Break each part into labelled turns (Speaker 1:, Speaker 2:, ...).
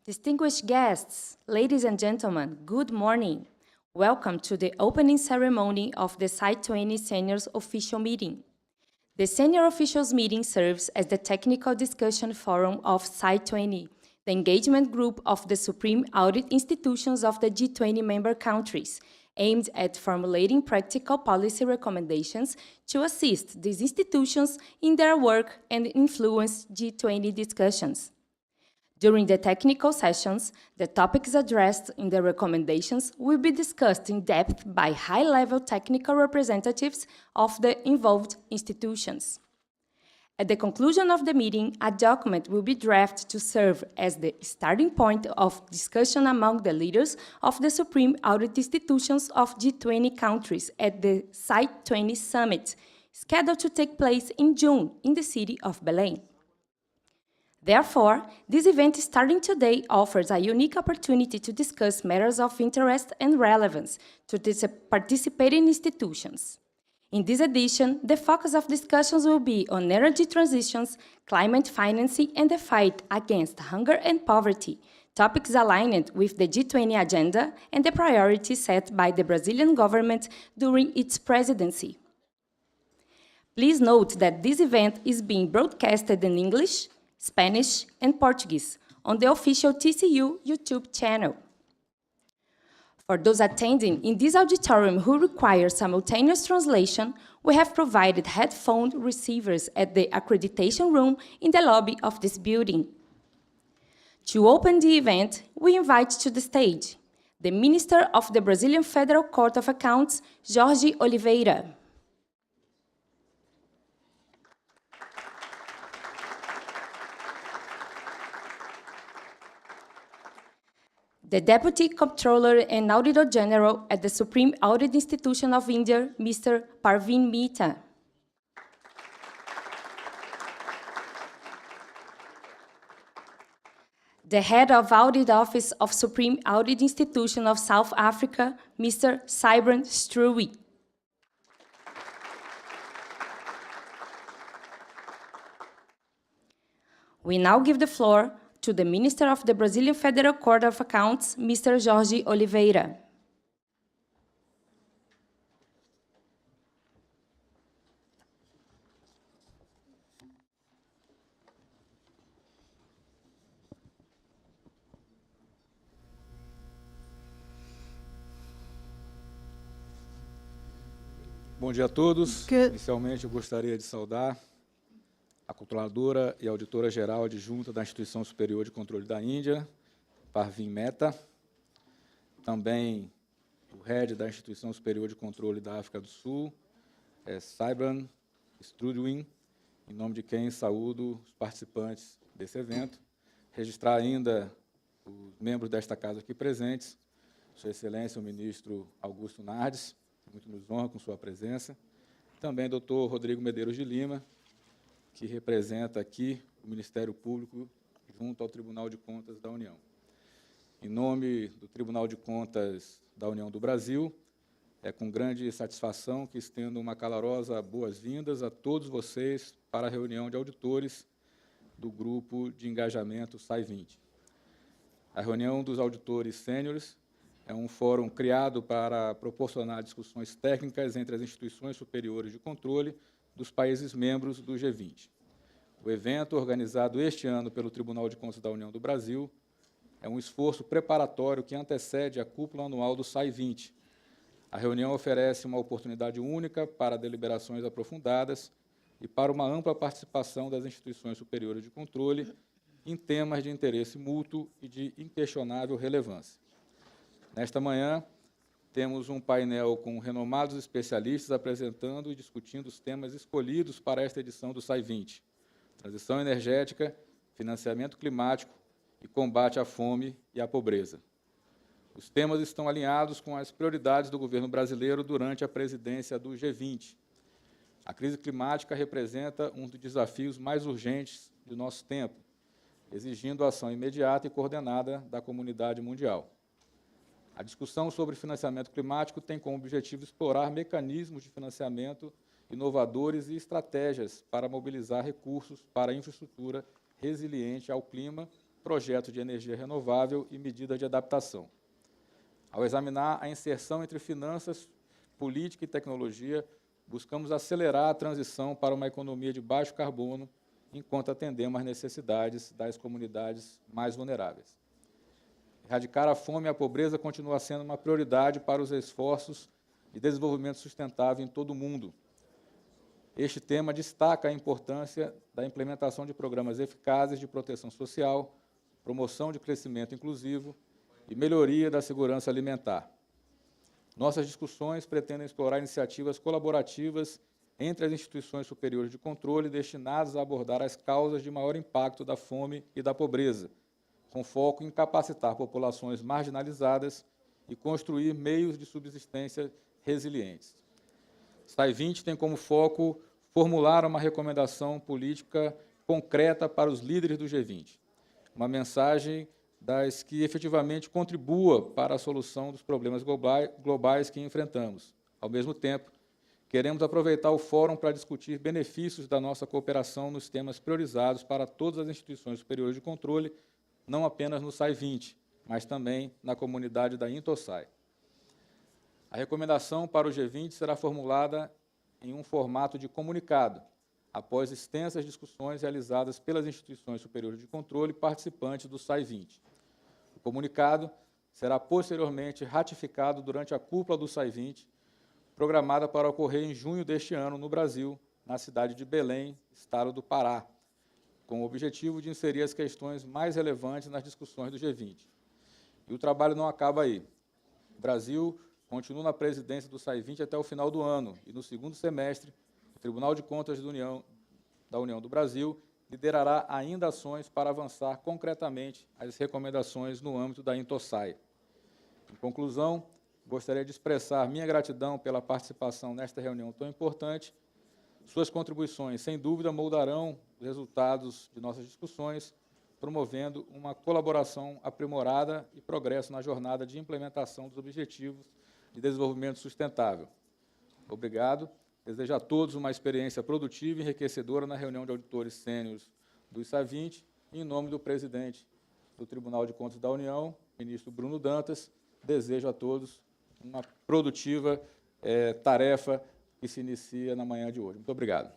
Speaker 1: Distinguished guests, ladies and gentlemen, good morning. Welcome to the opening ceremony of the SAI20 Seniors Official Meeting. The Senior Officials Meeting serves as the technical discussion forum of SAI20, the engagement group of the Supreme Audit Institutions of the G20 member countries, aimed at formulating practical policy recommendations to assist these institutions in their work and influence G20 discussions. During the technical sessions, the topics addressed in the recommendations will be discussed in depth by high-level technical representatives of the involved institutions. At the conclusion of the meeting, a document will be drafted to serve as the starting point of discussion among the leaders of the Supreme Audit Institutions of G20 countries at the SAI20 Summit, scheduled to take place in June in the city of Belém. Therefore, this event starting today offers a unique opportunity to discuss matters of interest and relevance to the participating institutions. In this edition, the focus of discussions will be on energy transitions, climate financing, and the fight against hunger and poverty, topics aligned with the G20 agenda and the priorities set by the Brazilian government during its presidency. Please note that this event is being broadcasted in English, Spanish, and Portuguese on the official TCU YouTube channel. For those attending in this auditorium who require simultaneous translation, we have provided headphone receivers at the accreditation room in the lobby of this building. To open the event, we invite to the stage the Minister of the Brazilian Federal Court of Accounts, Jorge Oliveira. The Deputy Comptroller and Auditor General at the Supreme Audit Institution of India, Mr. Parveen Mehta. The Head of Audit Office of Supreme Audit Institution of South Africa, Mr. Cybran Struwe. We now give the floor to the Minister of the Brazilian Federal Court of Accounts, Mr. Jorge Oliveira.
Speaker 2: Bom dia a todos. Inicialmente, eu gostaria de saudar a controladora e auditora-geral adjunta da Instituição Superior de Controle da Índia, Parveen Mehta, também o head da Instituição Superior de Controle da África do Sul, Cybran Struwe, em nome de quem saúdo os participantes desse evento, registrar ainda os membros desta casa aqui presentes, Sua Excelência, o ministro Augusto Nardes, muito nos honra com sua presença, também Dr. Rodrigo Medeiros de Lima, que representa aqui o Ministério Público junto ao Tribunal de Contas da União. Em nome do Tribunal de Contas da União do Brasil, é com grande satisfação que estendo uma calorosa boas-vindas a todos vocês para a reunião de auditores do Grupo de Engajamento SAI20. A reunião dos auditores sêniores é um fórum criado para proporcionar discussões técnicas entre as instituições superiores de controle dos países membros do G20. O evento, organizado este ano pelo Tribunal de Contas da União do Brasil, é um esforço preparatório que antecede a cúpula anual do SAI20. A reunião oferece uma oportunidade única para deliberações aprofundadas e para uma ampla participação das instituições superiores de controle em temas de interesse mútuo e de inquestionável relevância. Nesta manhã, temos um painel com renomados especialistas apresentando e discutindo os temas escolhidos para esta edição do SAI20: transição energética, financiamento climático e combate à fome e à pobreza. Os temas estão alinhados com as prioridades do governo brasileiro durante a presidência do G20. A crise climática representa um dos desafios mais urgentes de nosso tempo, exigindo ação imediata e coordenada da comunidade mundial. A discussão sobre financiamento climático tem como objetivo explorar mecanismos de financiamento inovadores e estratégias para mobilizar recursos para a infraestrutura resiliente ao clima projetos de energia renovável e medidas de adaptação. Ao examinar a inserção entre finanças, política e tecnologia, buscamos acelerar a transição para uma economia de baixo carbono, enquanto atendemos às necessidades das comunidades mais vulneráveis. Erradicar a fome e a pobreza continua sendo uma prioridade para os esforços de desenvolvimento sustentável em todo o mundo. Este tema destaca a importância da implementação de programas eficazes de proteção social, promoção de crescimento inclusivo e melhoria da segurança alimentar. Nossas discussões pretendem explorar iniciativas colaborativas entre as instituições superiores de controle destinadas a abordar as causas de maior impacto da fome e da pobreza, com foco em capacitar populações marginalizadas e construir meios de subsistência resilientes. SAI20 tem como foco formular uma recomendação política concreta para os líderes do G20, uma mensagem das que efetivamente contribua para a solução dos problemas globais que enfrentamos. Ao mesmo tempo, queremos aproveitar o fórum para discutir benefícios da nossa cooperação nos temas priorizados para todas as instituições superiores de controle, não apenas no SAI20, mas também na comunidade da INTOSAI. A recomendação para o G20 será formulada em um formato de comunicado, após extensas discussões realizadas pelas instituições superiores de controle participantes do SAI20. O comunicado será posteriormente ratificado durante a cúpula do SAI20, programada para ocorrer em junho deste ano no Brasil, na cidade de Belém, estado do Pará, com o objetivo de inserir as questões mais relevantes nas discussões do G20. E o trabalho não acaba aí. O Brasil continua na presidência do SAI20 até o final do ano, e no segundo semestre, o Tribunal de Contas da União do Brasil liderará ainda ações para avançar concretamente as recomendações no âmbito da INTOSAI. Em conclusão, gostaria de expressar minha gratidão pela participação nesta reunião tão importante. Suas contribuições, sem dúvida, moldarão os resultados de nossas discussões, promovendo uma colaboração aprimorada e progresso na jornada de implementação dos Objetivos de Desenvolvimento Sustentável. Obrigado. Desejo a todos uma experiência produtiva e enriquecedora na reunião de auditores sêniores do SAI20, em nome do presidente do Tribunal de Contas da União, ministro Bruno Dantas, desejo a todos uma produtiva tarefa que se inicia na manhã de hoje. Muito obrigado.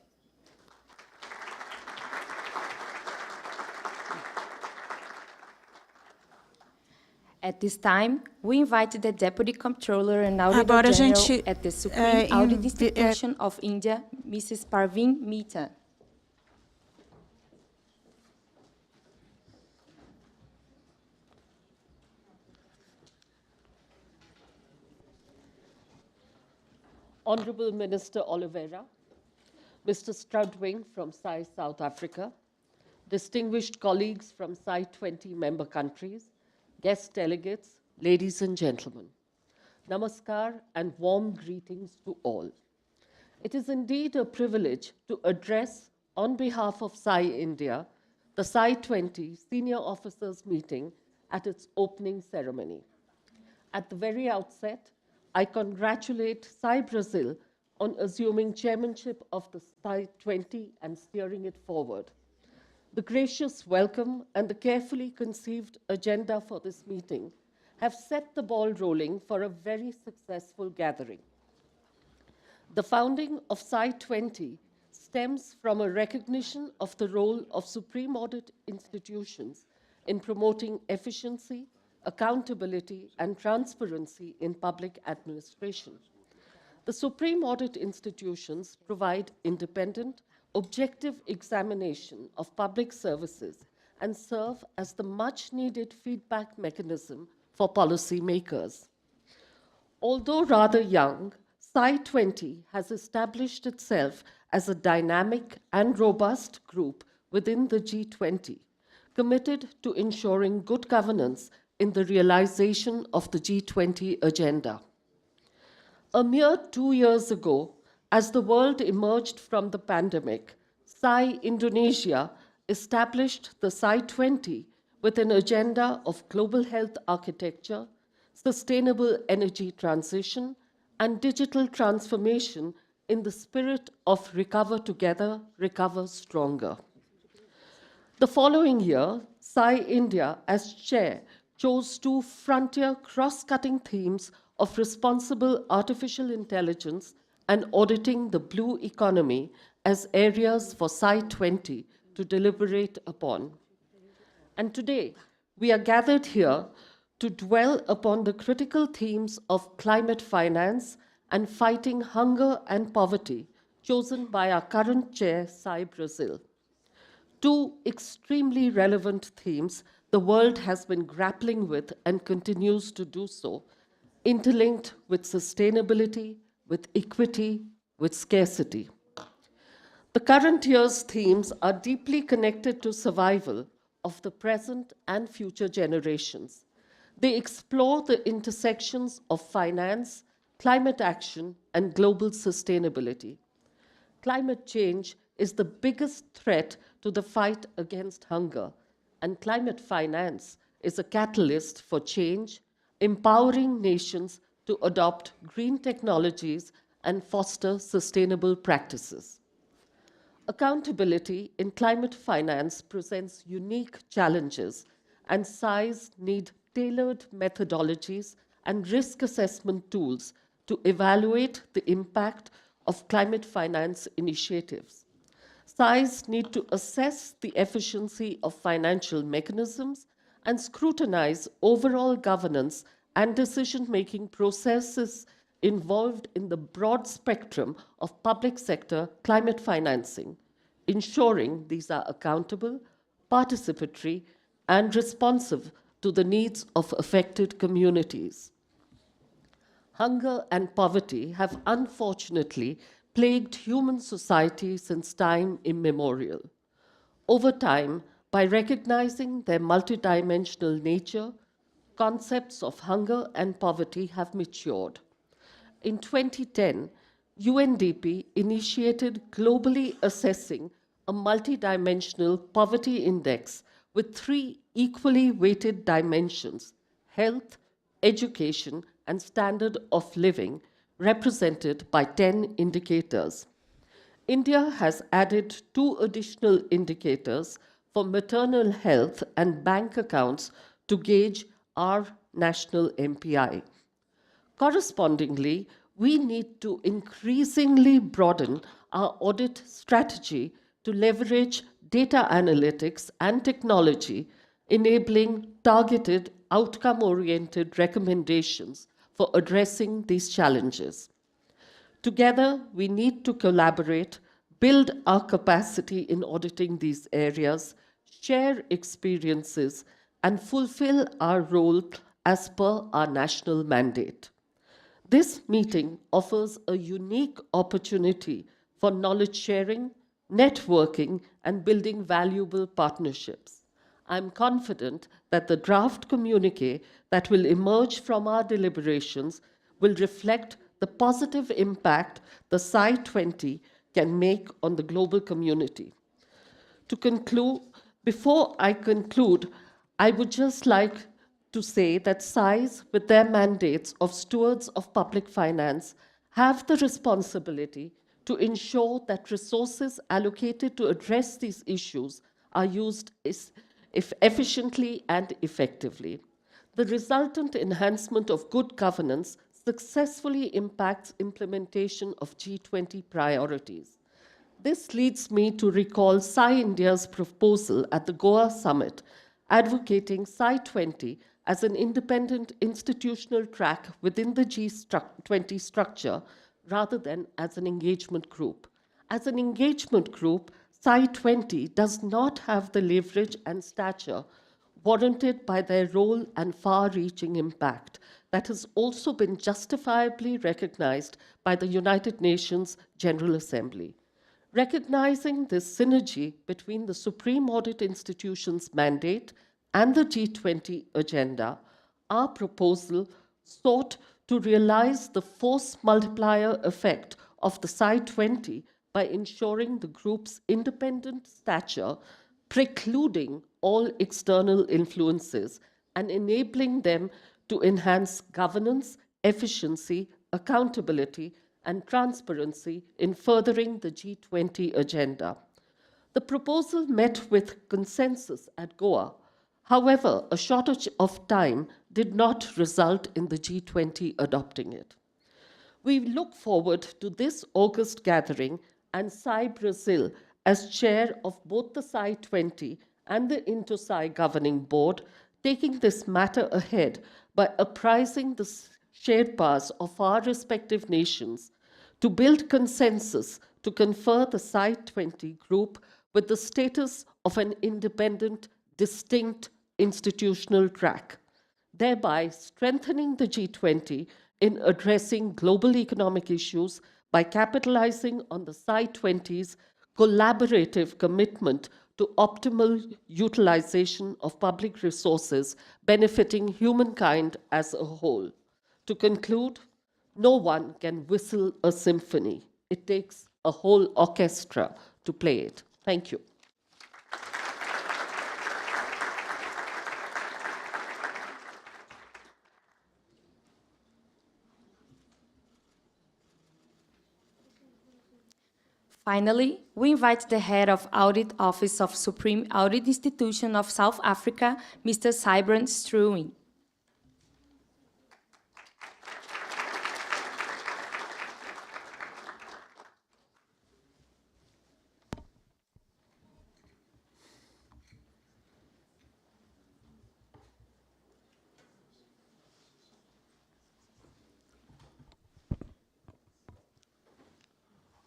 Speaker 1: At this time, we invite the Deputy Comptroller and Auditor General at the Supreme Audit Institution of India, Mrs. Parveen Mehta.
Speaker 3: Honorable Minister Oliveira, Mr. Strudwing from SAI South Africa, distinguished colleagues from SAI20 member countries, guest delegates, ladies and gentlemen, namaskar and warm greetings to all. It is indeed a privilege to address, on behalf of SAI India, the SAI20 Senior Officers Meeting at its opening ceremony. At the very outset, I congratulate SAI Brazil on assuming chairmanship of the SAI20 and steering it forward. The gracious welcome and the carefully conceived agenda for this meeting have set the ball rolling for a very successful gathering. The founding of SAI20 stems from a recognition of the role of Supreme Audit Institutions in promoting efficiency, accountability, and transparency in public administration. The Supreme Audit Institutions provide independent, objective examination of public services and serve as the much-needed feedback mechanism for policymakers. Although rather young, SAI20 has established itself as a dynamic and robust group within the G20, committed to ensuring good governance in the realization of the G20 agenda. A mere 2 years ago, as the world emerged from the pandemic, SAI Indonesia established the SAI20 with an agenda of global health architecture, sustainable energy transition, and digital transformation in the spirit of recover together, recover stronger. The following year, SAI India, as chair, chose two frontier cross-cutting themes of responsible artificial intelligence and auditing the blue economy as areas for SAI20 to deliberate upon. And today, we are gathered here to dwell upon the critical themes of climate finance and fighting hunger and poverty, chosen by our current chair, SAI Brazil. Two extremely relevant themes the world has been grappling with and continues to do so, interlinked with sustainability, with equity, with scarcity. The current year's themes are deeply connected to survival of the present and future generations. They explore the intersections of finance, climate action, and global sustainability. Climate change is the biggest threat to the fight against hunger, and climate finance is a catalyst for change, empowering nations to adopt green technologies and foster sustainable practices. Accountability in climate finance presents unique challenges, and SAIs need tailored methodologies and risk assessment tools to evaluate the impact of climate finance initiatives. SAIs need to assess the efficiency of financial mechanisms and scrutinize overall governance and decision-making processes involved in the broad spectrum of public sector climate financing, ensuring these are accountable, participatory, and responsive to the needs of affected communities. Hunger and poverty have unfortunately plagued human society since time immemorial. Over time, by recognizing their multidimensional nature, concepts of hunger and poverty have matured. In 2010, UNDP initiated globally assessing a multidimensional poverty index with three equally weighted dimensions: health, education, and standard of living, represented by 10 indicators. India has added 2 additional indicators for maternal health and bank accounts to gauge our national MPI. Correspondingly, we need to increasingly broaden our audit strategy to leverage data analytics and technology, enabling targeted, outcome-oriented recommendations for addressing these challenges. Together, we need to collaborate, build our capacity in auditing these areas, share experiences, and fulfill our role as per our national mandate. This meeting offers a unique opportunity for knowledge sharing, networking, and building valuable partnerships. I'm confident that the draft communiqué that will emerge from our deliberations will reflect the positive impact the SAI20 can make on the global community. To conclude, before I conclude, I would just like to say that SAIs, with their mandates of stewards of public finance, have the responsibility to ensure that resources allocated to address these issues are used efficiently and effectively. The resultant enhancement of good governance successfully impacts implementation of G20 priorities. This leads me to recall SAI India's proposal at the Goa summit, advocating SAI20 as an independent institutional track within the G20 structure rather than as an engagement group. As an engagement group, SAI20 does not have the leverage and stature warranted by their role and far-reaching impact that has also been justifiably recognized by the United Nations General Assembly. Recognizing this synergy between the Supreme Audit Institutions mandate and the G20 agenda, our proposal sought to realize the force multiplier effect of the SAI20 by ensuring the group's independent stature, precluding all external influences, and enabling them to enhance governance, efficiency, accountability, and transparency in furthering the G20 agenda. The proposal met with consensus at Goa, However, a shortage of time did not result in the G20 adopting it. We look forward to this August gathering and SAI Brazil as chair of both the SAI20 and the Inter-SAI Governing Board, taking this matter ahead by apprising the Sherpas of our respective nations to build consensus to confer the SAI20 group with the status of an independent, distinct institutional track, thereby strengthening the G20 in addressing global economic issues by capitalizing on the SAI20's collaborative commitment to optimal utilization of public resources benefiting humankind as a whole. To conclude, no one can whistle a symphony. It takes a whole orchestra to play it. Thank you.
Speaker 1: Finally, we invite the Head of Audit Office of Supreme Audit Institution of South Africa, Mr. Sybran Struwing.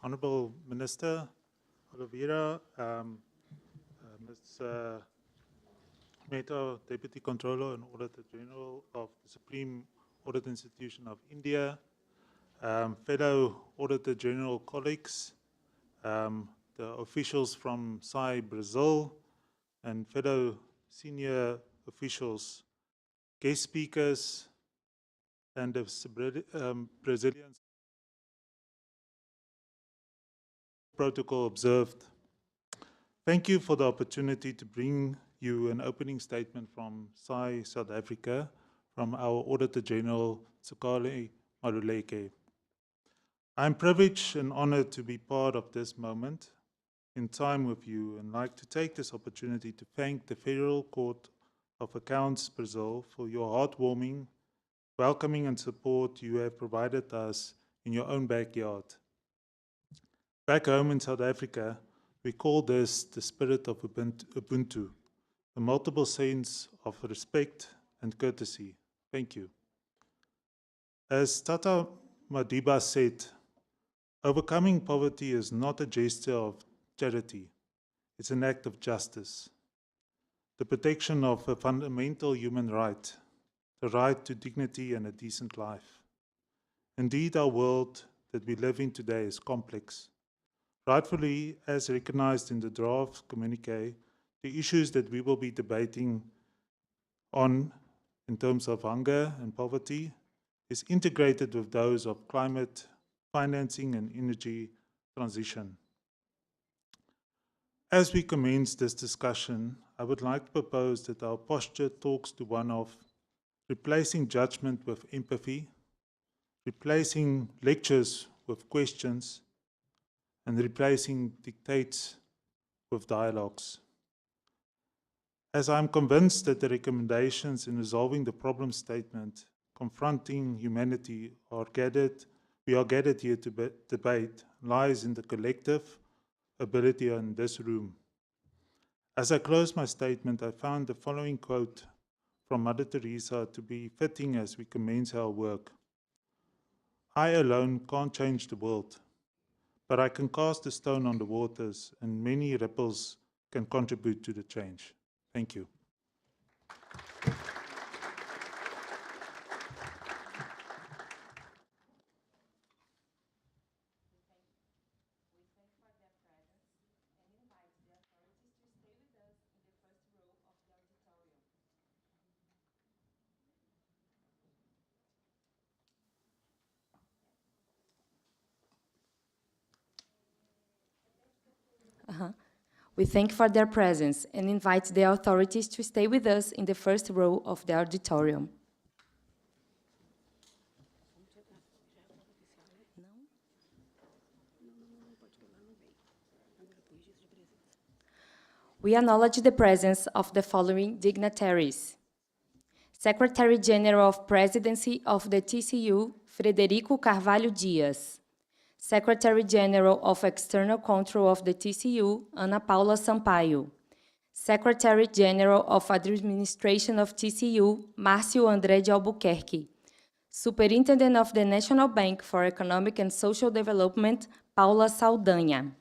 Speaker 4: Honourable Minister Oliveira, Ms. Mehta, Deputy Controller and Auditor General of the Supreme Audit Institution of India, fellow Auditor General colleagues, the officials from SAI Brazil, and fellow senior officials, guest speakers, and the Brazilian protocol observed. Thank you for the opportunity to bring you an opening statement from SAI South Africa, from our Auditor General, Tsukale Maruleke. I am privileged and honored to be part of this moment in time with you, and like to take this opportunity to thank the Federal Court of Accounts Brazil for your heartwarming, welcoming and support you have provided us in your own backyard. Back home in South Africa, we call this the spirit of Ubuntu, the multiple sense of respect and courtesy. Thank you. As Tata Madiba said, overcoming poverty is not a gesture of charity, it's an act of justice. The protection of a fundamental human right, the right to dignity and a decent life. Indeed, our world that we live in today is complex. Rightfully, as recognized in the draft communique, the issues that we will be debating on in terms of hunger and poverty is integrated with those of climate, financing and energy transition. As we commence this discussion, I would like to propose that our posture talks to one of replacing judgment with empathy, replacing lectures with questions, and replacing dictates with dialogues. As I am convinced that the recommendations in resolving the problem statement confronting humanity we are gathered here to debate lies in the collective ability in this room. As I close my statement, I found the following quote from Mother Teresa to be fitting as we commence our work. I alone can't change the world, but I can cast a stone on the waters, and many ripples can contribute to the change. Thank you.
Speaker 1: We thank for their presence and invite the authorities to stay with us in the first row of the auditorium. We acknowledge the presence of the following dignitaries: Secretary General of Presidency of the TCU, Frederico Carvalho Dias. Secretary General of External Control of the TCU, Ana Paula Sampaio. Secretary General of Administration of TCU, Márcio André de Albuquerque. Superintendent of the National Bank for Economic and Social Development, Paula Saldanha.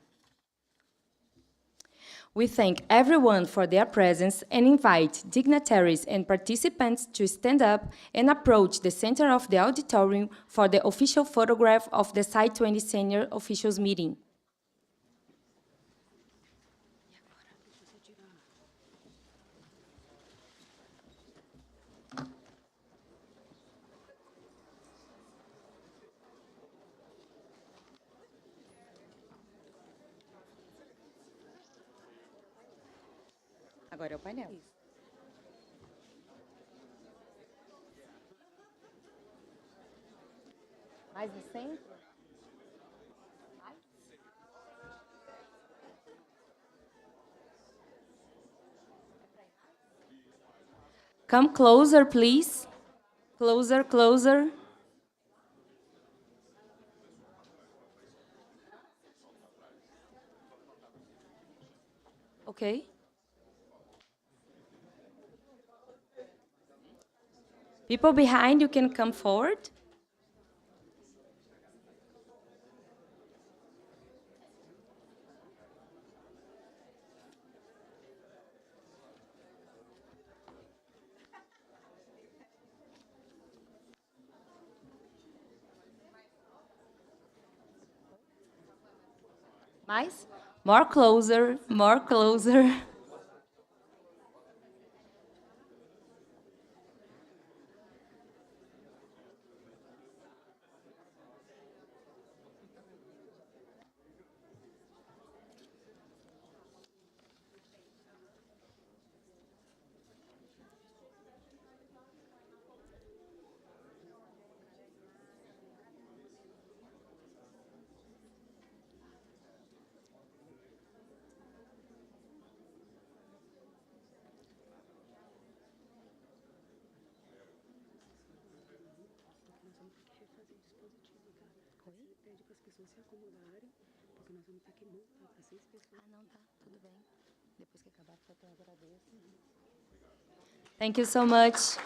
Speaker 1: We thank everyone for their presence and invite dignitaries and participants to stand up and approach the center of the auditorium for the official photograph of the SAI20 Senior Officials Meeting. Agora é o painel. Mais no centro? Come closer, please. Closer, closer. Okay. People behind, you can come forward. Mais? More closer, more closer. Thank you so much.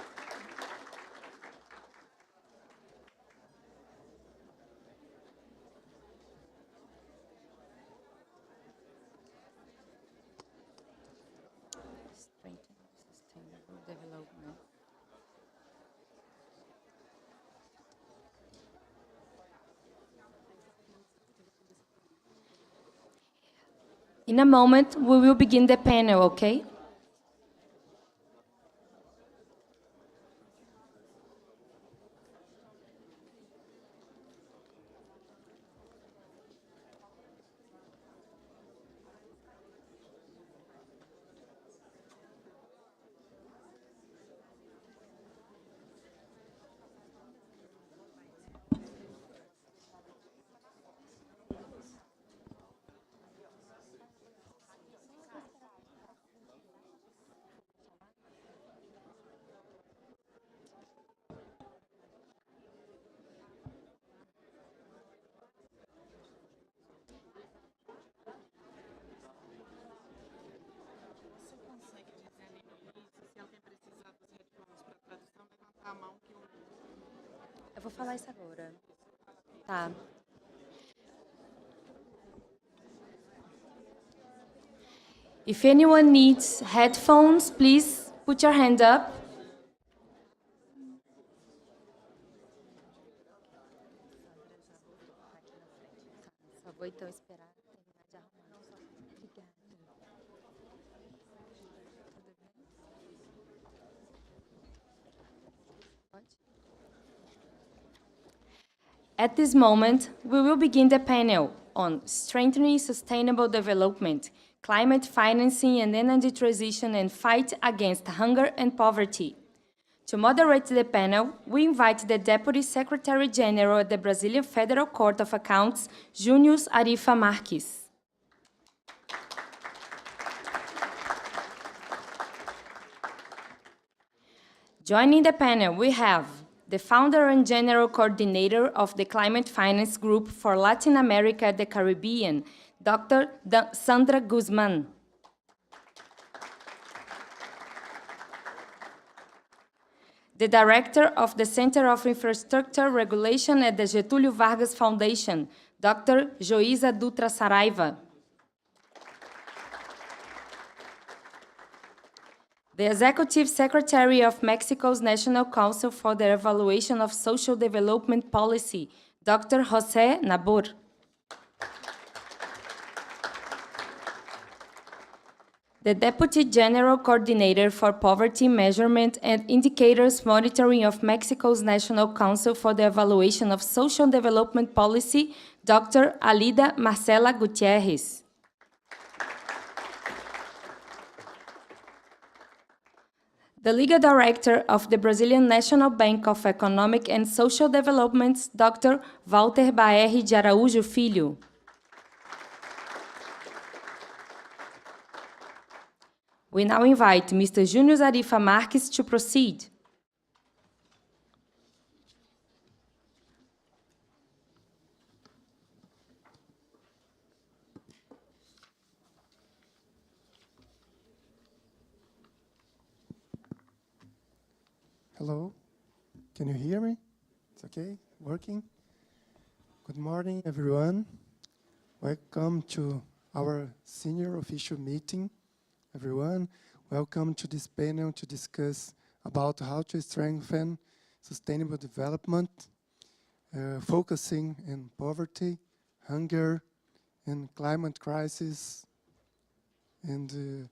Speaker 1: Strengthening sustainable development. In a moment, we will begin the panel, okay? Eu vou falar isso agora. Tá. If anyone needs headphones, please put your hand up. Só vou então esperar terminar de arrumar. Obrigada. At this moment, we will begin the panel on strengthening sustainable development, climate financing and energy transition, and fight against hunger and poverty. To moderate the panel, we invite the Deputy Secretary General at the Brazilian Federal Court of Accounts, Júnior Arifa Marques. Joining the panel, we have the founder and general coordinator of the Climate Finance Group for Latin America and the Caribbean, Dr. Sandra Guzman. The director of the Center of Infrastructure Regulation at the Getúlio Vargas Foundation, Dr. Joísa Dutra Saraiva. The Executive Secretary of Mexico's National Council for the Evaluation of Social Development Policy, Dr. José Nabor. The Deputy General Coordinator for Poverty Measurement and Indicators Monitoring of Mexico's National Council for the Evaluation of Social Development Policy, Dr. Alida Marcela Gutierrez. The Legal Director of the Brazilian National Bank of Economic and Social Development, Dr. Walter Baerre de Araújo Filho. We now invite Mr. Júnior Zarifa Marques to proceed.
Speaker 5: Hello, can you hear me? It's okay, working? Good morning, everyone. Welcome to our senior official meeting. Everyone, welcome to this panel to discuss about how to strengthen sustainable development, focusing on poverty, hunger, and climate crisis, and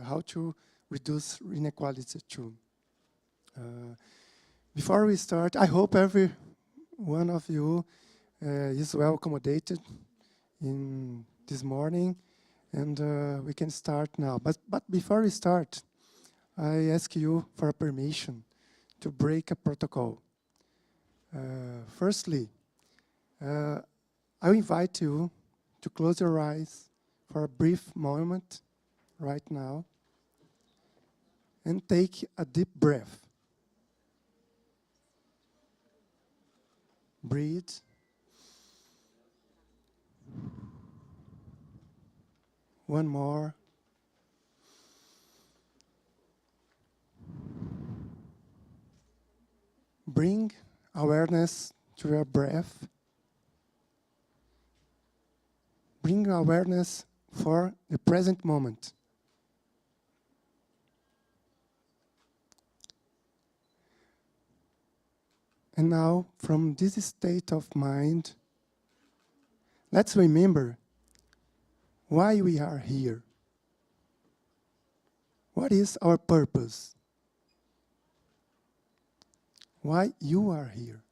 Speaker 5: how to reduce inequality too. Before we start, I hope every one of you is well accommodated in this morning, and we can start now. But before we start, I ask you for permission to break a protocol. Firstly, I invite you to close your eyes for a brief moment right now and take a deep breath. Breathe. One more. Bring awareness to your breath. Bring awareness for the present moment. And now, from this state of mind, let's remember why we are here. What is our purpose? Why you are here?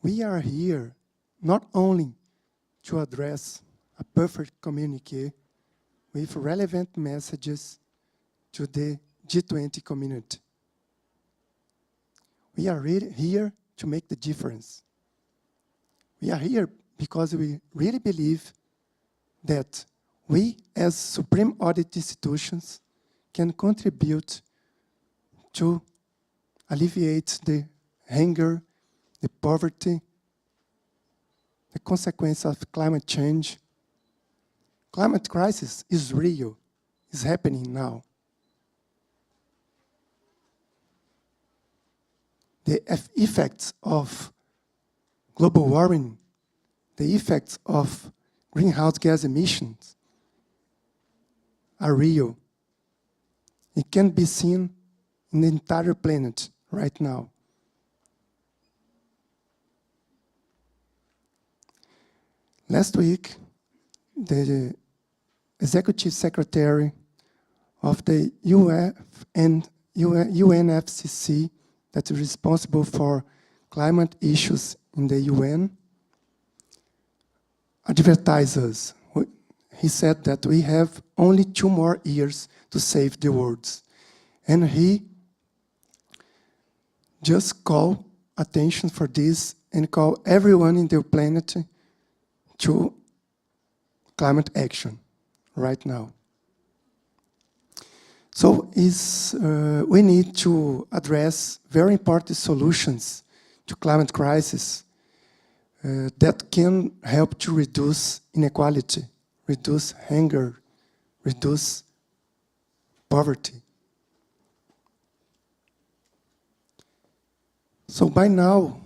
Speaker 5: We are here not only to address a perfect communique with relevant messages to the G20 community. We are really here to make the difference. We are here because we really believe that we, as Supreme Audit Institutions, can contribute to alleviate the hunger, the poverty, the consequence of climate change. Climate crisis is real, is happening now. The effects of global warming, the effects of greenhouse gas emissions are real. It can be seen in the entire planet right now. Last week, the Executive Secretary of the UNFCCC, that is responsible for climate issues in the UN, advertised us. He said that we have only 2 more years to save the world. And he just called attention for this and called everyone in the planet to climate action right now. So we need to address very important solutions to climate crisis that can help to reduce inequality, reduce hunger, reduce poverty. So by now,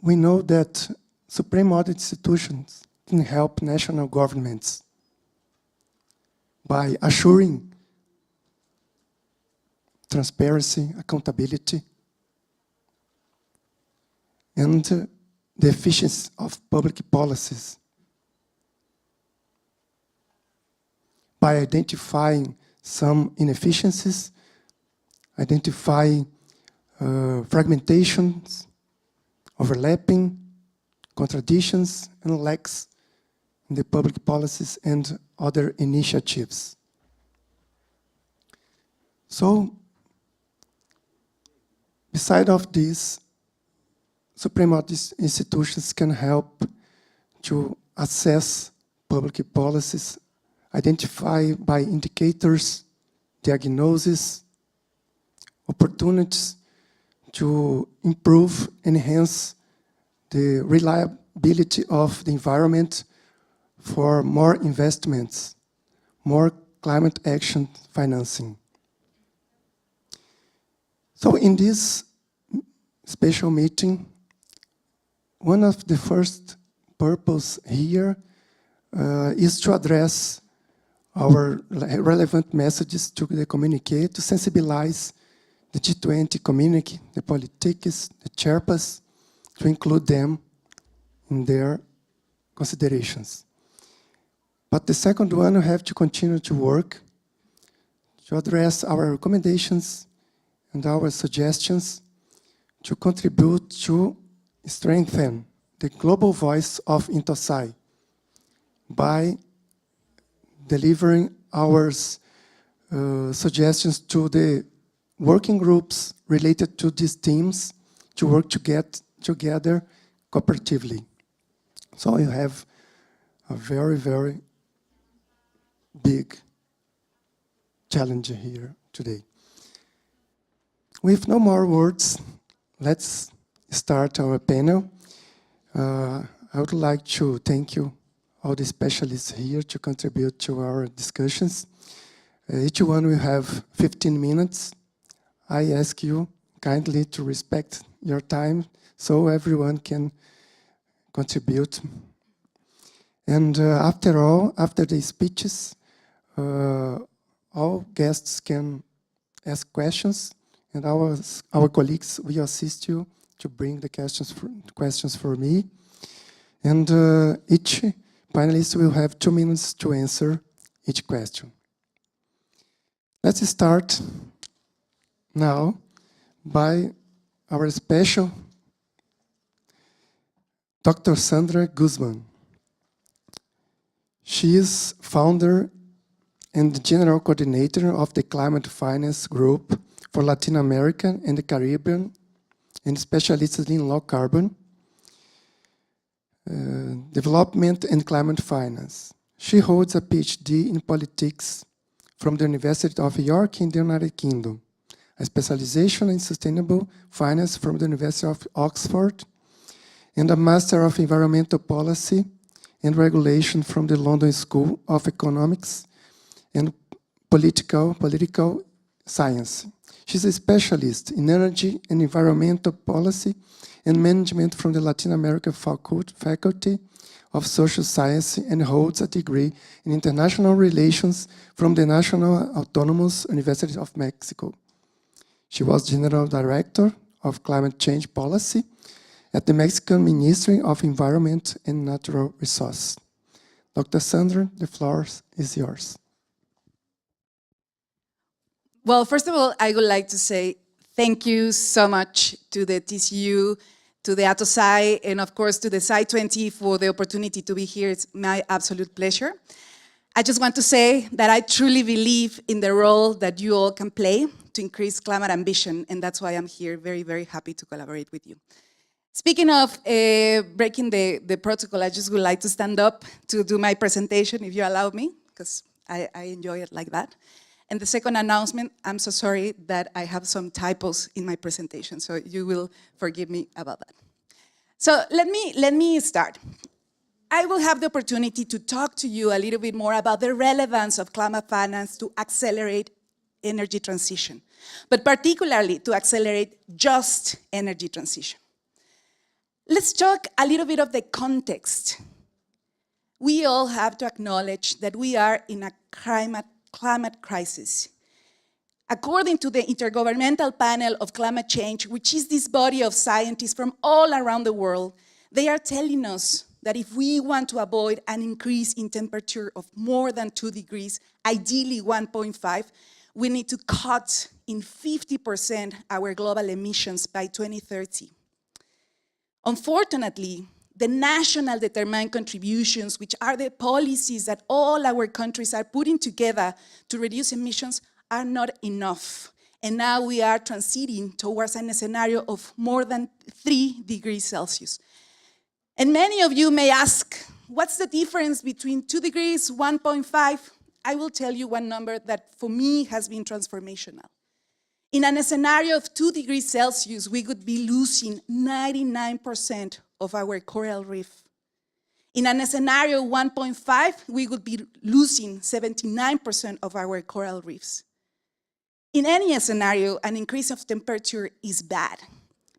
Speaker 5: we know that Supreme Audit Institutions can help national governments by assuring transparency, accountability, and the efficiency of public policies by identifying some inefficiencies, identifying fragmentations, overlapping, contradictions, and lacks in the public policies and other initiatives. So, beside of this, Supreme Audit Institutions can help to assess public policies, identify by indicators, diagnosis, opportunities to improve, enhance the reliability of the environment for more investments, more climate action financing. So in this special meeting, one of the first purpose here is to address our relevant messages to the communique, to sensibilize the G20 community, the politics, the Sherpas, to include them in their considerations. But the second one, we have to continue to work to address our recommendations and our suggestions to contribute to strengthen the global voice of INTOSAI by delivering our suggestions to the working groups related to these themes to work to get together cooperatively. So you have a very, very big challenge here today. With no more words, let's start our panel. I would like to thank you, all the specialists here, to contribute to our discussions. Each one will have 15 minutes. I ask you kindly to respect your time so everyone can contribute. And after the speeches, all guests can ask questions, and our colleagues will assist you to bring the questions for me. And each panelist will have 2 minutes to answer each question. Let's start now by our special Dr. Sandra Guzman. She is founder and general coordinator of the Climate Finance Group for Latin America and the Caribbean, and specialist in low carbon development and climate finance. She holds a PhD in politics from the University of York in the United Kingdom, a specialization in sustainable finance from the University of Oxford, and a Master of Environmental Policy and Regulation from the London School of Economics and Political Science. She's a specialist in energy and environmental policy and management from the Latin American Faculty of Social Science and holds a degree in international relations from the National Autonomous University of Mexico. She was General Director of Climate Change Policy at the Mexican Ministry of Environment and Natural Resources. Dr. Sandra, the floor is yours.
Speaker 6: Well, first of all, I would like to say thank you so much to the TCU, to the ATOSAI, and of course to the SAI20 for the opportunity to be here. It's my absolute pleasure. I just want to say that I truly believe in the role that you all can play to increase climate ambition, and that's why I'm here, very, very happy to collaborate with you. Speaking of breaking the protocol, I just would like to stand up to do my presentation, if you allow me, because I enjoy it like that. And the second announcement, I'm so sorry that I have some typos in my presentation, so you will forgive me about that. So let me start. I will have the opportunity to talk to you a little bit more about the relevance of climate finance to accelerate energy transition, but particularly to accelerate just energy transition. Let's talk a little bit of the context. We all have to acknowledge that we are in a climate crisis. According to the Intergovernmental Panel of Climate Change, which is this body of scientists from all around the world, they are telling us that if we want to avoid an increase in temperature of more than 2 degrees, ideally 1.5, we need to cut in 50% our global emissions by 2030. Unfortunately, the national determined contributions, which are the policies that all our countries are putting together to reduce emissions, are not enough. And now we are transiting towards a scenario of more than 3 degrees Celsius. And many of you may ask, what's the difference between 2 degrees, 1.5? I will tell you one number that for me has been transformational. In a scenario of 2 degrees Celsius, we would be losing 99% of our coral reef. In a scenario 1.5, we would be losing 79% of our coral reefs. In any scenario, an increase of temperature is bad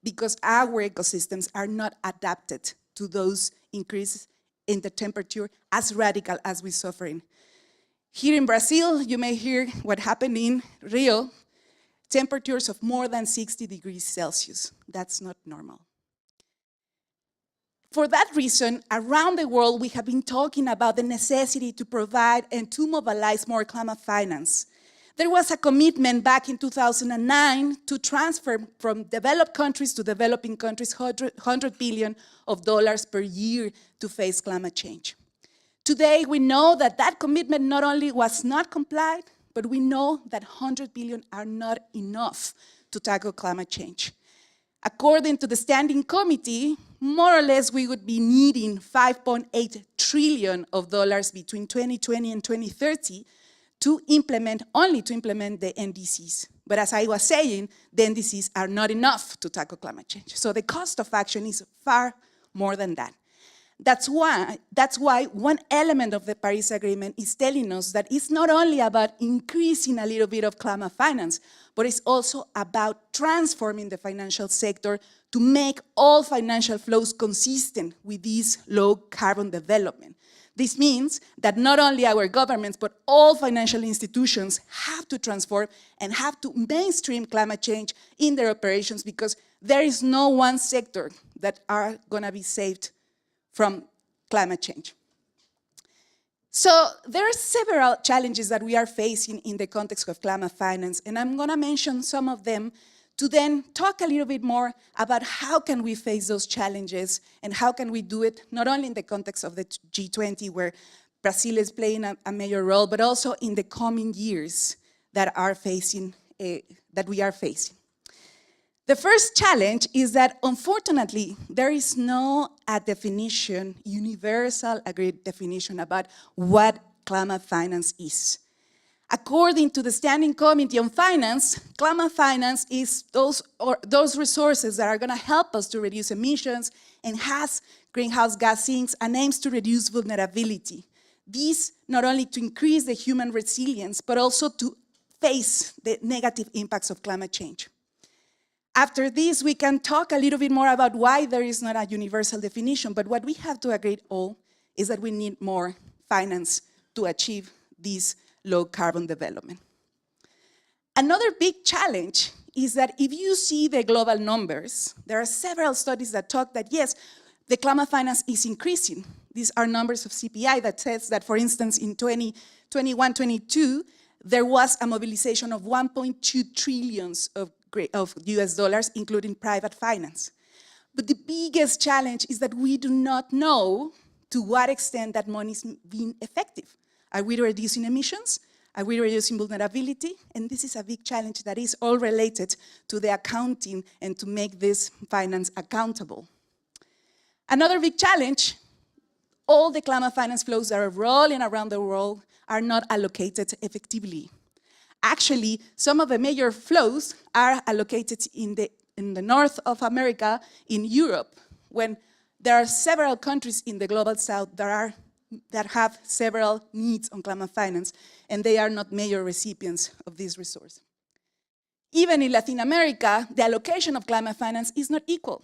Speaker 6: because our ecosystems are not adapted to those increases in the temperature as radical as we're suffering. Here in Brazil, you may hear what happened in Rio, temperatures of more than 60 degrees Celsius. That's not normal. For that reason, around the world, we have been talking about the necessity to provide and to mobilize more climate finance. There was a commitment back in 2009 to transfer from developed countries to developing countries $100 billion per year to face climate change. Today, we know that that commitment not only was not complied, but we know that $100 billion are not enough to tackle climate change. According to the Standing Committee, more or less we would be needing $5.8 trillion between 2020 and 2030 to implement the NDCs. But as I was saying, the NDCs are not enough to tackle climate change. So the cost of action is far more than that. That's why one element of the Paris Agreement is telling us that it's not only about increasing a little bit of climate finance, but it's also about transforming the financial sector to make all financial flows consistent with this low carbon development. This means that not only our governments, but all financial institutions have to transform and have to mainstream climate change in their operations because there is no one sector that are going to be saved from climate change. So there are several challenges that we are facing in the context of climate finance, and I'm going to mention some of them to then talk a little bit more about how can we face those challenges and how can we do it not only in the context of the G20 where Brazil is playing a major role, but also in the coming years that we are facing. The first challenge is that, unfortunately, there is no universal agreed definition about what climate finance is. According to the Standing Committee on Finance, climate finance is those resources that are going to help us to reduce emissions, enhance greenhouse gas sinks, and aims to reduce vulnerability. These not only to increase the human resilience, but also to face the negative impacts of climate change. After this, we can talk a little bit more about why there is not a universal definition, but what we have to agree all is that we need more finance to achieve this low carbon development. Another big challenge is that if you see the global numbers, there are several studies that talk that yes, the climate finance is increasing. These are numbers of CPI that says that, for instance, in 2021-22, there was a mobilization of 1.2 trillion of US dollars, including private finance. But the biggest challenge is that we do not know to what extent that money is being effective. Are we reducing emissions? Are we reducing vulnerability? And this is a big challenge that is all related to the accounting and to make this finance accountable. Another big challenge, all the climate finance flows that are rolling around the world are not allocated effectively. Actually, some of the major flows are allocated in the north of America, in Europe, when there are several countries in the global south that have several needs on climate finance, and they are not major recipients of this resource. Even in Latin America, the allocation of climate finance is not equal.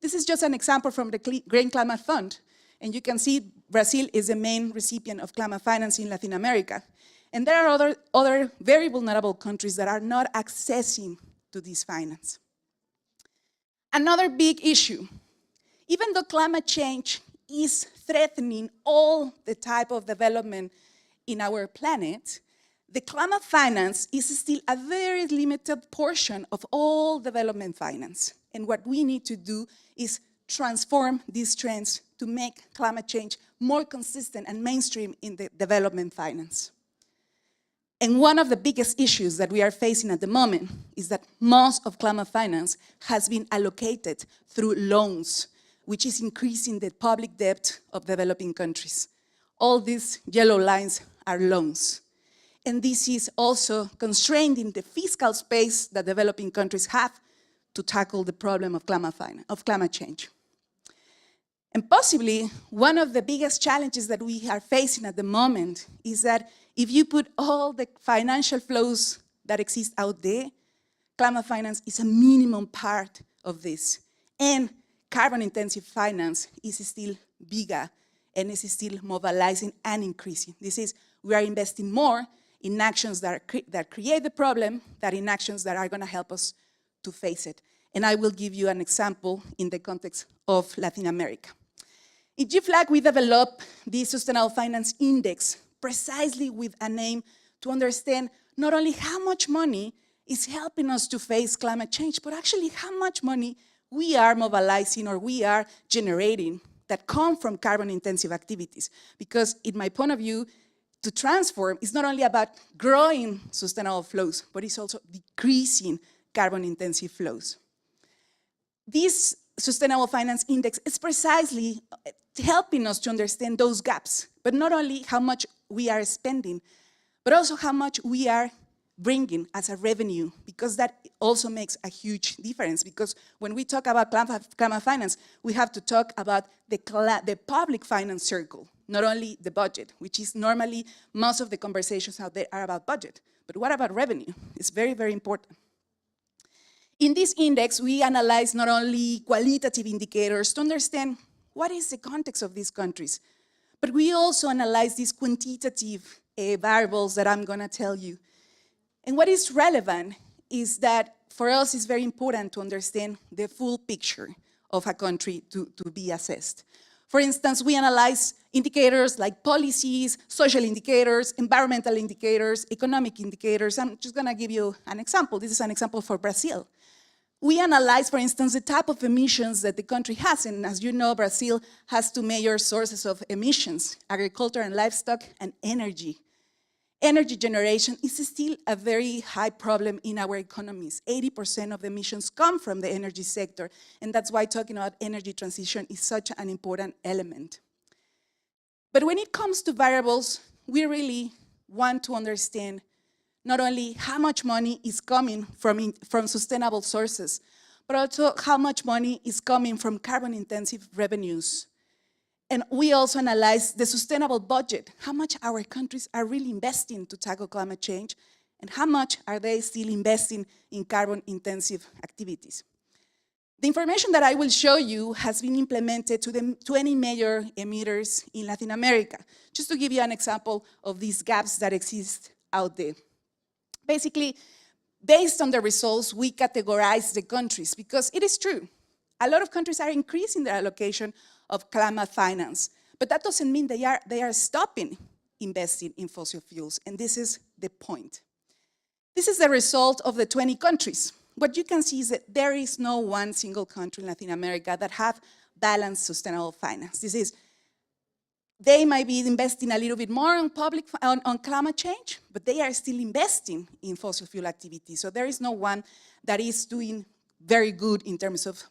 Speaker 6: This is just an example from the Green Climate Fund, and you can see Brazil is the main recipient of climate finance in Latin America. And there are other very vulnerable countries that are not accessing to this finance. Another big issue, even though climate change is threatening all the type of development in our planet, the climate finance is still a very limited portion of all development finance. And what we need to do is transform these trends to make climate change more consistent and mainstream in the development finance. And one of the biggest issues that we are facing at the moment is that most of climate finance has been allocated through loans, which is increasing the public debt of developing countries. All these yellow lines are loans. And this is also constraining the fiscal space that developing countries have to tackle the problem of climate change. And possibly, one of the biggest challenges that we are facing at the moment is that if you put all the financial flows that exist out there, climate finance is a minimum part of this. And carbon-intensive finance is still bigger and is still mobilizing and increasing. This is, we are investing more in actions that create the problem than in actions that are going to help us to face it. And I will give you an example in the context of Latin America. In GFLAG, we developed the Sustainable Finance Index precisely with an aim to understand not only how much money is helping us to face climate change, but actually how much money we are mobilizing or we are generating that come from carbon-intensive activities. Because in my point of view, to transform is not only about growing sustainable flows, but it's also decreasing carbon-intensive flows. This Sustainable Finance Index is precisely helping us to understand those gaps, but not only how much we are spending, but also how much we are bringing as a revenue, because that also makes a huge difference. Because when we talk about climate finance, we have to talk about the public finance circle, not only the budget, which is normally most of the conversations out there are about budget. But what about revenue? It's very, very important. In this index, we analyze not only qualitative indicators to understand what is the context of these countries, but we also analyze these quantitative variables that I'm going to tell you. And what is relevant is that for us it's very important to understand the full picture of a country to be assessed. For instance, we analyze indicators like policies, social indicators, environmental indicators, economic indicators. I'm just going to give you an example. This is an example for Brazil. We analyze, for instance, the type of emissions that the country has. And as you know, Brazil has two major sources of emissions, agriculture and livestock, and energy. Energy generation is still a very high problem in our economies. 80% of the emissions come from the energy sector, and that's why talking about energy transition is such an important element. But when it comes to variables, we really want to understand not only how much money is coming from sustainable sources, but also how much money is coming from carbon-intensive revenues. And we also analyze the sustainable budget, how much our countries are really investing to tackle climate change, and how much are they still investing in carbon-intensive activities. The information that I will show you has been implemented to the 20 major emitters in Latin America, just to give you an example of these gaps that exist out there. Basically, based on the results, we categorize the countries, because it is true. A lot of countries are increasing their allocation of climate finance, but that doesn't mean they are stopping investing in fossil fuels, and this is the point. This is the result of the 20 countries. What you can see is that there is no one single country in Latin America that have balanced sustainable finance. They might be investing a little bit more on climate change, but they are still investing in fossil fuel activities. So there is no one that is doing very good in terms of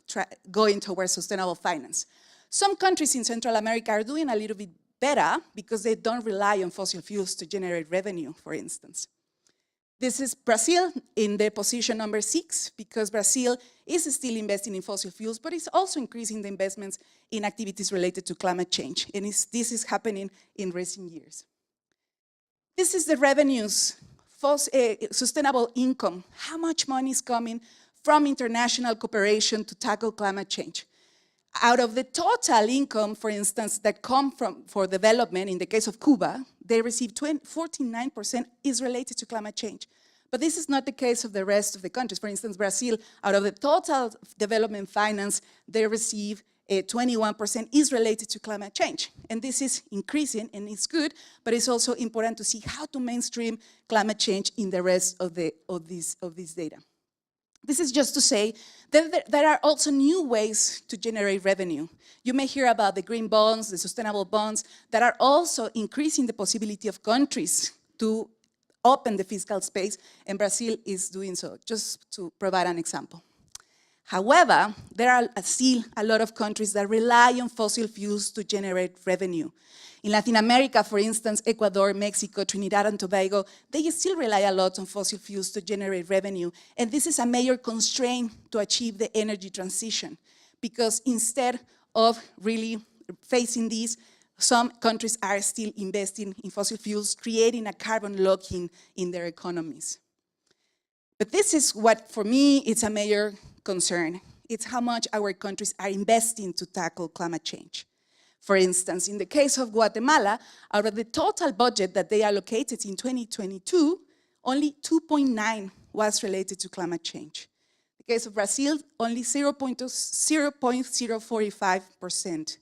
Speaker 6: going towards sustainable finance. Some countries in Central America are doing a little bit better because they don't rely on fossil fuels to generate revenue, for instance. This is Brazil in the position number 6, because Brazil is still investing in fossil fuels, but it's also increasing the investments in activities related to climate change. And this is happening in recent years. This is the revenues, sustainable income. How much money is coming from international cooperation to tackle climate change? Out of the total income, for instance, that come for development, in the case of Cuba, they receive 49% is related to climate change. But this is not the case of the rest of the countries. For instance, Brazil, out of the total development finance, they receive 21% is related to climate change. And this is increasing, and it's good, but it's also important to see how to mainstream climate change in the rest of this data. This is just to say that there are also new ways to generate revenue. You may hear about the green bonds, the sustainable bonds, that are also increasing the possibility of countries to open the fiscal space, and Brazil is doing so, just to provide an example. However, there are still a lot of countries that rely on fossil fuels to generate revenue. In Latin America, for instance, Ecuador, Mexico, Trinidad and Tobago, they still rely a lot on fossil fuels to generate revenue. And this is a major constraint to achieve the energy transition, because instead of really facing these, some countries are still investing in fossil fuels, creating a carbon lock-in in their economies. But this is what, for me, it's a major concern. It's how much our countries are investing to tackle climate change. For instance, in the case of Guatemala, out of the total budget that they allocated in 2022, only 2.9 was related to climate change. In the case of Brazil, only 0.045%.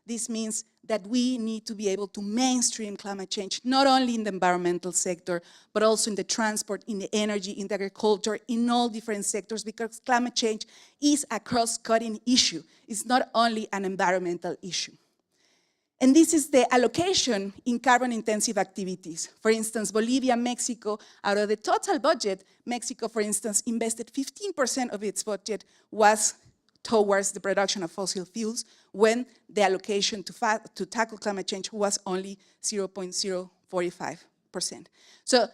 Speaker 6: This means that we need to be able to mainstream climate change, not only in the environmental sector, but also in the transport, in the energy, in the agriculture, in all different sectors, because climate change is a cross-cutting issue. It's not only an environmental issue. And this is the allocation in carbon-intensive activities. For instance, Bolivia, Mexico, out of the total budget, Mexico, for instance, invested 15% of its budget was towards the production of fossil fuels, when the allocation to tackle climate change was only 0.045%. So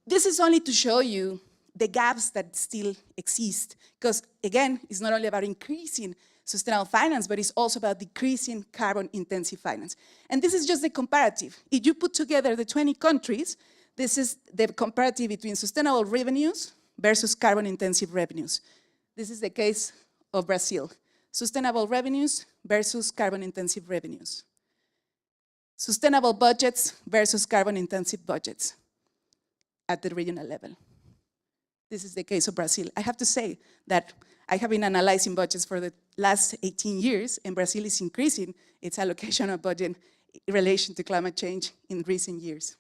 Speaker 6: this is only to show you the gaps that still exist, because again, it's not only about increasing sustainable finance, but it's also about decreasing carbon-intensive finance. And this is just the comparative. If you put together the 20 countries, this is the comparative between sustainable revenues versus carbon-intensive revenues. This is the case of Brazil. Sustainable revenues versus carbon-intensive revenues. Sustainable budgets versus carbon-intensive budgets at the regional level. This is the case of Brazil. I have to say that I have been analyzing budgets for the last 18 years, and Brazil is increasing its allocation of budget in relation to climate change in recent years.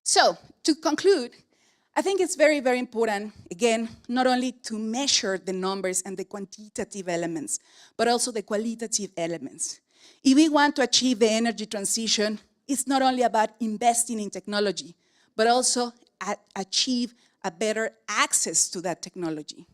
Speaker 6: So, to conclude, I think it's very, very important, again, not only to measure the numbers and the quantitative elements, but also the qualitative elements. If we want to achieve the energy transition, it's not only about investing in technology, but also achieve a better access to that technology.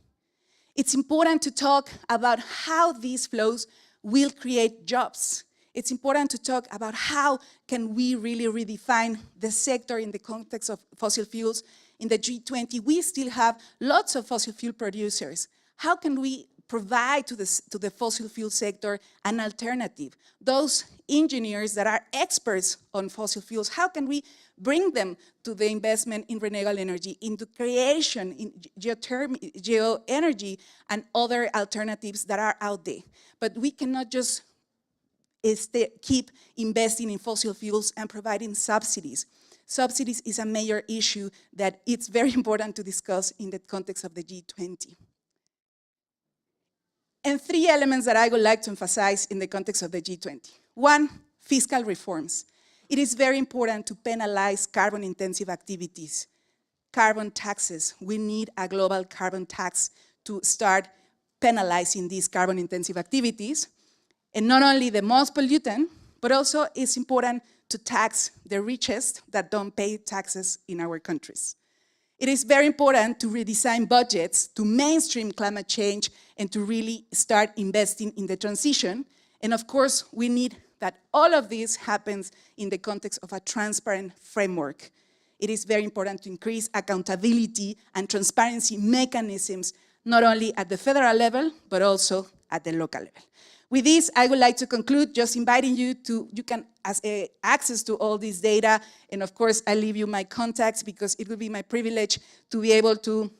Speaker 6: It's important to talk about how these flows will create jobs. It's important to talk about how can we really redefine the sector in the context of fossil fuels. In the G20, we still have lots of fossil fuel producers. How can we provide to the fossil fuel sector an alternative? Those engineers that are experts on fossil fuels, how can we bring them to the investment in renewable energy, into creation, in geoenergy, and other alternatives that are out there? But we cannot just keep investing in fossil fuels and providing subsidies. Subsidies is a major issue that it's very important to discuss in the context of the G20. And 3 elements that I would like to emphasize in the context of the G20. 1, fiscal reforms. It is very important to penalize carbon-intensive activities. Carbon taxes. We need a global carbon tax to start penalizing these carbon-intensive activities. And not only the most pollutant, but also it's important to tax the richest that don't pay taxes in our countries. It is very important to redesign budgets to mainstream climate change and to really start investing in the transition. And of course, we need that all of this happens in the context of a transparent framework. it is very important to increase accountability and transparency mechanisms, not only at the federal level, but also at the local level. With this, I would like to conclude just inviting you can access to all this data, and of course, I leave you my contacts because it will be my privilege to be able to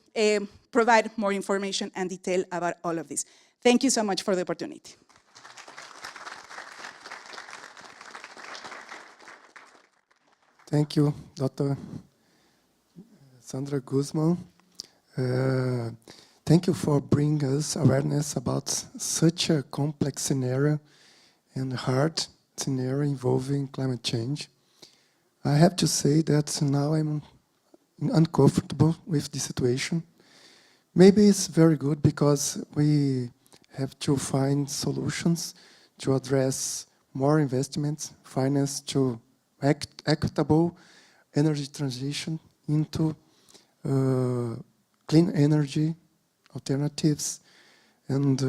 Speaker 6: provide more information and detail about all of this. Thank you so much for the opportunity.
Speaker 5: Thank you, Dr. Sandra Guzman. Thank you for bringing us awareness about such a complex scenario and hard scenario involving climate change. I have to say that now I'm uncomfortable with the situation. Maybe it's very good because we have to find solutions to address more investments, finance to equitable energy transition into clean energy alternatives, and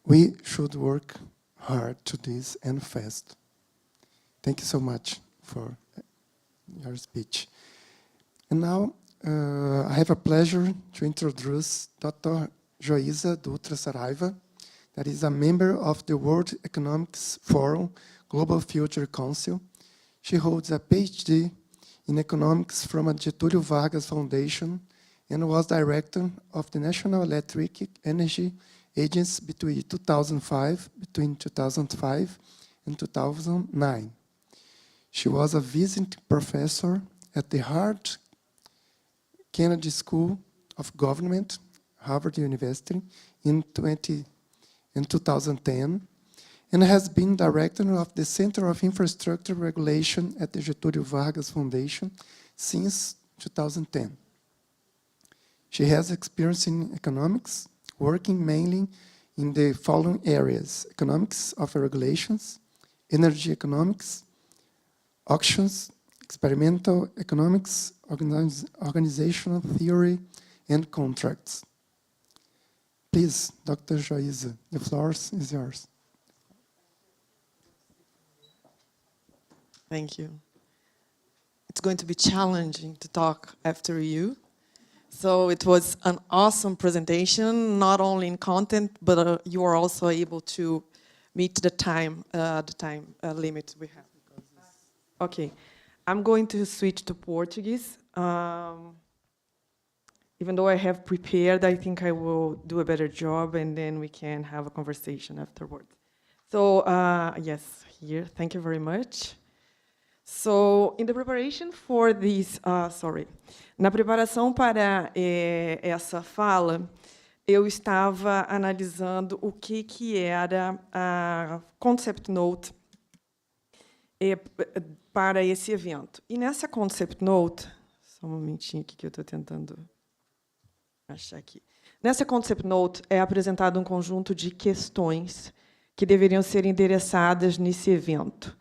Speaker 5: we should work hard to this and fast. Thank you so much for your speech. And now I have a pleasure to introduce Dr. Joísa Dutra Saraiva, that is a member of the World Economics Forum Global Future Council. She holds a PhD in economics from a Getúlio Vargas Foundation and was director of the National Electric Energy Agency between 2005 and 2009. She was a visiting professor at the Kennedy School of Government, Harvard University, in 2010, and has been director of the Center of Infrastructure Regulation at the Getúlio Vargas Foundation since 2010. She has experience in economics, working mainly in the following areas: economics of regulations, energy economics, auctions, experimental economics, organizational theory, and contracts. Please, Dr. Joísa, the floor is yours.
Speaker 7: Thank you. It's going to be challenging to talk after you. So it was an awesome presentation, not only in content, but you are also able to meet the time limit we have. Okay, I'm going to switch to Portuguese. Even though I have prepared, I think I will do a better job, and then we can have a conversation afterwards. So yes, here, thank you very much. So, in the preparation for this, na preparação para essa fala, eu estava analisando o que era a concept note para esse evento. E nessa concept note, só um momentinho aqui que eu estou tentando achar aqui. Nessa concept note é apresentado um conjunto de questões que deveriam ser endereçadas nesse evento.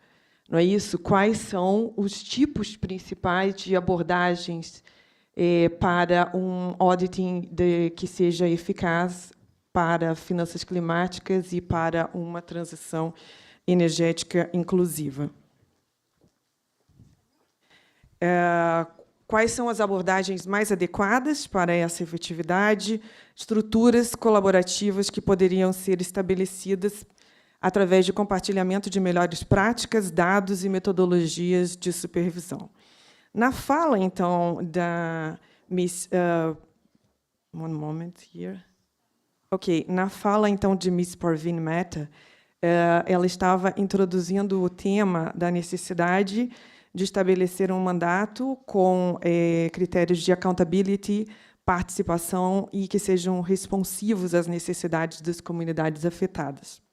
Speaker 7: Não é isso? Quais são os tipos principais de abordagens para um auditing que seja eficaz para finanças climáticas e para uma transição energética inclusiva? Quais são as abordagens mais adequadas para essa efetividade? Estruturas colaborativas que poderiam ser estabelecidas através de compartilhamento de melhores práticas, dados e metodologias de supervisão. Na fala, então, da Miss... one moment here. Ok, na fala, então, de Miss Parveen Mehta, ela estava introduzindo o tema da necessidade de estabelecer um mandato com critérios de accountability, participação e que sejam responsivos às necessidades das comunidades afetadas.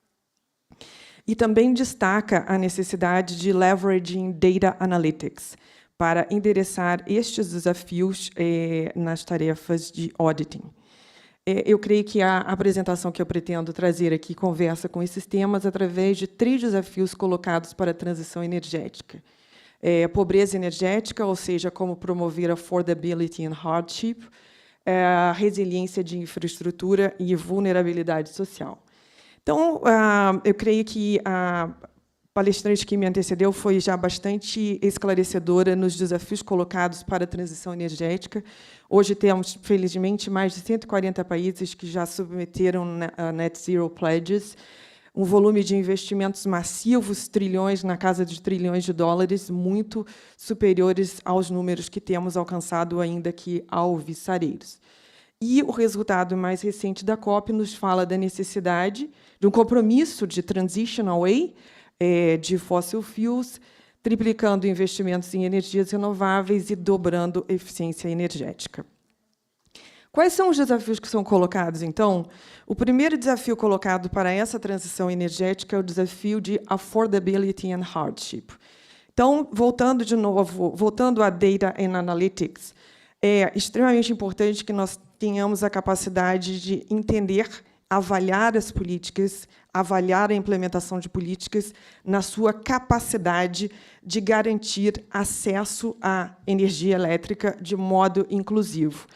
Speaker 7: E também destaca a necessidade de leveraging data analytics para endereçar estes desafios nas tarefas de auditing. Eu creio que a apresentação que eu pretendo trazer aqui conversa com esses temas através de 3 desafios colocados para a transição energética. Pobreza energética, ou seja, como promover affordability and hardship, resiliência de infraestrutura e vulnerabilidade social. Então, eu creio que palestrante que me antecedeu foi já bastante esclarecedora nos desafios colocados para a transição energética. Hoje temos, felizmente, mais de 140 países que já submeteram a Net Zero Pledges, um volume de investimentos massivos, trilhões, na casa de trilhões de dólares, muito superiores aos números que temos alcançado ainda aqui ao Alvissareiros. E o resultado mais recente da COP nos fala da necessidade de um compromisso de transition away de fossil fuels, triplicando investimentos em energias renováveis e dobrando a eficiência energética. Quais são os desafios que são colocados, então? O primeiro desafio colocado para essa transição energética é o desafio de affordability and hardship. Então, voltando de novo, voltando a Data and Analytics, é extremamente importante que nós tenhamos a capacidade de entender, avaliar as políticas, avaliar a implementação de políticas na sua capacidade de garantir acesso à energia elétrica de modo inclusivo.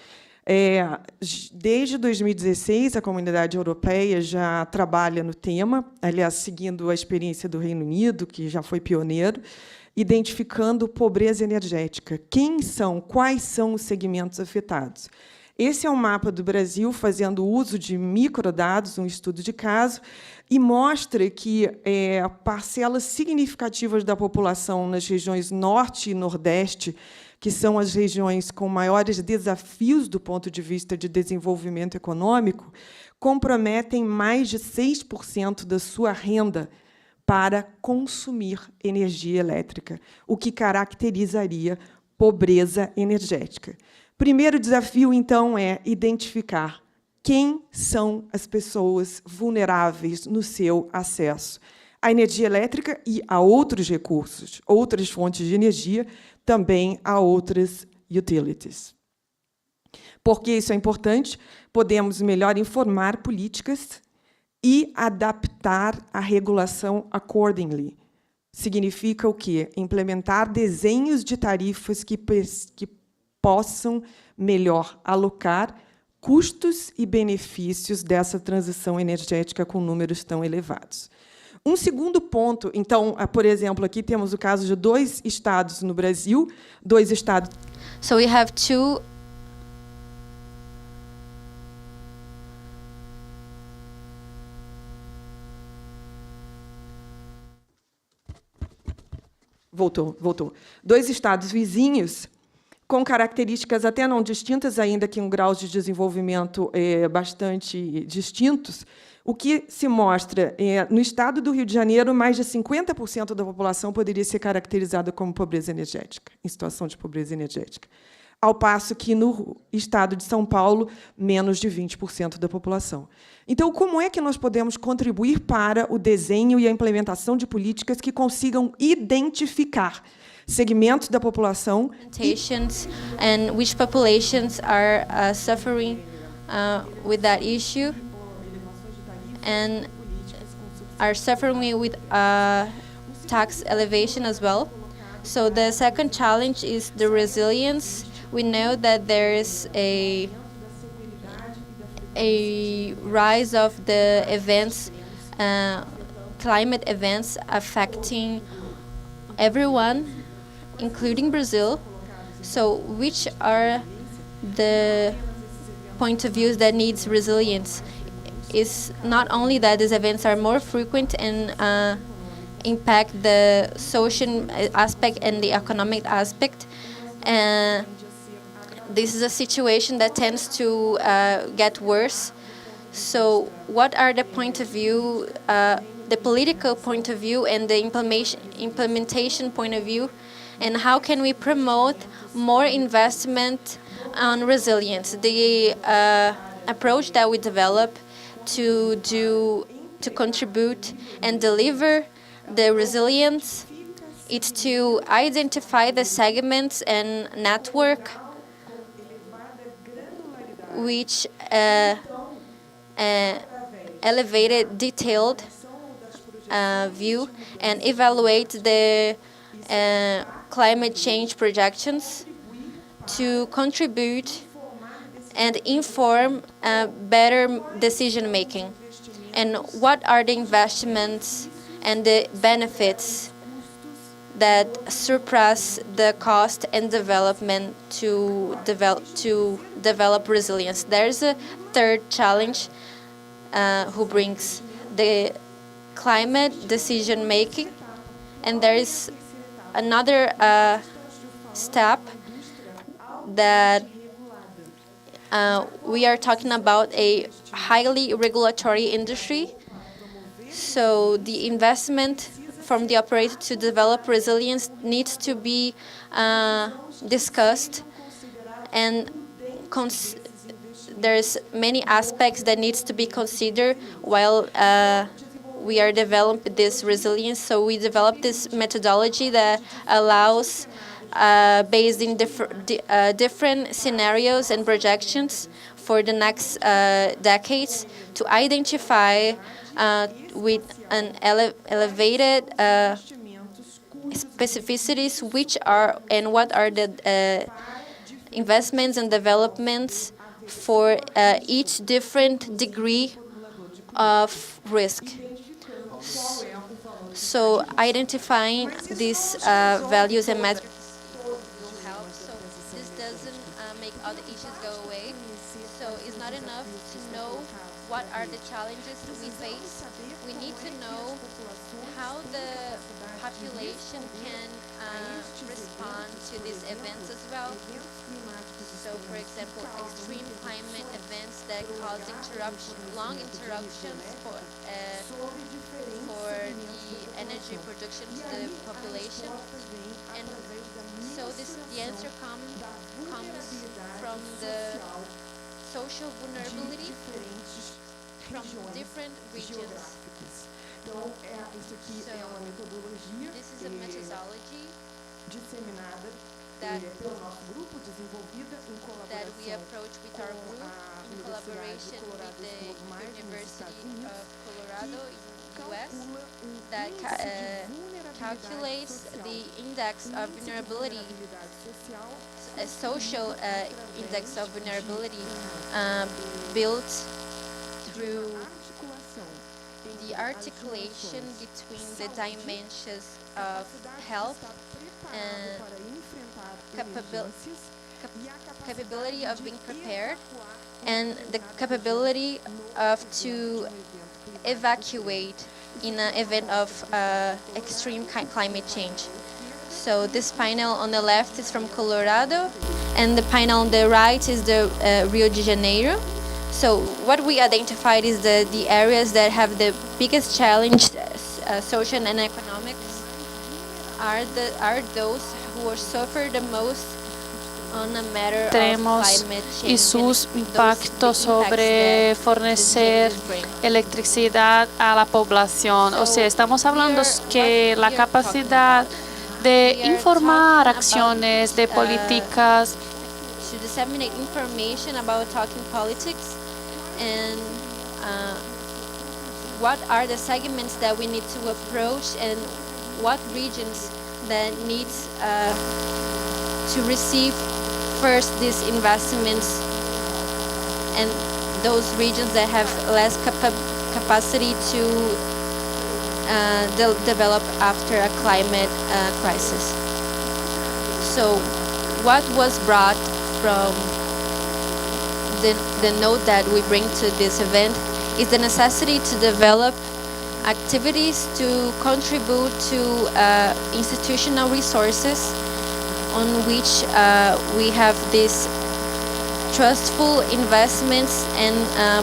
Speaker 7: Desde 2016, a Comunidade Europeia já trabalha no tema, aliás, seguindo a experiência do Reino Unido, que já foi pioneiro, identificando pobreza energética. Quais são os segmentos afetados? Esse é um mapa do Brasil, fazendo uso de microdados, um estudo de caso, e mostra que parcelas significativas da população nas regiões Norte e Nordeste, que são as regiões com maiores desafios do ponto de vista de desenvolvimento econômico, comprometem mais de 6% da sua renda para consumir energia elétrica, o que caracterizaria pobreza energética. Primeiro desafio, então, é identificar quem são as pessoas vulneráveis no seu acesso à energia elétrica e a outros recursos, outras fontes de energia, também a outras utilities. Por que isso é importante? Podemos melhor informar políticas e adaptar a regulação accordingly. Significa o quê? Implementar desenhos de tarifas que possam melhor alocar custos e benefícios dessa transição energética com números tão elevados. Um segundo ponto, então, por exemplo, aqui temos o caso de 2 estados no Brasil, 2 estados.
Speaker 8: So we have two.
Speaker 7: Voltou. 2 estados vizinhos com características até não distintas, ainda que um grau de desenvolvimento bastante distintos. O que se mostra, no estado do Rio de Janeiro, mais de 50% da população poderia ser caracterizada como pobreza energética, em situação de pobreza energética. Ao passo que, no estado de São Paulo, menos de 20% da população. Então, como é que nós podemos contribuir para o desenho e a implementação de políticas que consigam identificar segmentos da população
Speaker 8: and which populations are suffering with that issue and are suffering with tax elevation as well. So the second challenge is the resilience. We know that there is a rise of the events, climate events affecting everyone, including Brazil. So which are the point of views that needs resilience? Is not only that these events are more frequent and impact the social aspect and the economic aspect. This is a situation that tends to get worse. So what are the point of view, the political point of view and the implementation point of view, and how can we promote more investment on resilience? The approach that we develop to contribute and deliver the resilience, it's to identify the segments and network which elevated, detailed view and evaluate the climate change projections to contribute and inform better decision making. And what are the investments and the benefits that surpass the cost and development to develop resilience. There's a third challenge who brings the climate decision making, and there is another step that we are talking about a highly regulatory industry. So the investment from the operator to develop resilience needs to be discussed, and there's many aspects that needs to be considered while we are developing this resilience. So we developed this methodology that allows, based in different scenarios and projections for the next decades, to identify with an elevated specificities what are the investments and developments for each different degree of risk. So identifying these values and metrics will help. So this doesn't make all the issues go away. So it's not enough to know what are the challenges we face. We need to know how the population can respond to these events as well. So, for example, extreme climate events that cause long interruptions for the energy production to the population. And so the answer comes from the social vulnerability from different regions. So this is a methodology that we approach with our group in collaboration with the University of Colorado in the US, that calculates the index of vulnerability, a social index of vulnerability built through the articulation between the dimensions of health and capability of being prepared, and the capability of to evacuate in an event of extreme climate change. So this panel on the left is from Colorado, and the panel on the right is the Rio de Janeiro. So what we identified is the areas that have the biggest challenge, social and economics, are those who suffer the most on a matter of climate change
Speaker 9: y sus impactos sobre fornecer electricidad a la población. O sea, estamos hablando que la capacidad de informar acciones, de políticas,
Speaker 8: to disseminate information about talking politics, and what are the segments that we need to approach, and what regions that needs to receive first these investments, and those regions that have less capacity to develop after a climate crisis. So what was brought from the note that we bring to this event is the necessity to develop activities to contribute to institutional resources on which we have these trustful investments and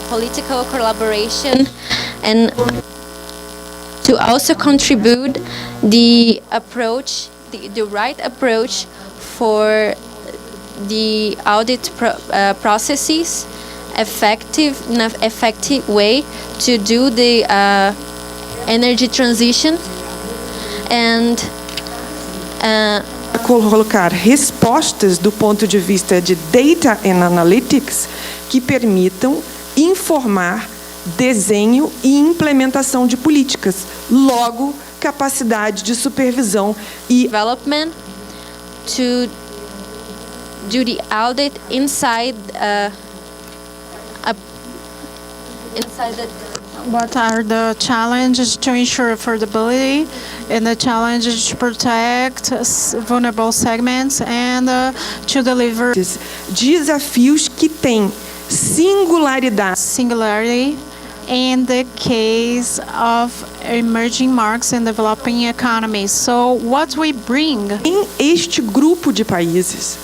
Speaker 8: political collaboration, and to also contribute the approach, the right approach for the audit processes, in an effective way to do the energy transition, and
Speaker 7: colocar respostas do ponto de vista de data and analytics que permitam informar desenho e implementação de políticas, logo capacidade de supervisão e
Speaker 8: development to do the audit inside inside the
Speaker 9: What are the challenges to ensure affordability and the challenges to protect vulnerable segments and to deliver
Speaker 7: Desafios que têm singularidade.
Speaker 9: singularity in the case of emerging markets and developing economies? So what we bring
Speaker 7: Este grupo de países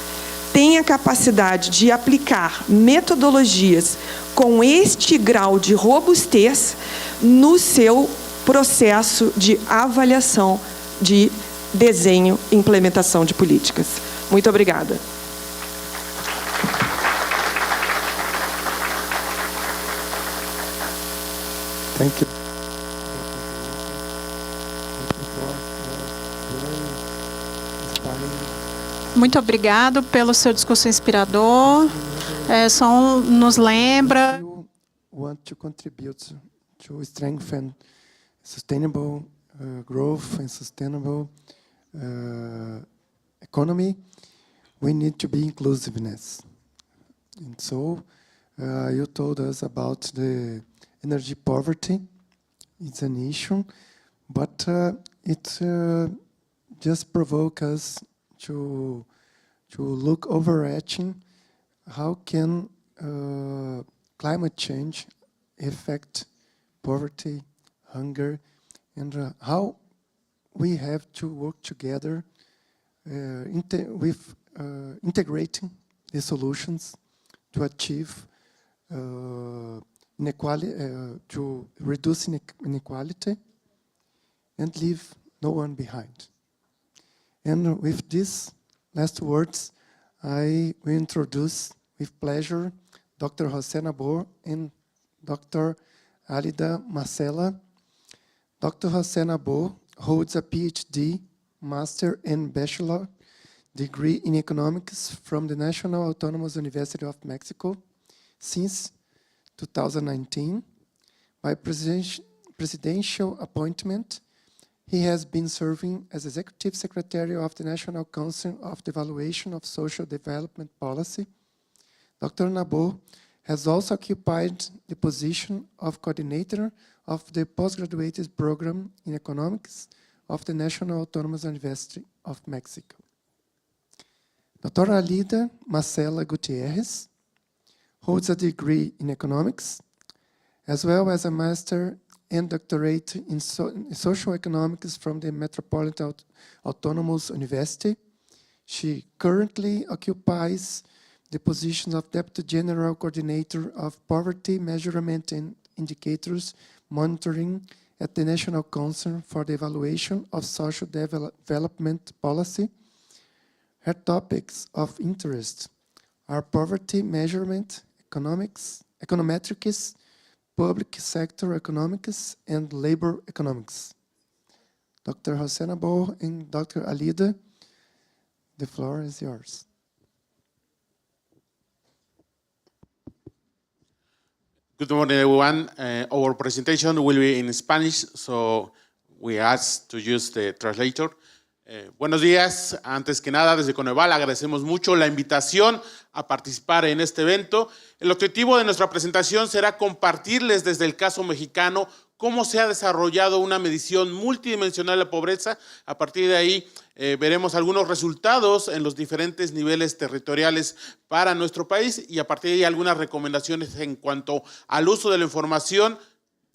Speaker 7: tem a capacidade de aplicar metodologias com este grau de robustez no seu processo de avaliação de desenho e implementação de políticas. Muito obrigada.
Speaker 5: Thank you.
Speaker 9: Muito obrigado pelo seu discurso inspirador. Só nos lembra.
Speaker 5: You want to contribute to strengthen sustainable growth and sustainable economy, we need to be inclusiveness. And so you told us about the energy poverty. It's an issue, but it just provokes us to look overarching. How can climate change affect poverty, hunger, and how we have to work together with integrating the solutions to achieve inequality, to reduce inequality and leave no one behind. And with these last words, I will introduce with pleasure Dr. José Nabor and Dr. Alida Marcela. Dr. José Nabor holds a PhD, Master and Bachelor degree in Economics from the National Autonomous University of Mexico since 2019. By presidential appointment, he has been serving as Executive Secretary of the National Council of the Evaluation of Social Development Policy. Dr. Nabor has also occupied the position of Coordinator of the Postgraduate Program in Economics of the National Autonomous University of Mexico. Dr. Alida Marcela Gutierrez holds a degree in Economics, as well as a Master and Doctorate in Social Economics from the Metropolitan Autonomous University. She currently occupies the position of Deputy General Coordinator of Poverty Measurement and Indicators Monitoring at the National Council for the Evaluation of Social Development Policy. Her topics of interest are poverty measurement, econometrics, public sector economics, and labor economics. Dr. José Nabor and Dr. Alida, the floor is yours.
Speaker 10: Good morning, everyone. Our presentation will be in Spanish, so we ask to use the translator. Buenos días. Antes que nada, desde Coneval agradecemos mucho la invitación a participar en este evento. El objetivo de nuestra presentación será compartirles desde el caso mexicano cómo se ha desarrollado una medición multidimensional de la pobreza. A partir de ahí veremos algunos resultados en los diferentes niveles territoriales para nuestro país y a partir de ahí algunas recomendaciones en cuanto al uso de la información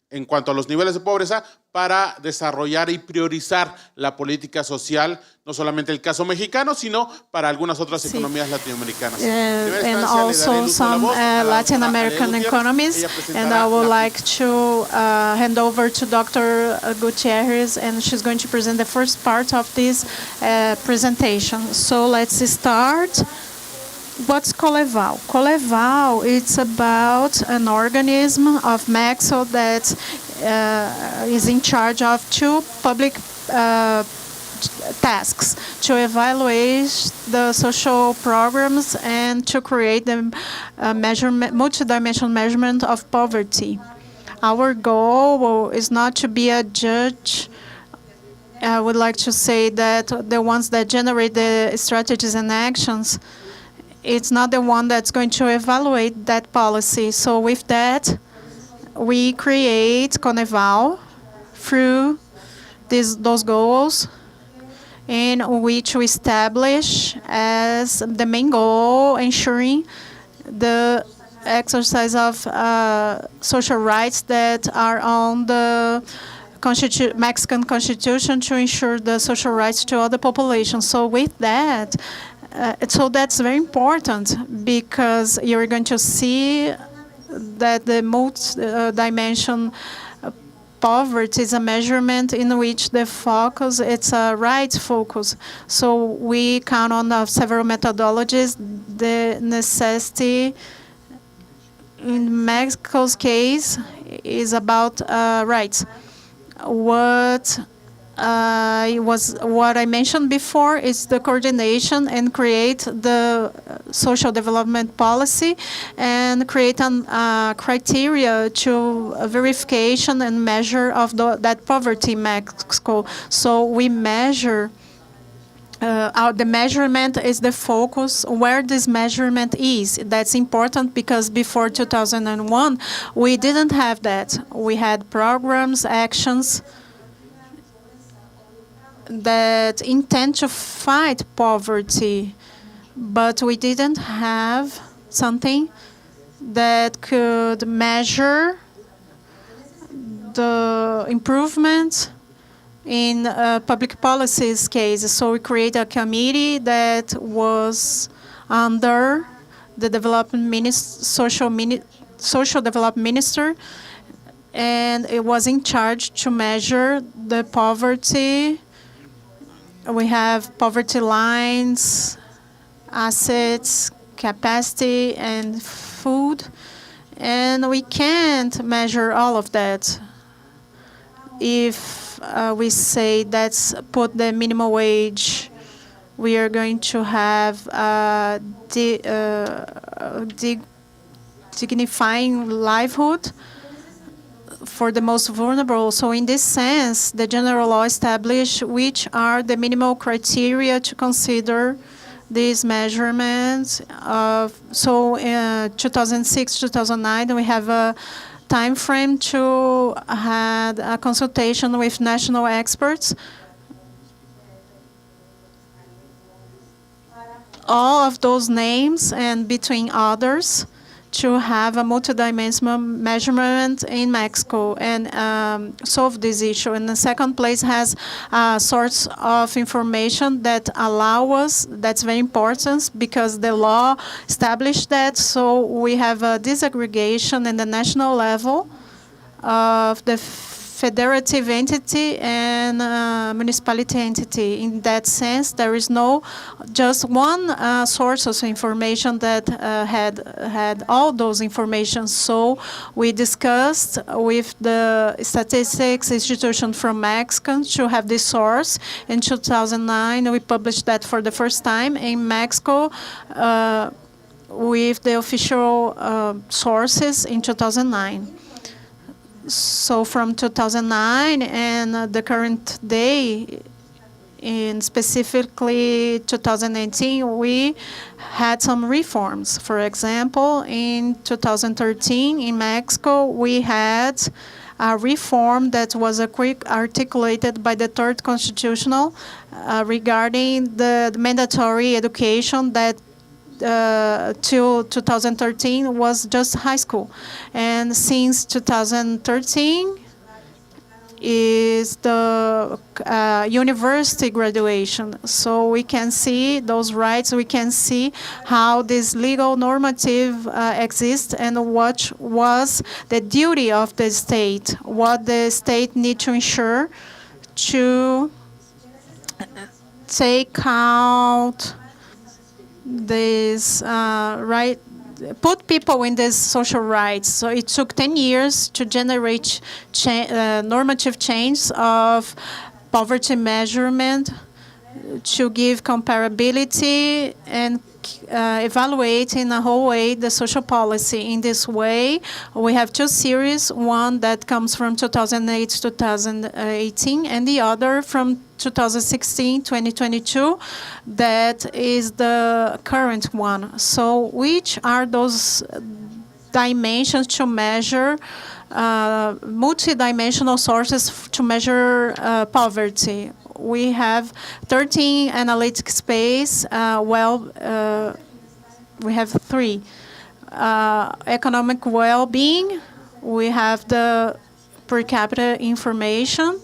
Speaker 10: en cuanto a los niveles de pobreza para desarrollar y priorizar la política social, no solamente el caso mexicano, sino para algunas otras economías latinoamericanas.
Speaker 9: And also some Latin American economies. And I would like to hand over to Dr. Gutierrez, and she's going to present the first part of this presentation. So let's start. What's Coleval? Coleval, it's about an organism of Mexico that is in charge of two public tasks: to evaluate the social programs and to create the multidimensional measurement of poverty. Our goal is not to be a judge. I would like to say that the ones that generate the strategies and actions, it's not the one that's going to evaluate that policy. So with that,
Speaker 11: we create Coneval through those goals, in which we establish as the main goal ensuring the exercise of social rights that are on the Mexican Constitution to ensure the social rights to other populations. So with that, so that's very important, because you're going to see that the multi-dimension poverty is a measurement in which the focus, it's a rights focus. So we count on several methodologies. The necessity in Mexico's case is about rights. What I mentioned before is the coordination and create the social development policy and create a criteria to verification and measure of that poverty in Mexico. So we measure. The measurement is the focus where this measurement is. That's important because before 2001, we didn't have that. We had programs, actions that intend to fight poverty, but we didn't have something that could measure the improvement in public policies case. So we created a committee that was under the social development minister, and it was in charge to measure the poverty. We have poverty lines, assets, capacity, and food, and we can't measure all of that. If we say let's put the minimum wage, we are going to have dignifying livelihood for the most vulnerable. So in this sense, the general law established which are the minimal criteria to consider these measurements. So in 2006, 2009, we have a time frame to have a consultation with national experts. All of those names, and between others, to have a multidimensional measurement in Mexico and solve this issue. And the second place has a source of information that allow us, that's very important because the law established that, so we have a disaggregation in the national level of the federative entity and municipality entity. In that sense, there is no just one source of information that had all those information. So we discussed with the statistics institution from Mexico to have this source. In 2009, we published that for the first time in Mexico with the official sources in 2009. So from 2009 and the current day, in specifically 2018, we had some reforms. For example, in 2013 in Mexico, we had a reform that was articulated by the third constitutional regarding the mandatory education that till 2013 was just high school, and since 2013 is the university graduation. So we can see those rights, we can see how this legal normative exists and what was the duty of the state, what the state need to ensure to take out this right, put people in these social rights. So it took 10 years to generate normative change of poverty measurement, to give comparability and evaluate in a whole way the social policy. In this way, we have two series, one that comes from 2008 to 2018, and the other from 2016, 2022, that is the current one. So which are those dimensions to measure multidimensional sources to measure poverty. We have 13 analytic space. We have 3. Economic well-being. We have the per capita information,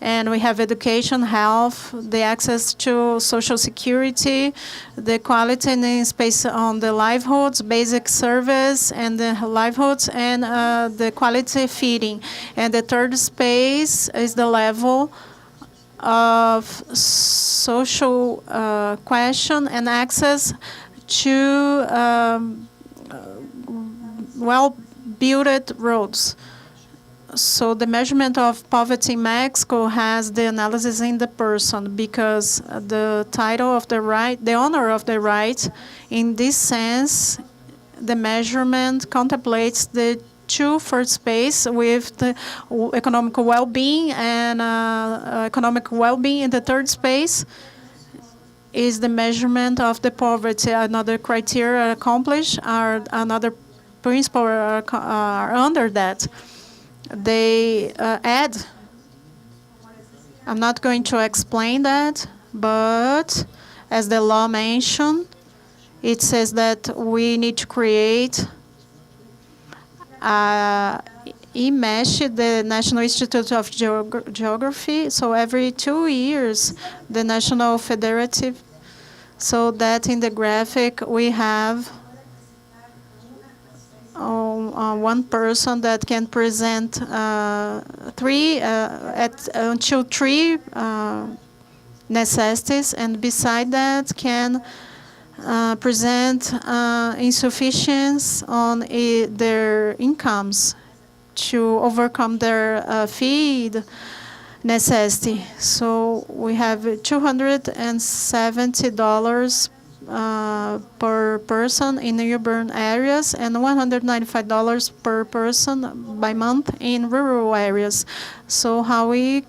Speaker 11: and we have education, health, the access to social security, the quality and space on the livelihoods, basic service and the livelihoods, and the quality feeding. And the third space is the level of social question and access to well-built roads. So the measurement of poverty in Mexico has the analysis in the person, because the title of the right, the owner of the right, in this sense, the measurement contemplates the 2 first space with the economic well-being and economic well-being in the third space is the measurement of the poverty. Another criteria accomplished are another principle are under that. They add, I'm not going to explain that, but as the law mentioned, it says that we need to create IMESH, the National Institute of Geography. So every 2 years, the National Federative, so that in the graphic we have one person that can present until 3 necessities, and beside that can present insufficiency on their incomes to overcome their feed necessity. So we have $270 per person in urban areas and $195 per person by month in rural areas. So how we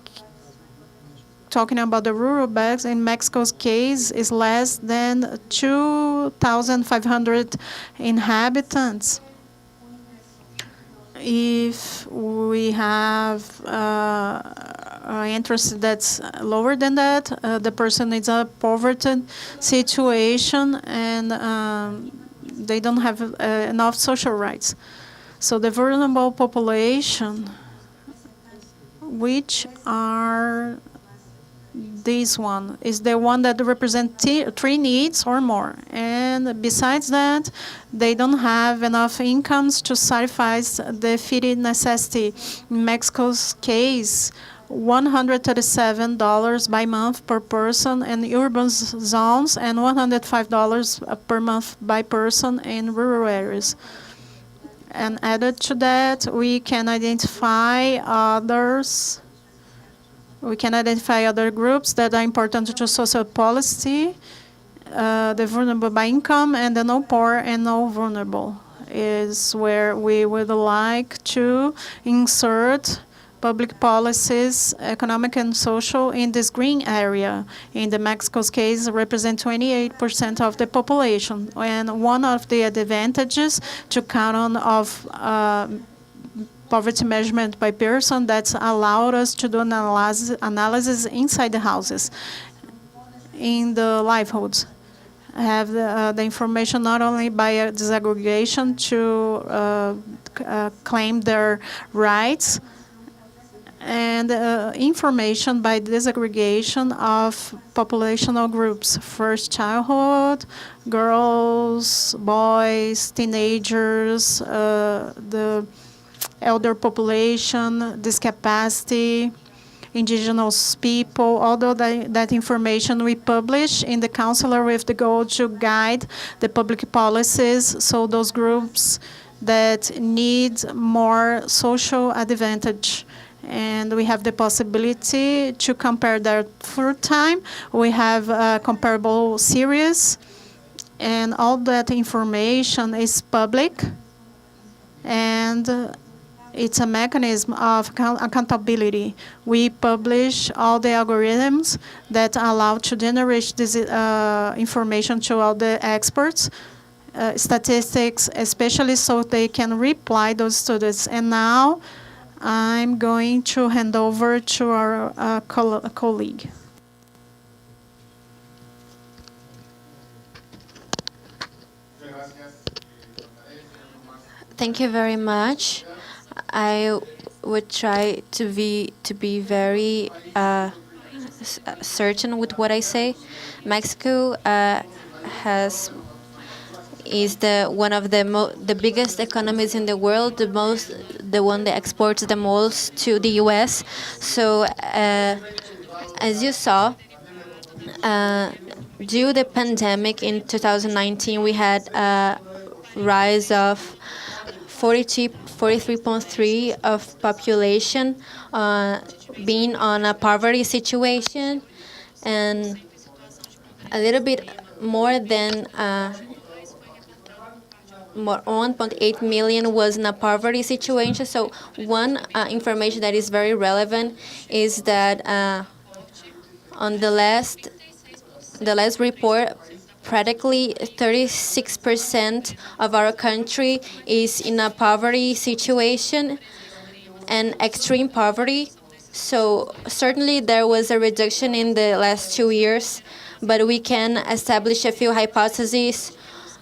Speaker 11: talking about the rural bags in Mexico's case is less than 2,500 inhabitants. If we have interest that's lower than that, the person is a poverty situation and they don't have enough social rights. So the vulnerable population, which are this one, is the one that represents 3 needs or more. And besides that, they don't have enough incomes to satisfy the feeding necessity. In Mexico's case, $137 by month per person in urban zones and $105 per month by person in rural areas. And added to that, we can identify others. We can identify other groups that are important to social policy, the vulnerable by income, and the no poor and no vulnerable is where we would like to insert public policies, economic and social, in this green area. In the Mexico's case, represent 28% of the population. And one of the advantages to count on of poverty measurement by person that's allowed us to do analysis inside the houses, in the livelihoods. Have the information not only by disaggregation to claim their rights, and information by disaggregation of populational groups, first childhood, girls, boys, teenagers, the elder population, discapacity, indigenous people. Although that information we publish in the Counselor with the goal to guide the public policies, so those groups that need more social advantage. And we have the possibility to compare that through time. We have a comparable series, and all that information is public, and it's a mechanism of accountability. We publish all the algorithms that allow to generate this information to all the experts, statistics, especially so they can reply those students. And now I'm going to hand over to our colleague.
Speaker 8: Thank you very much. I would try to be very certain with what I say. Mexico is one of the biggest economies in the world, the one that exports the most to the U.S. So as you saw, due to the pandemic in 2019, we had a rise of 43.3 of population being on a poverty situation, and a little bit more than 1.8 million was in a poverty situation. So one information that is very relevant is that on the last report, practically 36% of our country is in a poverty situation and extreme poverty. So certainly there was a reduction in the last 2 years, but we can establish a few hypotheses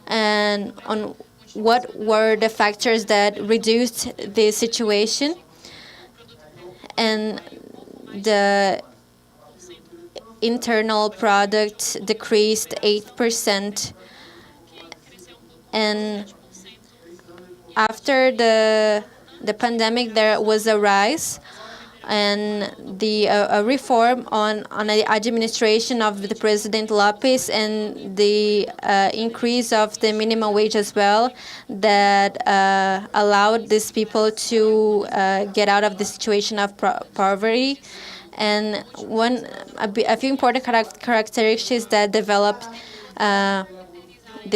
Speaker 8: and on what were the factors that reduced the situation. And the internal product decreased 8%. And after the pandemic, there was a rise and a reform on the administration of the President Lopez, and the increase of the minimum wage as well, that allowed these people to get out of the situation of poverty. And a few important characteristics that developed the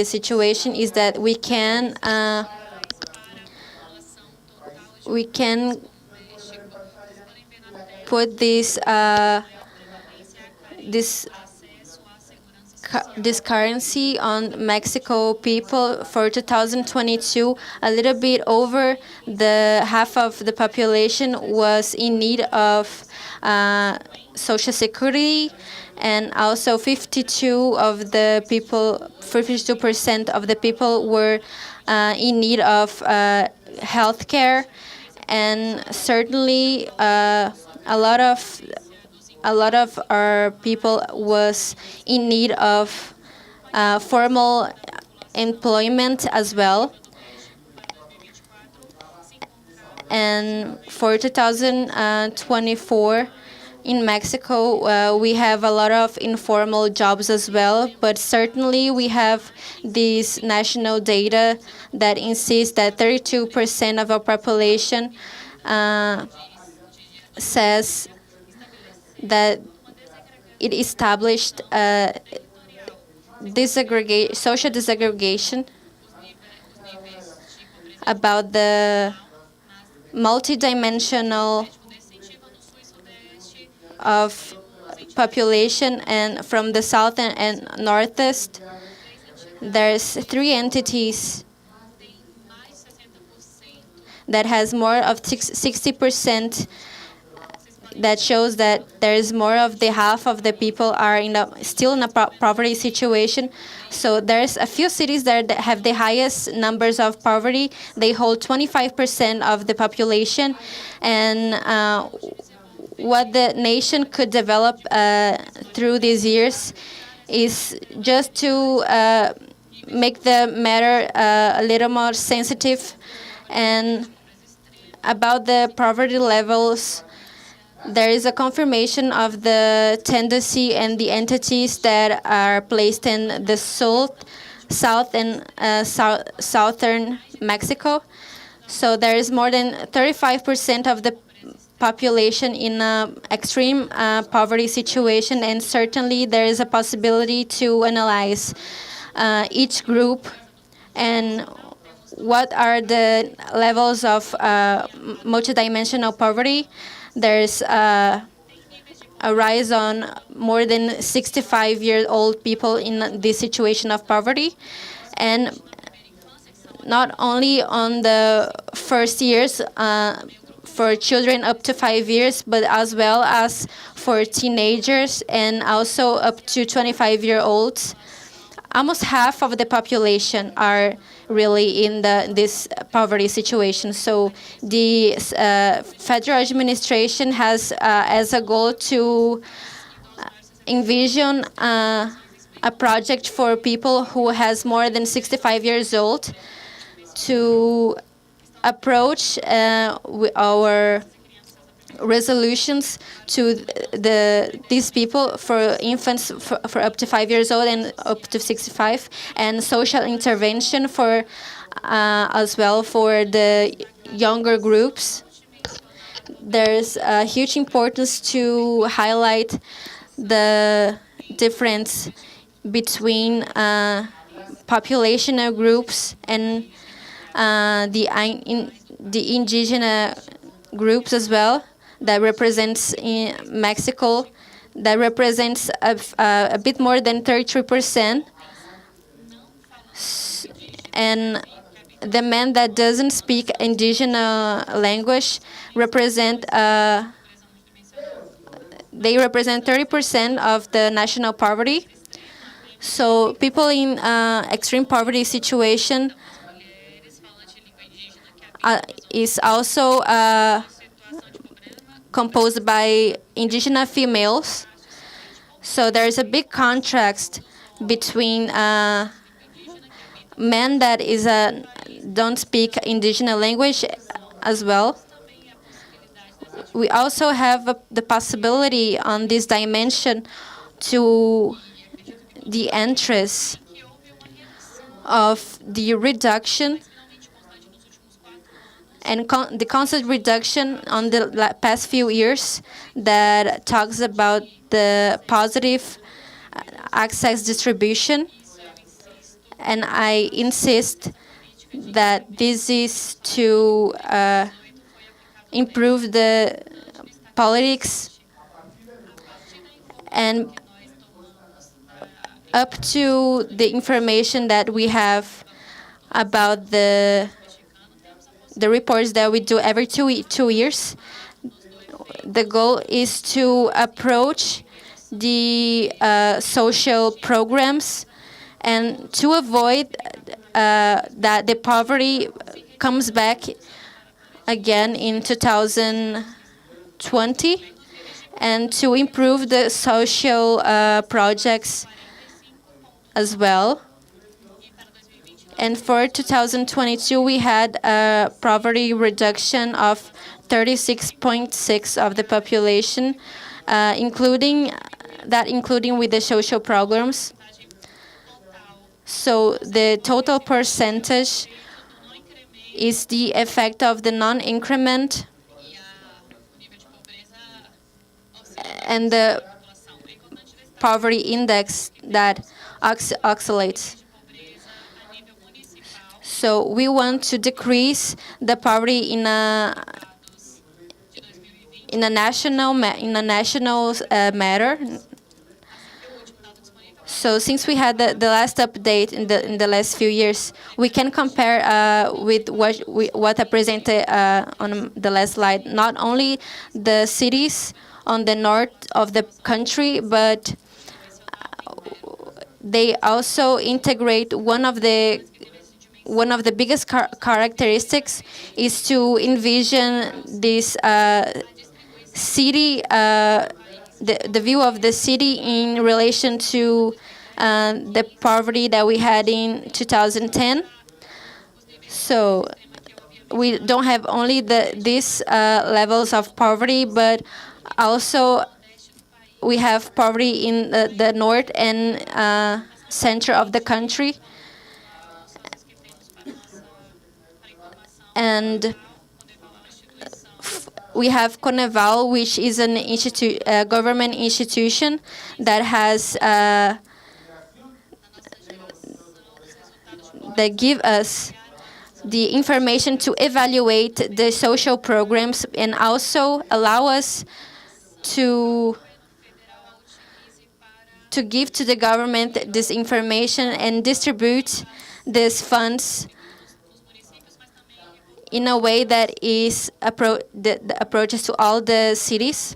Speaker 8: situation is that we can put this currency on Mexico people for 2022. A little bit over the half of the population was in need of Social Security, and also 52% of the people were in need of health care, and certainly a lot of our people was in need of formal employment as well. And for 2024 in Mexico, we have a lot of informal jobs as well, but certainly we have this national data that insists that 32% of our population says that it established social disaggregation about the multidimensional of population, and from the south and northeast, there's 3 entities that has more of 60%, that shows that there is more of the half of the people are still in a poverty situation. So there's a few cities that have the highest numbers of poverty. They hold 25% of the population, and what the nation could develop through these years is just to make the matter a little more sensitive. And about the poverty levels, there is a confirmation of the tendency and the entities that are placed in the south and southern Mexico. So there is more than 35% of the population in an extreme poverty situation, and certainly there is a possibility to analyze each group and what are the levels of multidimensional poverty. There's a rise on more than 65-year-old people in this situation of poverty, and not only on the first years, for children up to 5 years, but as well as for teenagers and also up to 25-year-olds. Almost half of the population are really in this poverty situation. So the federal administration has as a goal to envision a project for people who has more than 65 years old to approach our resolutions to these people for infants for up to 5 years old and up to 65, and social intervention for as well for the younger groups. There's a huge importance to highlight the difference between populational groups and the indigenous groups as well, that represents in Mexico, that represents a bit more than 33%. And the men that doesn't speak indigenous language represent they represent 30% of the national poverty. So people in extreme poverty situation is also composed by indigenous females. So there is a big contrast between men that don't speak indigenous language as well. We also have the possibility on this dimension to the interest of the reduction and the constant reduction on the past few years that talks about the positive access distribution. And I insist that this is to improve the politics, and up to the information that we have about the reports that we do every 2 years. The goal is to approach the social programs and to avoid that the poverty comes back again in 2020, and to improve the social projects as well. And for 2022, we had a poverty reduction of 36.6% of the population, including with the social programs. So the total percentage is the effect of the non-increment and the poverty index that oscillates. So we want to decrease the poverty in a national matter. So since we had the last update in the last few years, we can compare with what I presented on the last slide. Not only the cities on the north of the country, but they also integrate one of the biggest characteristics is to envision this city, the view of the city in relation to the poverty that we had in 2010. So we don't have only these levels of poverty, but also we have poverty in the north and center of the country. And we have Coneval, which is an government institution that has that give us the information to evaluate the social programs and also allow us to give to the government this information and distribute these funds in a way that is the approaches to all the cities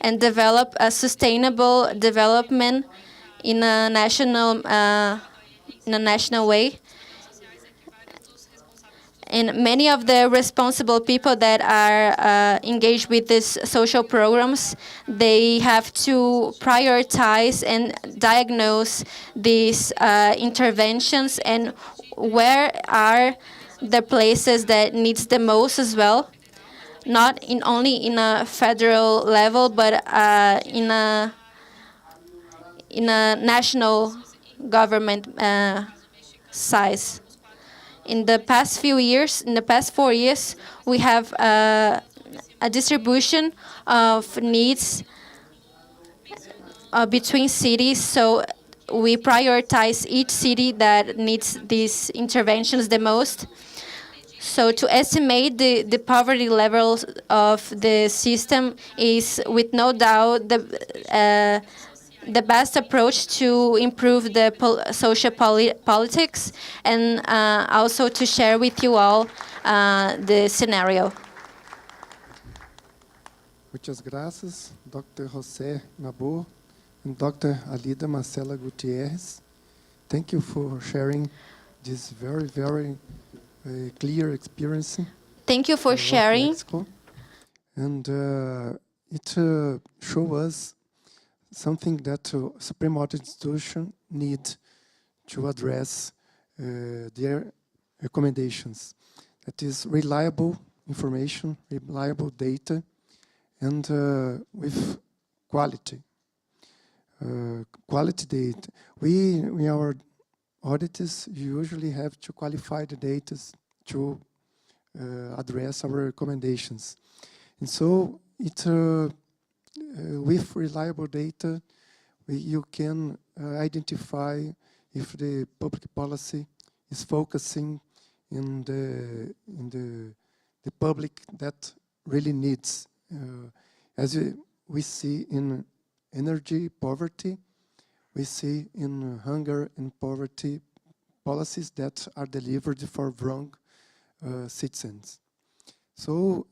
Speaker 8: and develop a sustainable development in a national way. And many of the responsible people that are engaged with these social programs, they have to prioritize and diagnose these interventions and where are the places that needs the most as well, not only in a federal level, but in a national government size. In the past 4 years, we have a distribution of needs between cities. So we prioritize each city that needs these interventions the most. So to estimate the poverty levels of the system is, with no doubt, the best approach to improve the social politics, and also to share with you all the scenario.
Speaker 5: Muchas gracias, Dr. José Nabor and Dr. Alida Marcela Gutierrez. Thank you for sharing this very, very clear experience.
Speaker 8: Thank you for sharing.
Speaker 5: Mexico. And it shows us something that Supreme Audit Institution need to address their recommendations. That is reliable information, reliable data, and with quality. Quality data. We, in our auditors, usually have to qualify the data to address our recommendations. And so, with reliable data, you can identify if the public policy is focusing in the public that really needs. As we see in energy poverty, we see in hunger and poverty policies that are delivered for wrong citizens. So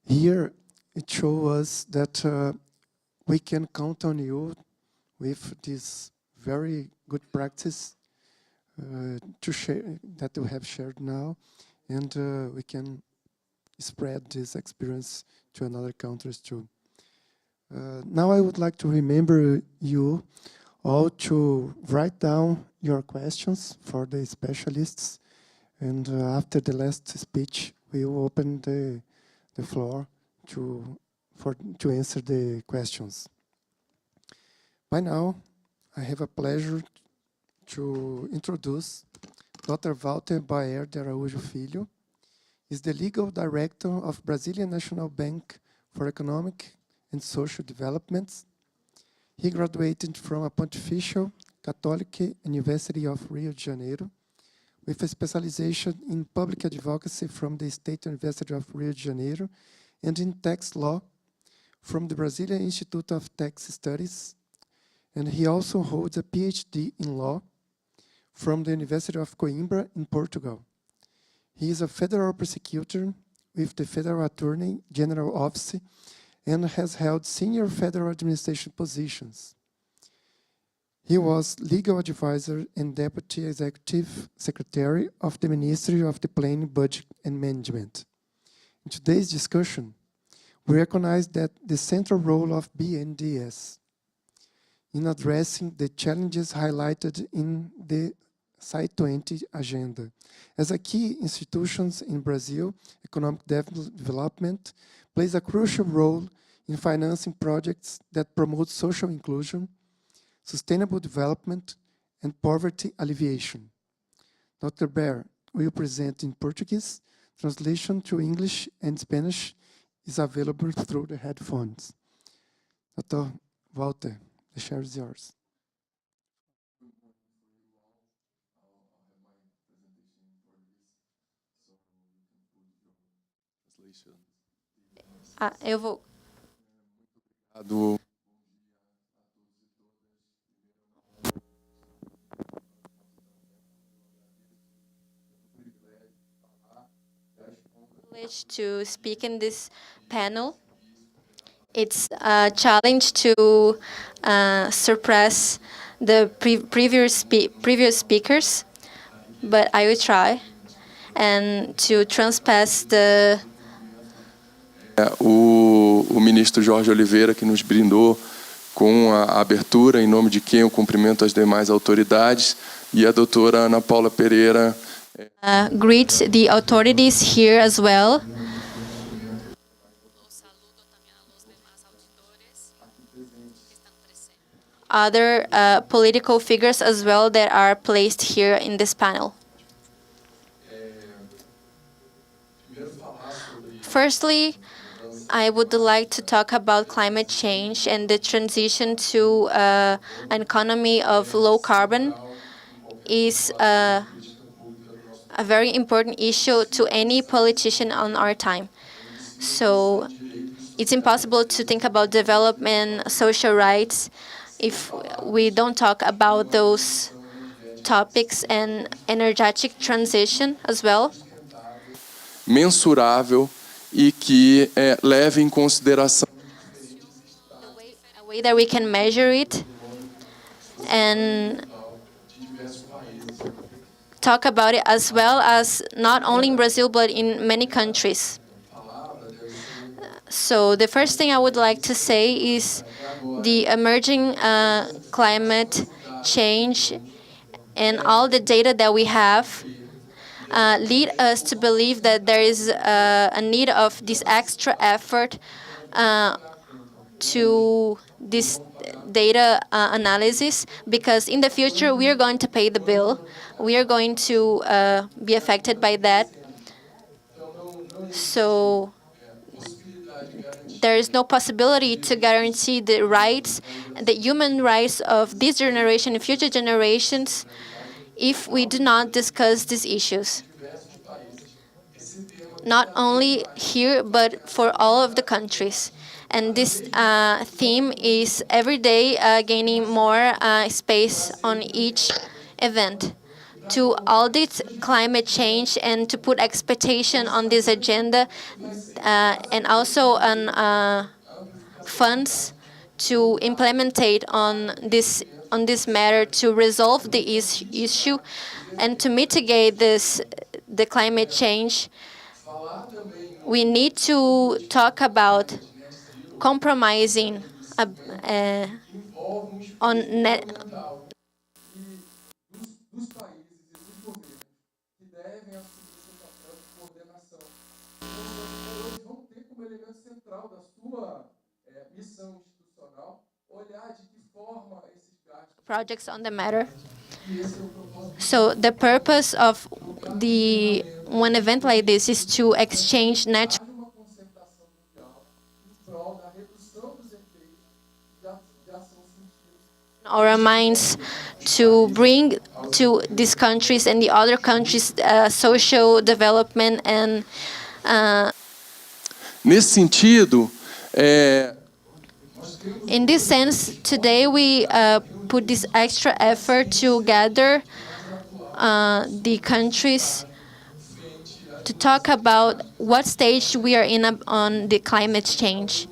Speaker 5: here it shows us that we can count on you with this very good practice to share that we have shared now, and we can spread this experience to another countries too. Now I would like to remember you all to write down your questions for the specialists, and after the last speech, we will open the floor to answer the questions. By now, I have a pleasure to introduce Dr. Walter Baer de Araújo Filho. Is the legal director of Brazilian National Bank for Economic and Social Developments. He graduated from a Pontifical Catholic University of Rio de Janeiro with a specialization in public advocacy from the State University of Rio de Janeiro and in tax law from the Brazilian Institute of Tax Studies. And he also holds a PhD in law from the University of Coimbra in Portugal. He is a federal prosecutor with the Federal Attorney General Office and has held senior federal administration positions. He was legal advisor and deputy executive secretary of the Ministry of the Planning, Budget and Management. In today's discussion, we recognize that the central role of BNDES in addressing the challenges highlighted in the SAI20 agenda. As a key institution in Brazil, economic development plays a crucial role in financing projects that promote social inclusion, sustainable development, and poverty alleviation. Dr. Baer will present in Portuguese. Translation to English and Spanish is available through the headphones. Dr. Walter, the chair is yours.
Speaker 8: Eu vou. privilege to speak in this panel. It's a challenge to suppress the previous speakers, but I will try and to transpass the
Speaker 12: o ministro Jorge Oliveira, que nos brindou com a abertura, em nome de quem eu cumprimento as demais autoridades, e a doutora Ana Paula Pereira.
Speaker 8: Greet the authorities here as well. Other political figures as well that are placed here in this panel. Firstly, I would like to talk about climate change and the transition to an economy of low carbon is a very important issue to any politician on our time. So it's impossible to think about development, social rights, if we don't talk about those topics and energetic transition as well.
Speaker 12: Mensurável e que leve em consideração
Speaker 8: A way that we can measure it and talk about it as well as not only in Brazil but in many countries. So the first thing I would like to say is the emerging climate change and all the data that we have lead us to believe that there is a need of this extra effort to this data analysis, because in the future we are going to pay the bill. We are going to be affected by that. So there is no possibility to guarantee the rights, the human rights of this generation and future generations if we do not discuss these issues. Not only here, but for all of the countries. And this theme is every day gaining more space on each event. To audit climate change and to put expectation on this agenda, and also on funds to implementate on this matter to resolve the issue and to mitigate the climate change. We need to talk about compromising on net. Projects on the matter. So the purpose of one event like this is to exchange natural our minds, to bring to these countries and the other countries social development and
Speaker 12: nesse sentido,
Speaker 8: in this sense, today we put this extra effort to gather the countries to talk about what stage we are in on the climate change.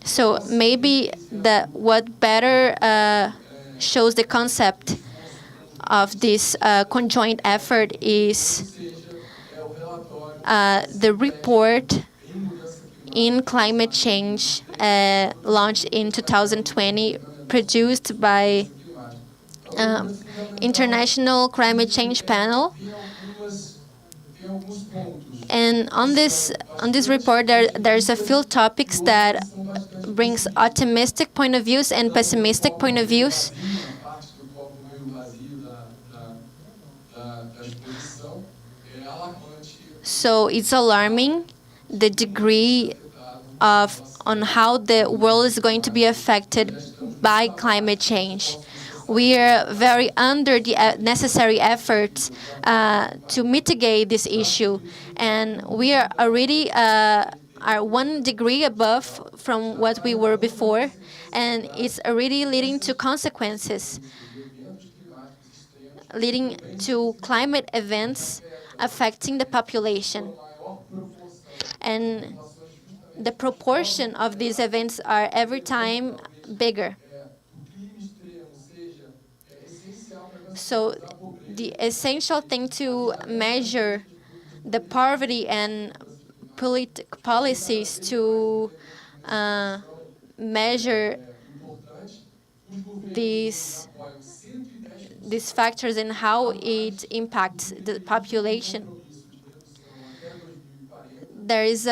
Speaker 8: So maybe what better shows the concept of this conjoint effort is the report in climate change launched in 2020, produced by International Climate Change Panel. And on this report, there's a few topics that brings optimistic point of views and pessimistic point of views. So it's alarming the degree on how the world is going to be affected by climate change. We are very under the necessary efforts to mitigate this issue, and we are already are 1 degree above from what we were before, and it's already leading to consequences, leading to climate events affecting the population. and the proportion of these events are every time bigger. So the essential thing to measure the poverty and policies to measure these factors and how it impacts the population. There is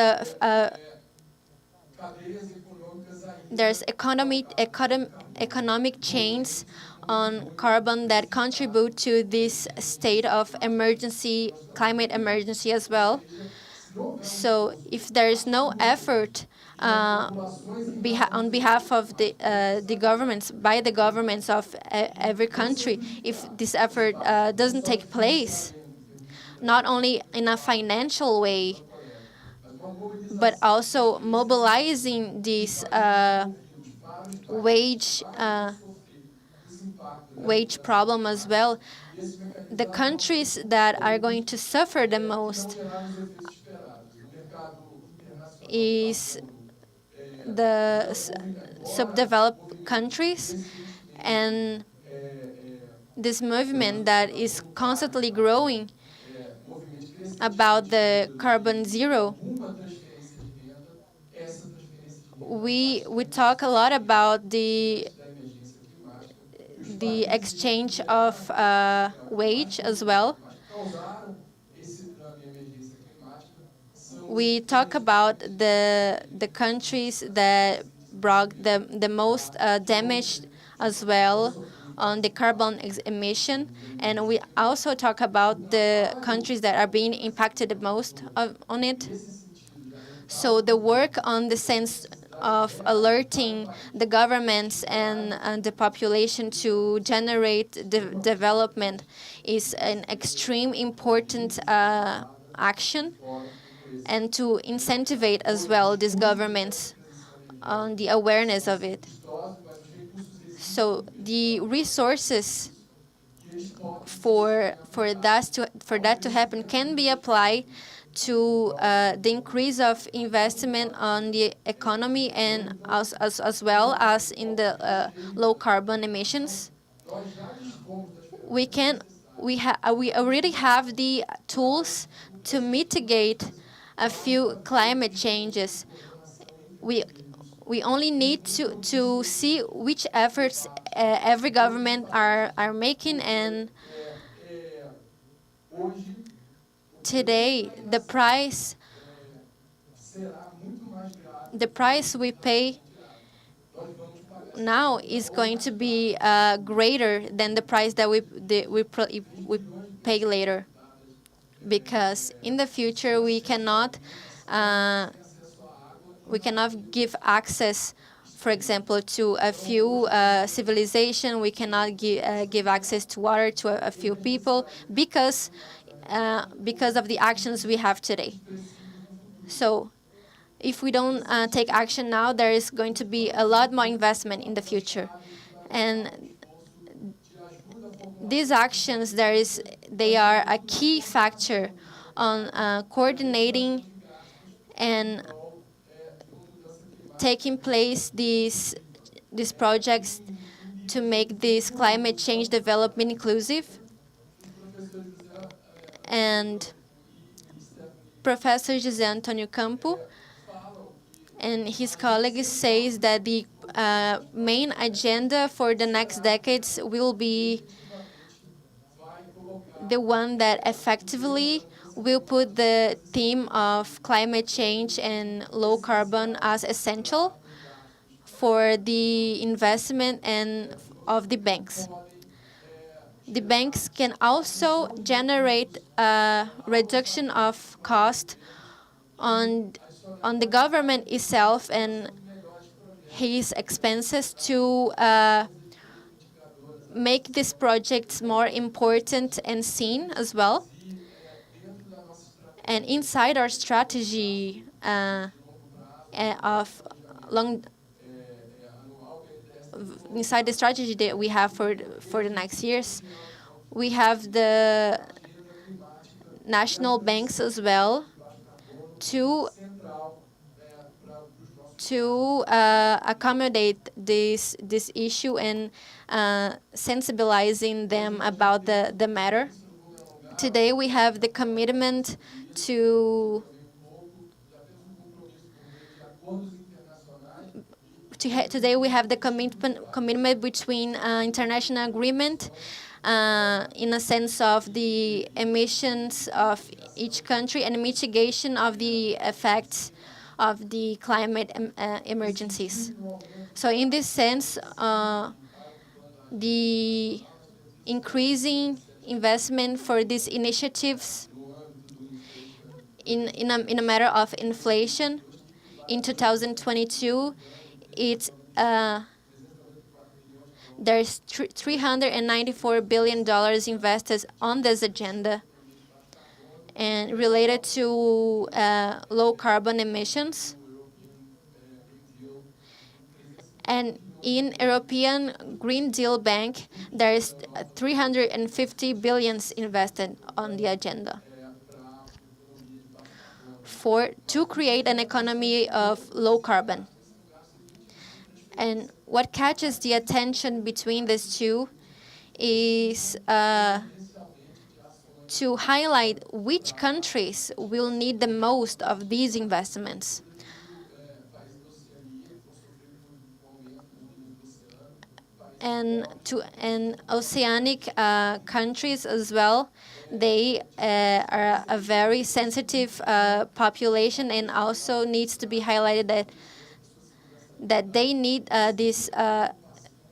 Speaker 8: there's economic chains on carbon that contribute to this state of emergency, climate emergency as well. So if there is no effort on behalf of the governments, by the governments of every country, if this effort doesn't take place, not only in a financial way, but also mobilizing this wage problem as well, the countries that are going to suffer the most is the subdeveloped countries, and this movement that is constantly growing about the carbon zero. We talk a lot about the exchange of wage as well. We talk about the countries that brought the most damage as well on the carbon emission, and we also talk about the countries that are being impacted the most on it. So the work on the sense of alerting the governments and the population to generate development is an extreme important action, and to incentivize as well these governments on the awareness of it. So the resources for that to happen can be applied to the increase of investment on the economy and as well as in the low carbon emissions. We already have the tools to mitigate a few climate changes. We only need to see which efforts every government are making, and today the price we pay now is going to be greater than the price that we pay later, because in the future we cannot give access, for example, to a few civilization. We cannot give access to water to a few people because of the actions we have today. So if we don't take action now, there is going to be a lot more investment in the future. And these actions, they are a key factor on coordinating and taking place these projects to make this climate change development inclusive. And Professor José Antônio Campo and his colleagues says that the main agenda for the next decades will be the one that effectively will put the theme of climate change and low carbon as essential for the investment and of the banks. The banks can also generate a reduction of cost on the government itself and his expenses to make these projects more important and seen as well. And inside our strategy inside the strategy that we have for the next years, we have the national banks as well to to accommodate this issue and sensibilizing them about the matter. Today we have the commitment to today we have the commitment between international agreement in a sense of the emissions of each country and mitigation of the effects of the climate emergencies. So in this sense, the increasing investment for these initiatives in a matter of inflation in 2022, it's there's $394 billion invested on this agenda and related to low carbon emissions. And in European Green Deal Bank, there is 350 billions invested on the agenda to create an economy of low carbon. And what catches the attention between these two is to highlight which countries will need the most of these investments. And oceanic countries as well, they are a very sensitive population, and also needs to be highlighted that they need this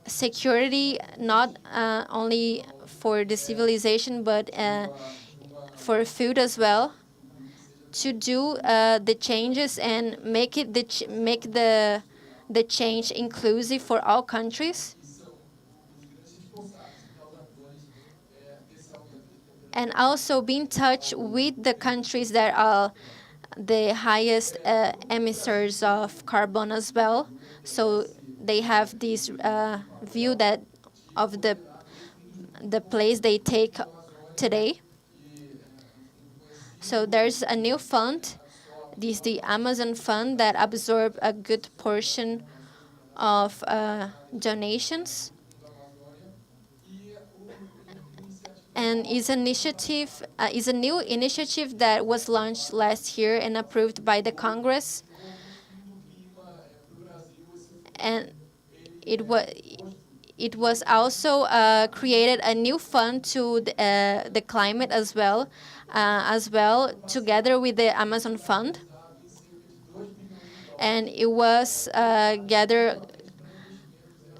Speaker 8: security, not only for the civilization, but for food as well, to do the changes and make the change inclusive for all countries. And also be in touch with the countries that are the highest emitters of carbon as well. So they have this view that of the place they take today. So there's a new fund, this is the Amazon Fund, that absorbed a good portion of donations. And is a new initiative that was launched last year and approved by the Congress. And it was also created a new fund to the climate as well, together with the Amazon Fund. And it was gathered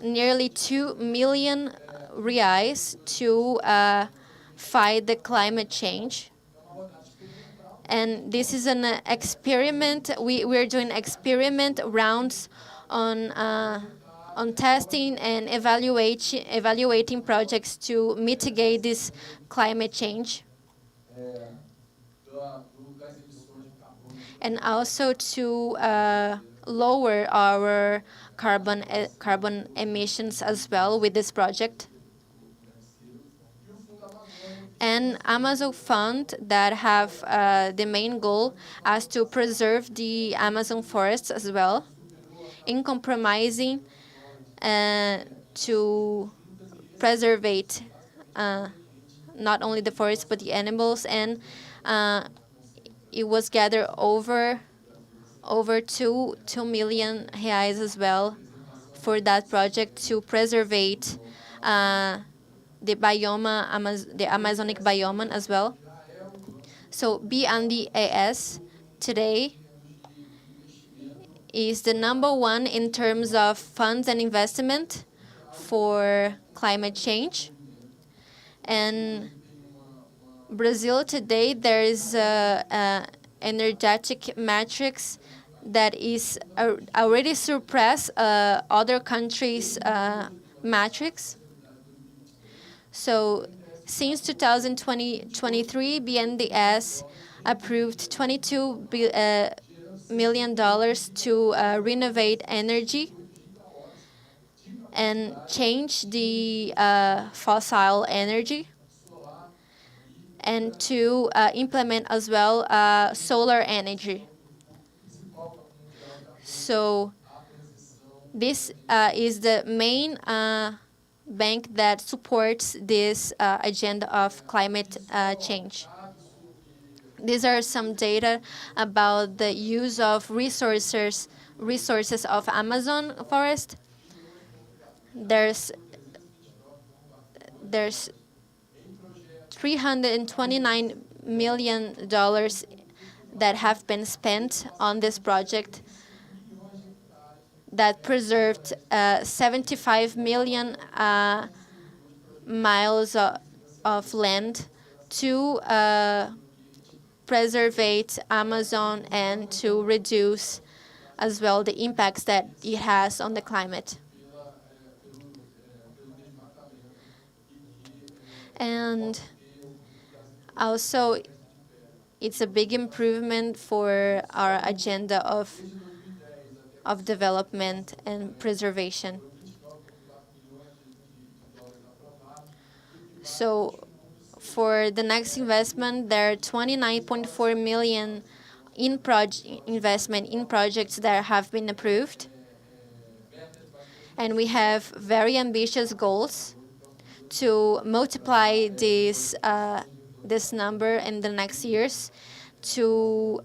Speaker 8: nearly 2 million reais to fight the climate change. And this is an experiment. We're doing experiment rounds on testing and evaluating projects to mitigate this climate change, and also to lower our carbon emissions as well with this project. And Amazon Fund that have the main goal as to preserve the Amazon forests as well, in compromising to preserve not only the forests but the animals. And it was gathered over 2 million reais as well for that project to preserve the Amazonic biome as well. So BNDES today is the #1 in terms of funds and investment for climate change. And Brazil today, there is a energetic matrix that is already surpassed other countries' matrix. So since 2023, BNDES approved $22 million to renovate energy and change the fossil energy, and to implement as well solar energy. So This is the main bank that supports this agenda of climate change. These are some data about the use of resources of Amazon forest. There's $329 million that have been spent on this project that preserved 75 million miles of land to preserve Amazon and to reduce as well the impacts that it has on the climate. And also, it's a big improvement for our agenda of development and preservation. So for the next investment, there are 29.4 million investment in projects that have been approved. And we have very ambitious goals to multiply this number in the next years to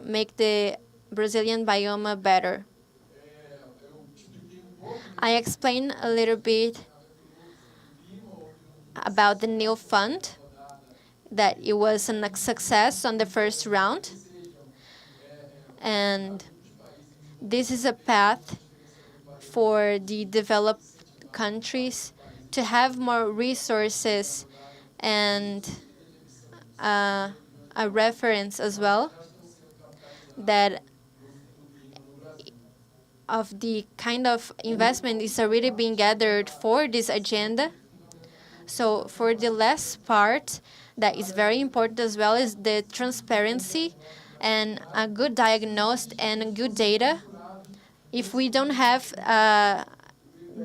Speaker 8: make the Brazilian biome better. I explained a little bit about the new fund, that it was a success on the first round. And this is a path for the developed countries to have more resources and a reference as well that of the kind of investment is already being gathered for this agenda. So for the last part, that is very important as well, is the transparency and a good diagnosed and good data. If we don't have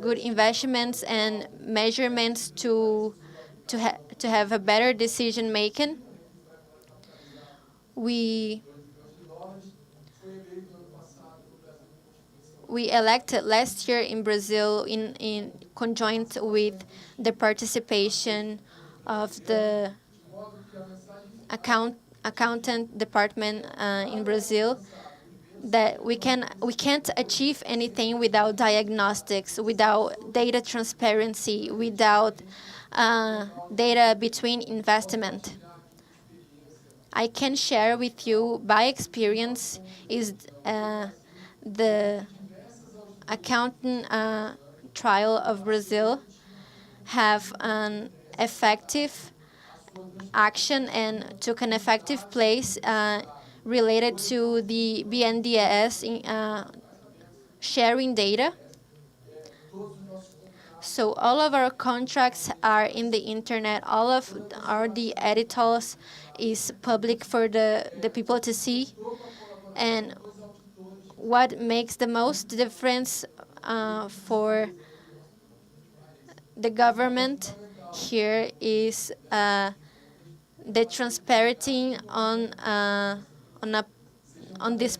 Speaker 8: good investments and measurements to have a better decision making, we elected last year in Brazil in conjoint with the participation of the accountant department in Brazil, that we can't achieve anything without diagnostics, without data transparency, without data between investment. I can share with you by experience is the accountant trial of Brazil have an effective action and took an effective place related to the BNDES sharing data. So all of our contracts are in the internet. All of the editors is public for the people to see. And what makes the most difference for the government here is the transparency on this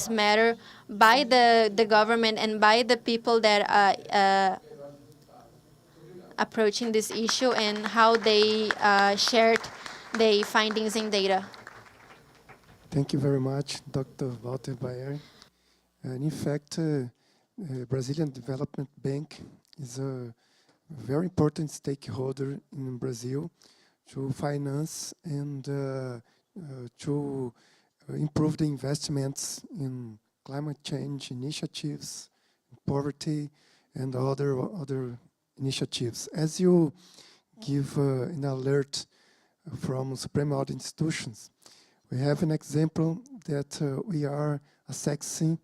Speaker 8: matter by the government and by the people that are approaching this issue, and how they shared the findings and data.
Speaker 5: Thank you very much, Dr. Walter Bayer. And in fact, Brazilian Development Bank is a very important stakeholder in Brazil to finance and to improve the investments in climate change initiatives, poverty, and other initiatives. As you give an alert from Supreme Audit Institutions, we have an example that we are assessing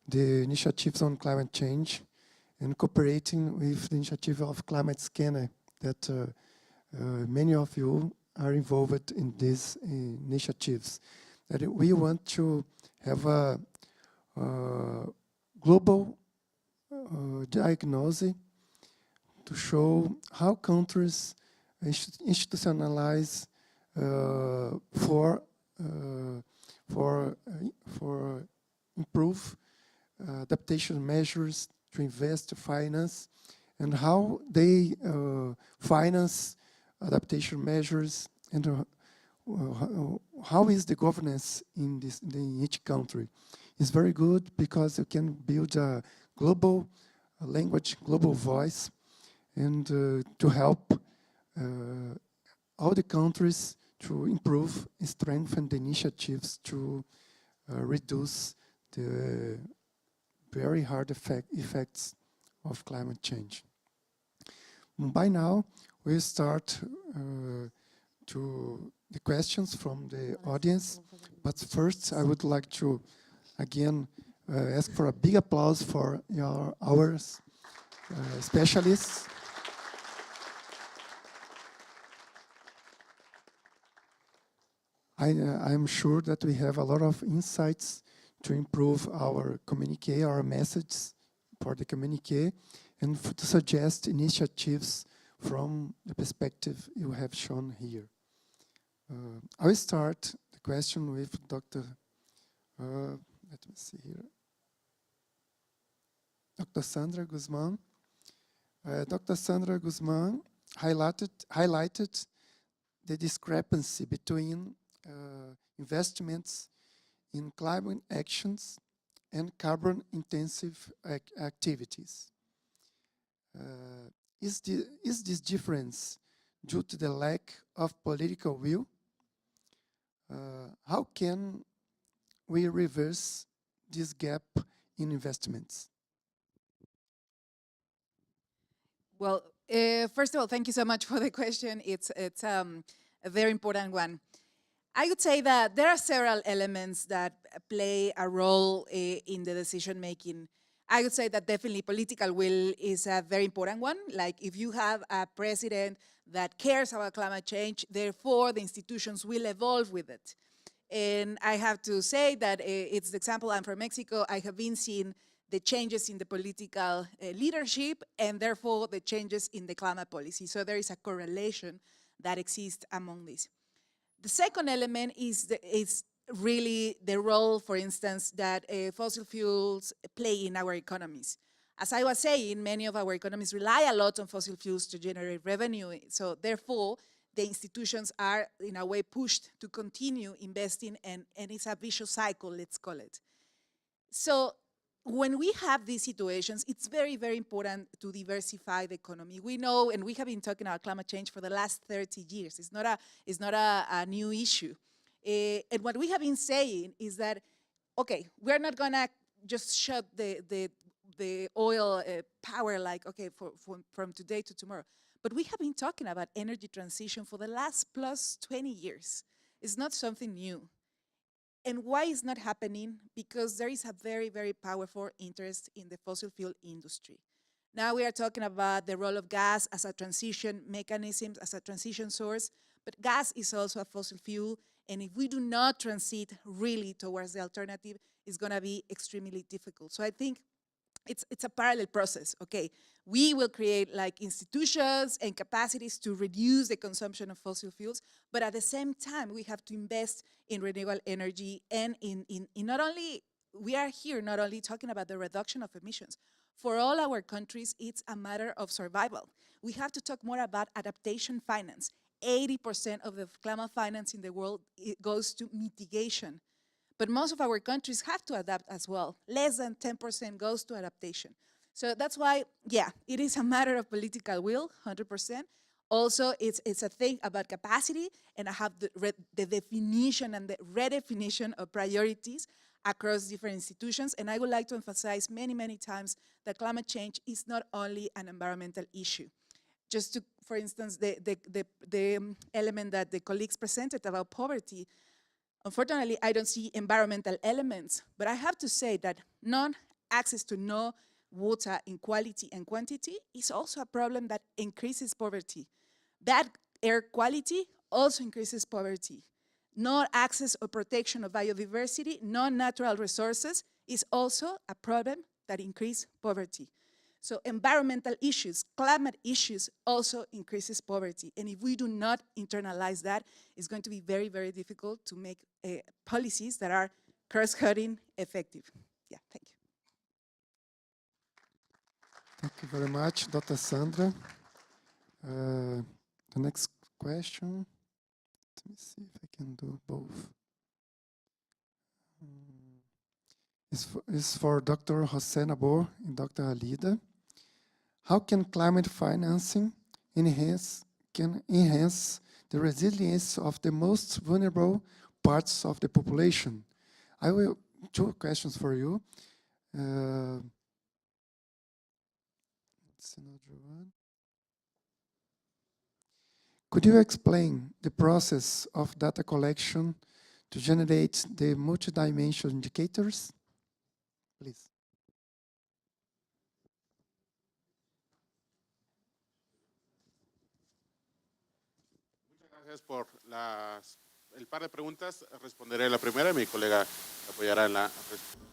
Speaker 5: the initiatives on climate change and cooperating with the initiative of Climate Scanner that many of you are involved in these initiatives. That we want to have a global diagnosis to show how countries institutionalize for improve adaptation measures to invest, to finance, and how they finance adaptation measures, and how is the governance in each country. It's very good because you can build a global language, global voice, and to help all the countries to improve and strengthen the initiatives to reduce the very hard effects of climate change. By now, we'll start to the questions from the audience, but first I would like to again ask for a big applause for our specialists. I'm sure that we have a lot of insights to improve our communique, our message for the communique, and to suggest initiatives from the perspective you have shown here. I will start the question with Dr. Let me see here. Dr. Sandra Guzman. Dr. Sandra Guzman highlighted the discrepancy between investments in climate actions and carbon-intensive activities. Is this difference due to the lack of political will? How can we reverse this gap in investments?
Speaker 6: Well, first of all, thank you so much for the question. It's a very important one. I would say that there are several elements that play a role in the decision-making. I would say that definitely political will is a very important one. Like if you have a president that cares about climate change, therefore the institutions will evolve with it. And I have to say that it's the example, I'm from Mexico, I have been seeing the changes in the political leadership and therefore the changes in the climate policy. So there is a correlation that exists among these. The second element is really the role, for instance, that fossil fuels play in our economies. As I was saying, many of our economies rely a lot on fossil fuels to generate revenue. So therefore, the institutions are in a way pushed to continue investing, and it's a vicious cycle, let's call it. So when we have these situations, it's very, very important to diversify the economy. We know, and we have been talking about climate change for the last 30 years. It's not a new issue. And what we have been saying is that, okay, we're not gonna just shut the oil power like, okay, from today to tomorrow. But we have been talking about energy transition for the last plus 20 years. It's not something new. And why is not happening? Because there is a very, very powerful interest in the fossil fuel industry. Now we are talking about the role of gas as a transition mechanism, as a transition source, but gas is also a fossil fuel, and if we do not transit really towards the alternative, it's gonna be extremely difficult. So I think it's a parallel process, okay? We will create like institutions and capacities to reduce the consumption of fossil fuels, but at the same time, we have to invest in renewable energy and in not only, we are here not only talking about the reduction of emissions. For all our countries, it's a matter of survival. We have to talk more about adaptation finance. 80% of the climate finance in the world, it goes to mitigation. But most of our countries have to adapt as well. Less than 10% goes to adaptation. So that's why, yeah, it is a matter of political will, 100%. Also, it's a thing about capacity, and I have the definition and the redefinition of priorities across different institutions. And I would like to emphasize many, many times that climate change is not only an environmental issue. Just to, for instance, the element that the colleagues presented about poverty, unfortunately, I don't see environmental elements, but I have to say that non-access to no water in quality and quantity is also a problem that increases poverty. Bad air quality also increases poverty. No access or protection of biodiversity, non-natural resources is also a problem that increases poverty. So environmental issues, climate issues also increases poverty. And if we do not internalize that, it's going to be very, very difficult to make policies that are cross-cutting effective. Yeah, thank you.
Speaker 5: Thank you very much, Dr. Sandra. The next question, let me see if I can do both. Is for Dr. José Nabor and Dr. Alida. How can climate financing can enhance the resilience of the most vulnerable parts of the population? I will, 2 questions for you. That's another one. Could you explain the process of data collection to generate the multidimensional indicators? Please.
Speaker 10: Muchas gracias por el par de preguntas. Responderé la primera y mi colega apoyará en la respuesta.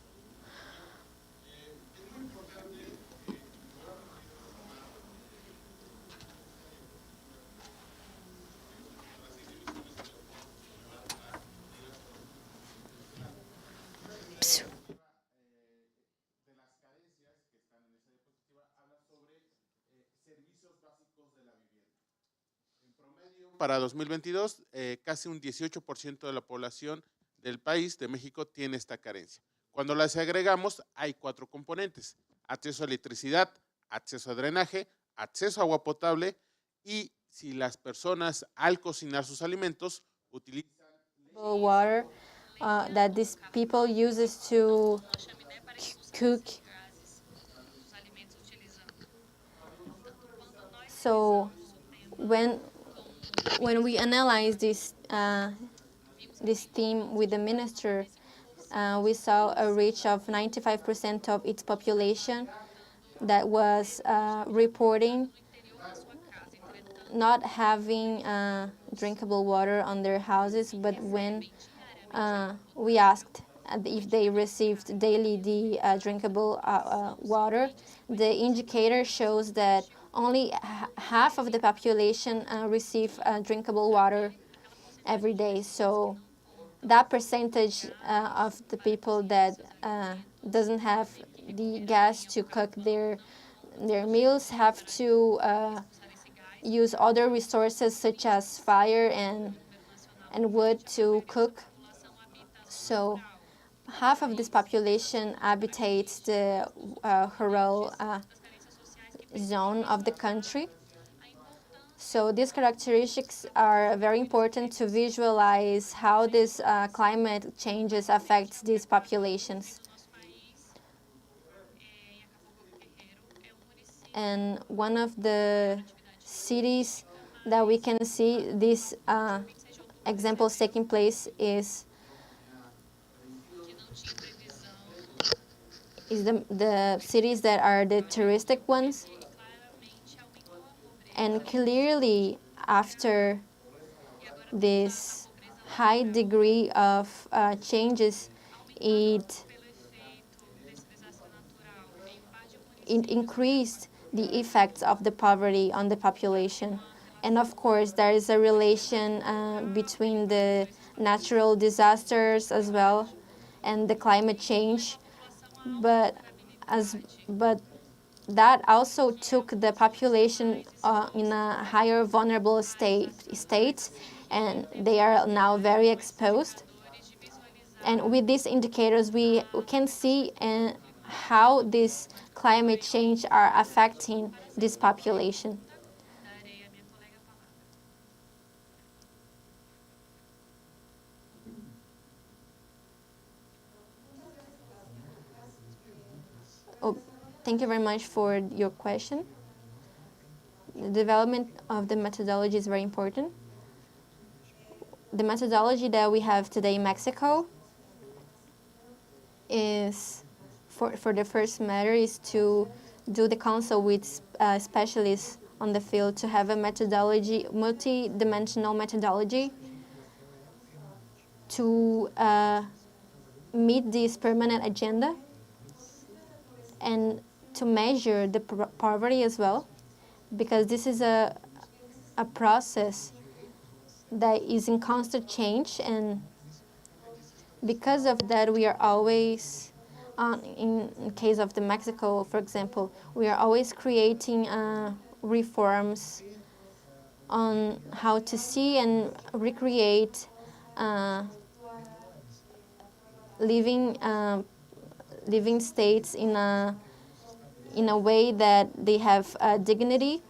Speaker 10: Para 2022, casi un 18% de la población del país, de México, tiene esta carencia. Cuando las agregamos, hay 4 componentes: acceso a electricidad, acceso a drenaje, acceso a agua potable y si las personas al cocinar sus alimentos utilizan
Speaker 8: water that these people uses to cook. So when we analyze this theme with the minister, we saw a reach of 95% of its population that was reporting not having drinkable water on their houses, but when we asked if they received daily the drinkable water, the indicator shows that only half of the population receive drinkable water every day. So that percentage of the people that doesn't have the gas to cook their meals have to use other resources such as fire and wood to cook. So half of this population habitates the rural zone of the country. So these characteristics are very important to visualize how this climate changes affects these populations. And one of the cities that we can see these examples taking place is the cities that are the touristic ones. And clearly, after this high degree of changes, it increased the effects of the poverty on the population. And of course, there is a relation between the natural disasters as well and the climate change. But that also took the population in a higher vulnerable state, and they are now very exposed. And with these indicators, we can see how this climate change are affecting this population. Oh, thank you very much for your question. The development of the methodology is very important. The methodology that we have today in Mexico is, for the first matter, is to do the consult with specialists on the field to have a methodology, multi-dimensional methodology to meet this permanent agenda and to measure the poverty as well, because this is a process that is in constant change, and because of that we are always in case of the Mexico, for example, we are always creating reforms on how to see and recreate living states in a way that they have dignity,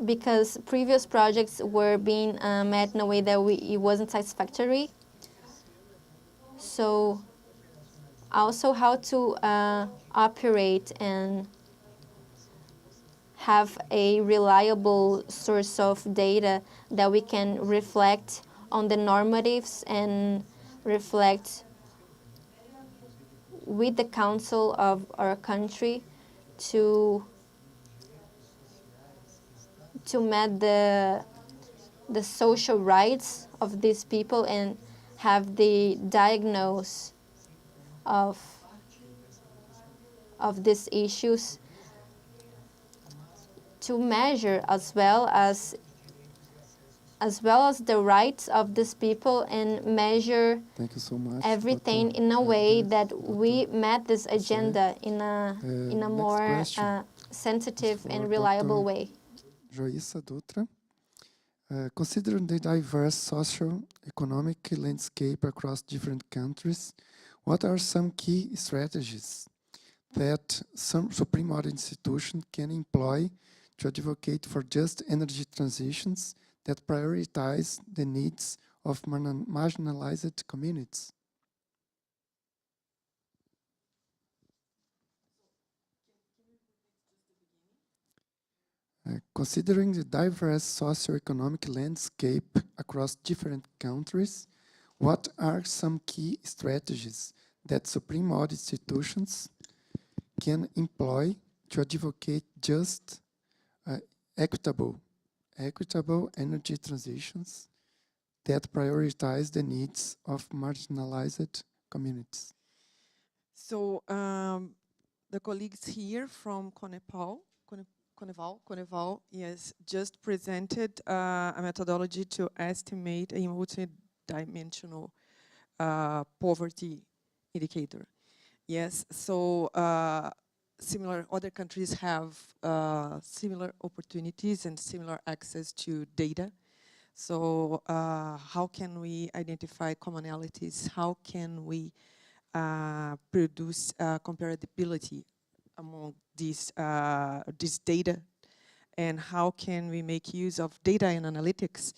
Speaker 8: because previous projects were being met in a way that it wasn't satisfactory. So also how to operate and have a reliable source of data that we can reflect on the normatives and reflect with the council of our country to meet the social rights of these people and have the diagnosis of these issues, to measure as well as the rights of these people and measure
Speaker 5: Thank you so much,
Speaker 8: everything
Speaker 5: Dr.
Speaker 8: in a way
Speaker 5: Rodriguez.
Speaker 8: that we met this agenda in a
Speaker 5: Next
Speaker 8: more
Speaker 5: question
Speaker 8: sensitive
Speaker 5: for
Speaker 8: and reliable
Speaker 5: Dr.
Speaker 8: way.
Speaker 5: Joissa Dutra. Considering the diverse socio-economic landscape across different countries, what are some key strategies that some Supreme Audit institutions can employ to advocate for just energy transitions that prioritize the needs of marginalized communities? Considering the diverse socio-economic landscape across different countries, what are some key strategies that Supreme Audit institutions can employ to advocate just equitable energy transitions that prioritize the needs of marginalized communities?
Speaker 7: So the colleagues here from Coneval, yes, just presented a methodology to estimate a multidimensional poverty indicator. Yes, so similar other countries have similar opportunities and similar access to data. So how can we identify commonalities? How can we produce comparability among these data? And how can we make use of data and analytics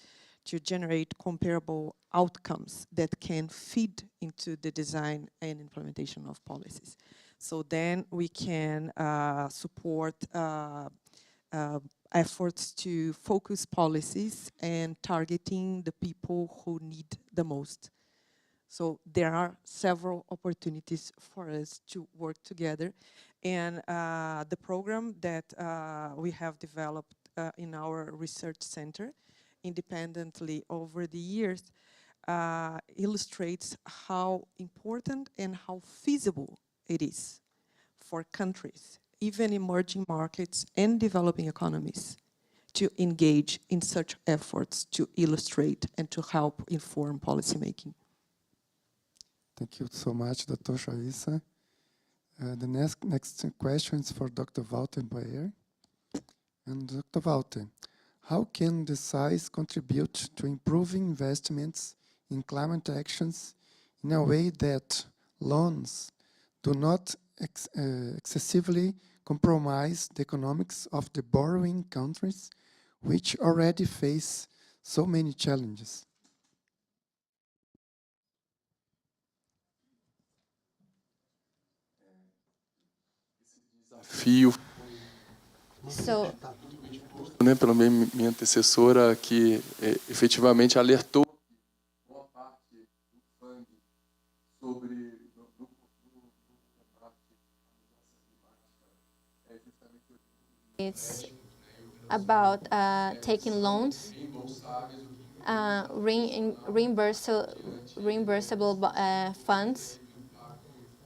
Speaker 7: to generate comparable outcomes that can feed into the design and implementation of policies? So then we can support efforts to focus policies and targeting the people who need the most. So there are several opportunities for us to work together. And the program that we have developed in our research center independently over the years illustrates how important and how feasible it is for countries, even emerging markets and developing economies, to engage in such efforts to illustrate and to help inform policymaking.
Speaker 5: Thank you so much, Dr. Joissa. The next question is for Dr. Walter Baer. And Dr. Walter, how can the SAIs contribute to improving investments in climate actions in a way that loans do not excessively compromise the economics of the borrowing countries, which already face so many challenges?
Speaker 8: So,
Speaker 12: Né, pela minha antecessora, que efetivamente alertou boa parte do funding sobre
Speaker 8: it's about taking loans, reimbursable funds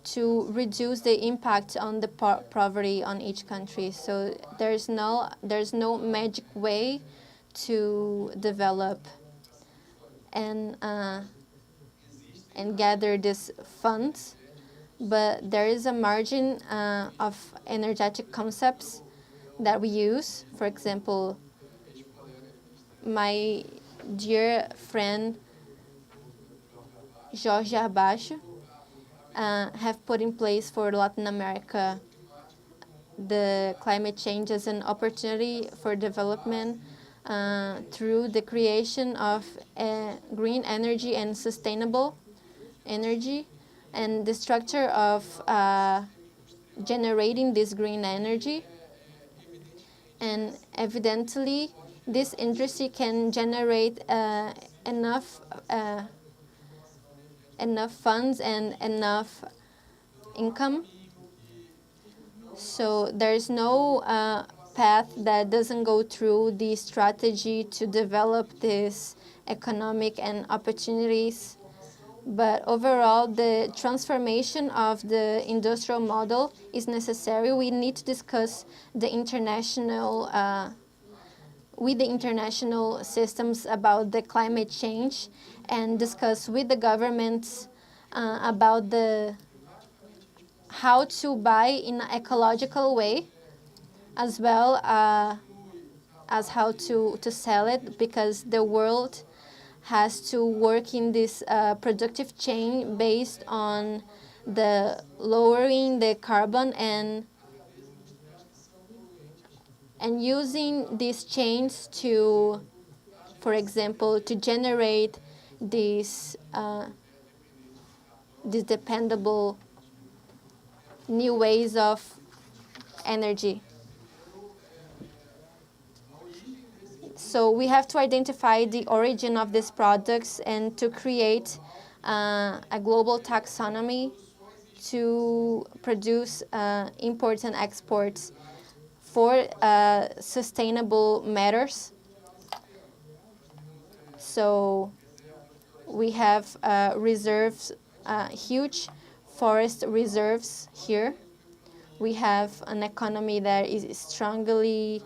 Speaker 8: to reduce the impact on the poverty on each country. So there's no magic way to develop an and gather these funds, but there is a margin of energetic concepts that we use. For example, my dear friend Jorge Arbacho have put in place for Latin America the climate change as an opportunity for development through the creation of green energy and sustainable energy, and the structure of generating this green energy. And evidently, this industry can generate enough funds and enough income. So there's no path that doesn't go through the strategy to develop this economic and opportunities. But overall, the transformation of the industrial model is necessary. We need to discuss the international, with the international systems about the climate change, and discuss with the governments about how to buy in an ecological way, as well as how to sell it, because the world has to work in this productive chain based on the lowering the carbon and using these chains to, for example, to generate these dependable new ways of energy. So we have to identify the origin of these products and to create a global taxonomy to produce imports and exports for sustainable matters. So we have reserves, huge forest reserves here. We have an economy that is strongly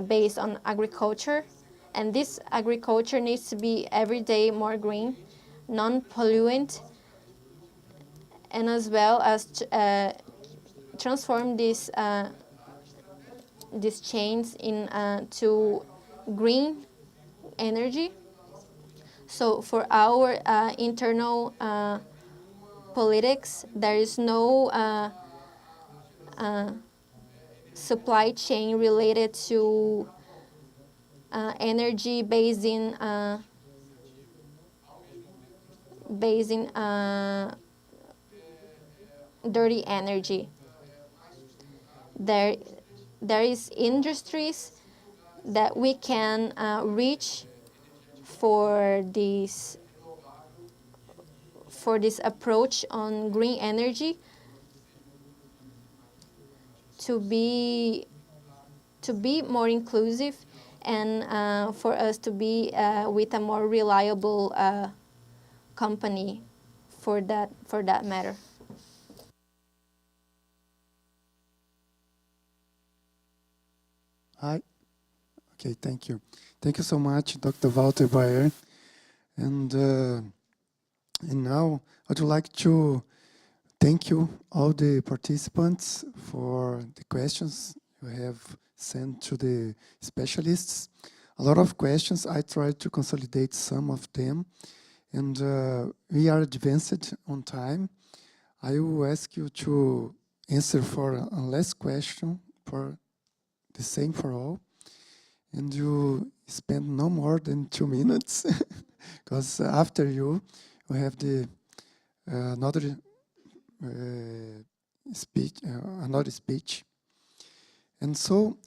Speaker 8: based on agriculture, and this agriculture needs to be every day more green, non-pollutant, and as well as transform these chains to green energy. So for our internal politics, there is no supply chain related to energy based in dirty energy. There is industries that we can reach for this approach on green energy to be more inclusive, and for us to be with a more reliable company for that matter.
Speaker 5: Hi. Okay, thank you. Thank you so much, Dr. Walter Bayer. And now I'd like to thank you, all the participants, for the questions you have sent to the specialists. A lot of questions. I tried to consolidate some of them, and we are advanced on time. I will ask you to answer for a last question, for the same for all, and you spend no more than 2 minutes, because after you have the another speech. And so,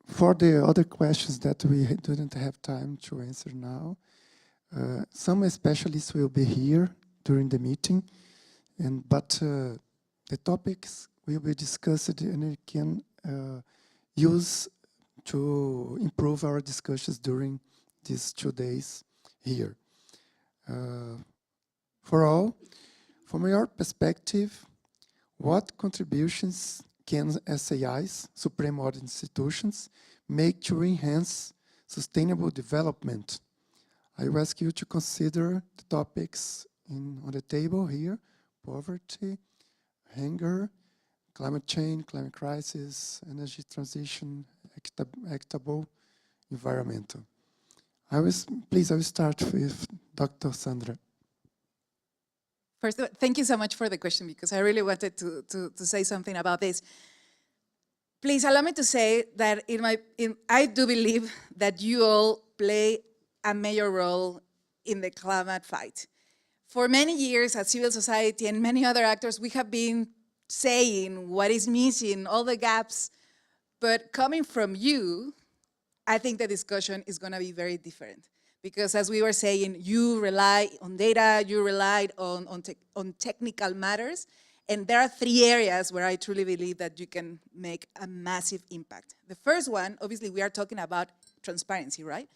Speaker 5: for the other questions that we didn't have time to answer now, some specialists will be here during the meeting, but the topics will be discussed and we can use to improve our discussions during these 2 days here. For all, from your perspective, what contributions can SAIs, Supreme Audit Institutions, make to enhance sustainable development? I will ask you to consider the topics on the table here: poverty, hunger, climate change, climate crisis, energy transition, equitable, environmental. Please, I will start with Dr. Sandra.
Speaker 6: First, thank you so much for the question, because I really wanted to say something about this. Please allow me to say that I do believe that you all play a major role in the climate fight. For many years at civil society and many other actors, we have been saying what is missing, all the gaps, but coming from you, I think the discussion is going to be very different. Because as we were saying, you rely on data, you relied on technical matters, and there are 3 areas where I truly believe that you can make a massive impact. The first one, obviously, we are talking about transparency, right?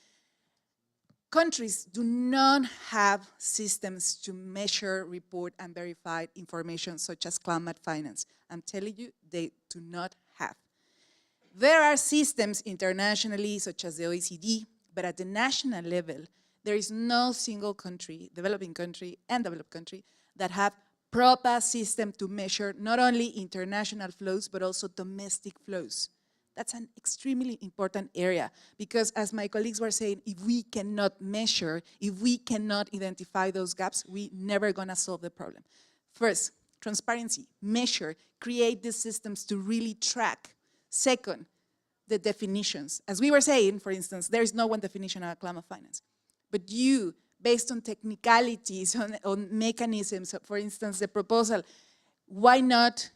Speaker 6: Countries do not have systems to measure, report, and verify information such as climate finance. I'm telling you, they do not have. There are systems internationally, such as the OECD, but at the national level, there is no single country, developing country and developed country, that have proper system to measure not only international flows, but also domestic flows. That's an extremely important area, because as my colleagues were saying, if we cannot measure, if we cannot identify those gaps, we're never gonna solve the problem. First, transparency, measure, create these systems to really track. Second, the definitions. As we were saying, for instance, there is no one definition of climate finance. But you, based on technicalities, on mechanisms, for instance, the proposal, why not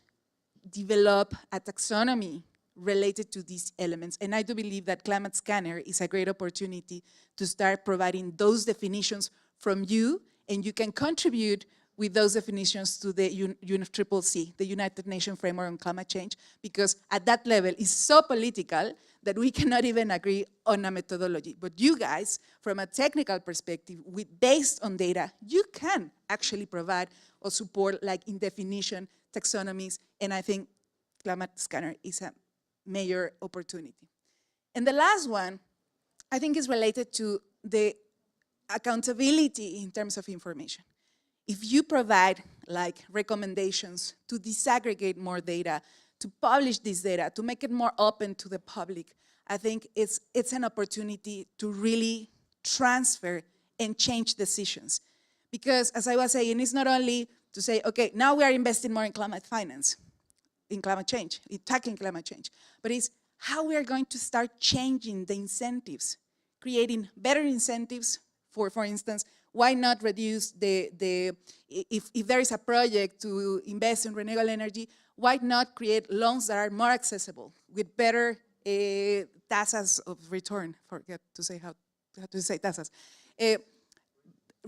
Speaker 6: develop a taxonomy related to these elements? And I do believe that Climate Scanner is a great opportunity to start providing those definitions from you, and you can contribute with those definitions to the UNFCCC, the United Nations Framework on Climate Change, because at that level it's so political that we cannot even agree on a methodology. But you guys, from a technical perspective, based on data, you can actually provide or support, like in definition, taxonomies, and I think Climate Scanner is a major opportunity. And the last one, I think, is related to the accountability in terms of information. If you provide like recommendations to disaggregate more data, to publish this data, to make it more open to the public, I think it's an opportunity to really transfer and change decisions. Because as I was saying, it's not only to say, okay, now we are investing more in climate finance, in climate change, in tackling climate change, but it's how we are going to start changing the incentives, creating better incentives for instance, why not reduce if there is a project to invest in renewable energy, why not create loans that are more accessible with better tasas of return? Forget to say how to say tasas.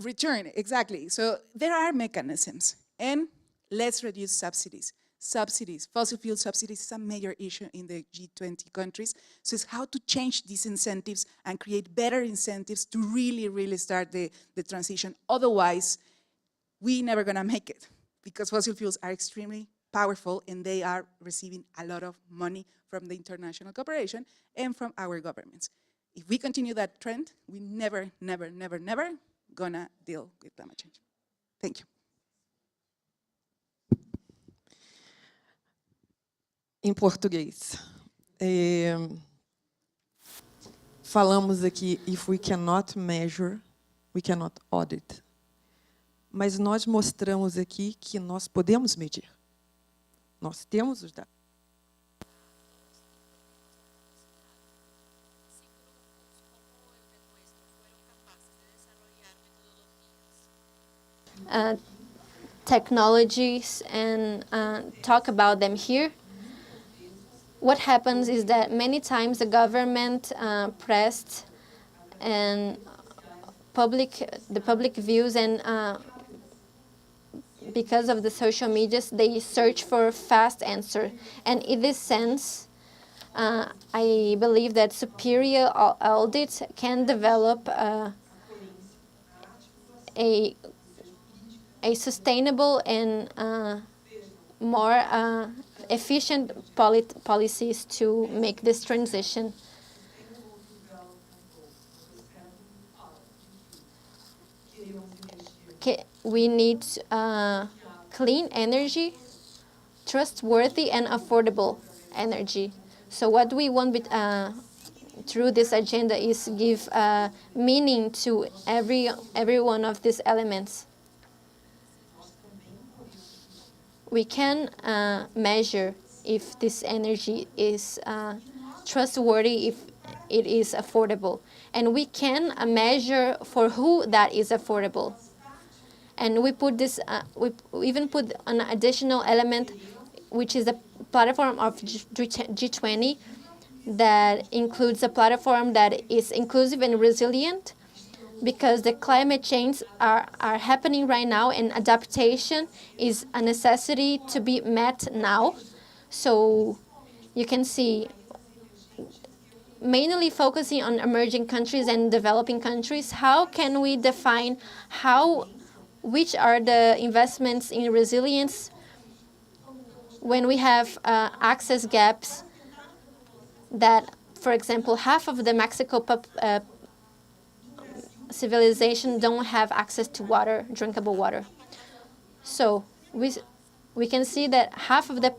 Speaker 6: Return, exactly. So there are mechanisms, and let's reduce subsidies. Subsidies, fossil fuel subsidies is a major issue in the G20 countries. So it's how to change these incentives and create better incentives to really, really start the transition. Otherwise, we're never gonna make it, because fossil fuels are extremely powerful and they are receiving a lot of money from the international cooperation and from our governments. If we continue that trend, we never, never, never, never gonna deal with climate change. Thank you.
Speaker 7: Em português. Falamos aqui, if we cannot measure, we cannot audit. Mas nós mostramos aqui que nós podemos medir. Nós temos os dados.
Speaker 8: Technologies and talk about them here. What happens is that many times the government, press, and the public views, and because of the social medias, they search for a fast answer. And in this sense, I believe that superior audit can develop a sustainable and more efficient policies to make this transition. we need clean energy, trustworthy and affordable energy. So what we want with, through this agenda is give meaning to every one of these elements. We can measure if this energy is trustworthy, if it is affordable. And we can measure for who that is affordable. And we put this, we even put an additional element, which is the platform of G20, that includes a platform that is inclusive and resilient, because the climate change are happening right now, and adaptation is a necessity to be met now. So you can see, mainly focusing on emerging countries and developing countries, how can we define which are the investments in resilience when we have access gaps that, for example, half of the Mexico civilization don't have access to water, drinkable water. So we can see that half of the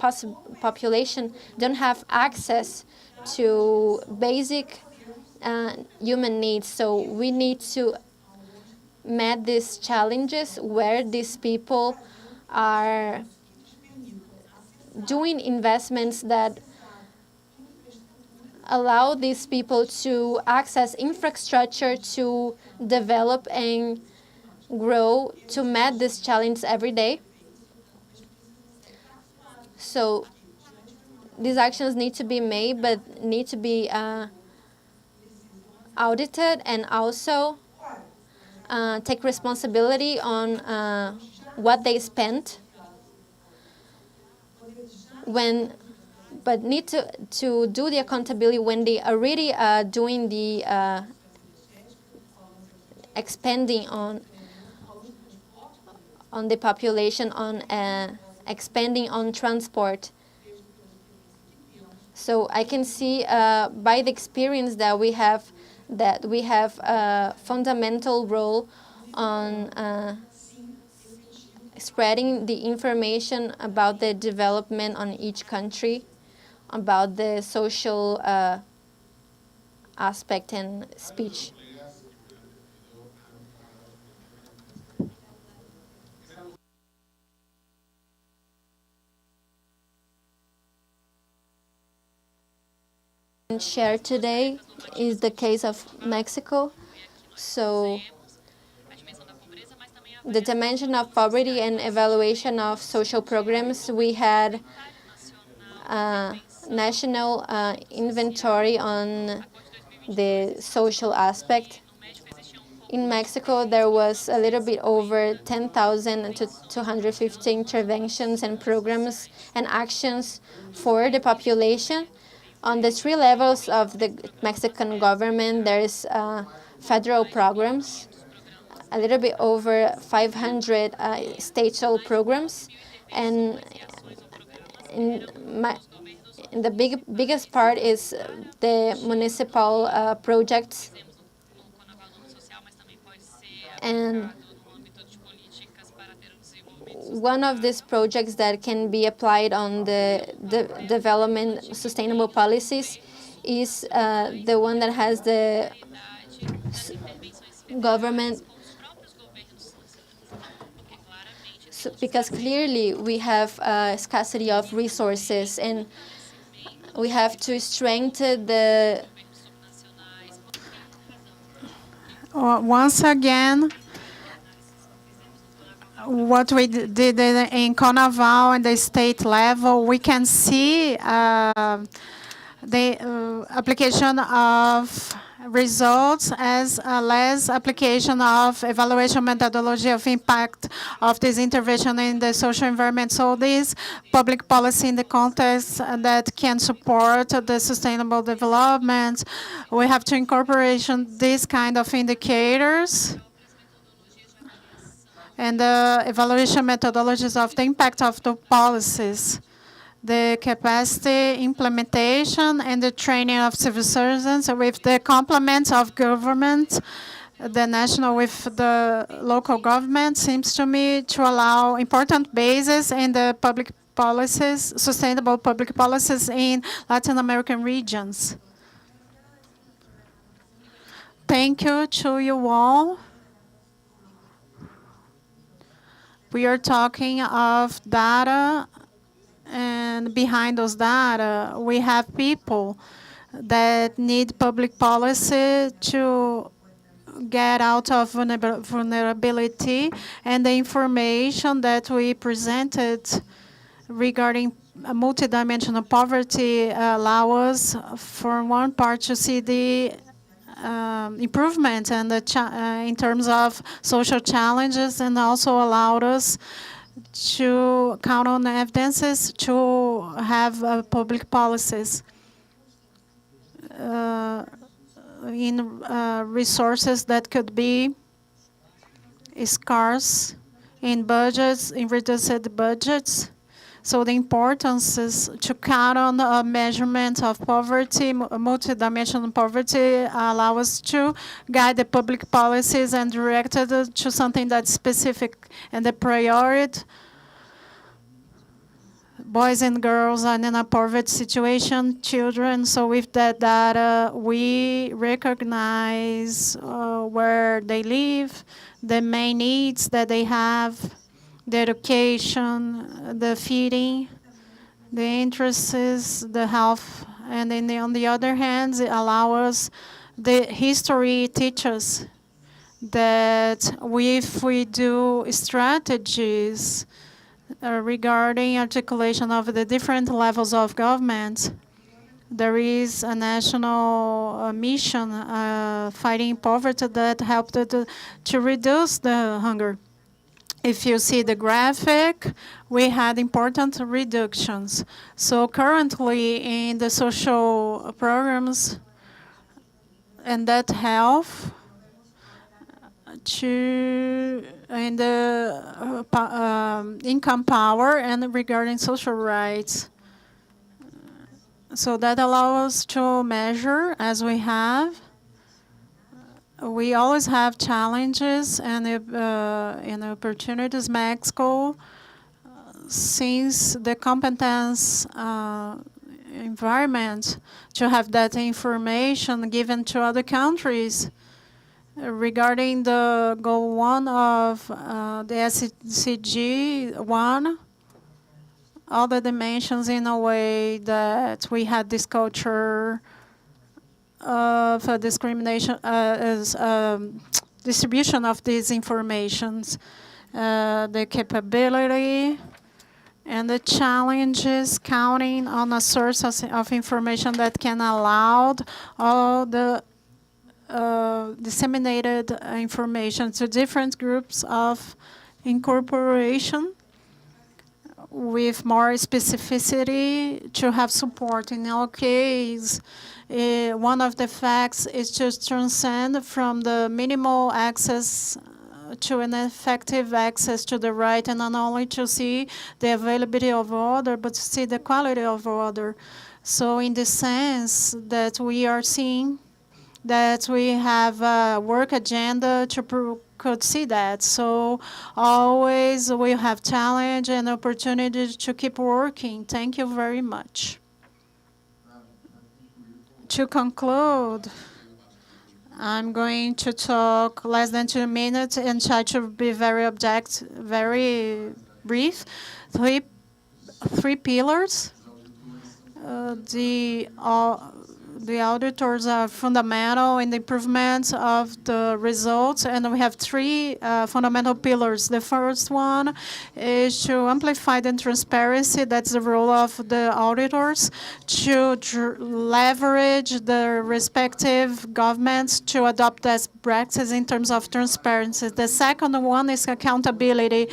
Speaker 8: population don't have access to basic human needs. So we need to meet these challenges where these people are doing investments that allow these people to access infrastructure to develop and grow, to meet this challenge every day. So these actions need to be made, but need to be audited, and also take responsibility on what they spent. But need to do the accountability when they are already doing the expanding on the population, on expanding on transport. So I can see by the experience that we have a fundamental role on spreading the information about the development on each country, about the social aspect and speech. Share today is the case of Mexico. So the dimension of poverty and evaluation of social programs, we had national inventory on the social aspect. In Mexico, there was a little bit over 10,000 to 250 interventions and programs and actions for the population. On the three levels of the Mexican government, there's federal programs, a little bit over 500 statewide programs, and the biggest part is the municipal projects. And one of these projects that can be applied on the development sustainable policies is the one that has the government. So, because clearly we have a scarcity of resources, and we have to strengthen the...
Speaker 11: Once again, what we did in Carnival and the state level, we can see the application of results as less application of evaluation methodology of impact of this intervention in the social environment. So this public policy in the context that can support the sustainable development, we have to incorporate these kind of indicators and the evaluation methodologies of the impact of the policies, the capacity implementation and the training of civil servants with the complements of government the national with the local government seems to me to allow important bases in the public policies, sustainable public policies in Latin American regions. Thank you to you all. We are talking of data, and behind those data, we have people that need public policy to get out of vulnerability, and the information that we presented regarding multidimensional poverty allow us, for one part, to see the improvement and in terms of social challenges, and also allowed us to count on evidences to have public policies in resources that could be scarce in budgets, in reduced budgets. So the importance is to count on a measurement of poverty, multidimensional poverty, allow us to guide the public policies and direct it to something that's specific. And the priority, boys and girls are in a poverty situation, children. So with that data, we recognize where they live, the main needs that they have, the education, the feeding, the interests, the health. And then on the other hand, it allows us, the history teaches that if we do strategies regarding articulation of the different levels of government, there is a national mission fighting poverty that helped to reduce the hunger. If you see the graphic, we had important reductions. So currently in the social programs, and that health to in the income power and regarding social rights. So that allows us to measure as we have. We always have challenges and opportunities. Mexico, since the competence environment to have that information given to other countries regarding the goal 1 of the SCG 1, all the dimensions in a way that we had this culture of discrimination as distribution of these informations, the capability and the challenges counting on a source of information that can allow all the disseminated information to different groups of incorporation with more specificity to have support. In our case, one of the facts is to transcend from the minimal access to an effective access to the right, and not only to see the availability of order, but to see the quality of order. So in the sense that we are seeing that we have a work agenda to could see that. So always we have challenge and opportunity to keep working. Thank you very much. To conclude, I'm going to talk less than 2 minutes and try to be very brief. Three pillars. The auditors are fundamental in the improvement of the results, and we have 3 fundamental pillars. The first one is to amplify the transparency. That's the role of the auditors, to leverage the respective governments to adopt best practices in terms of transparency. The second one is accountability.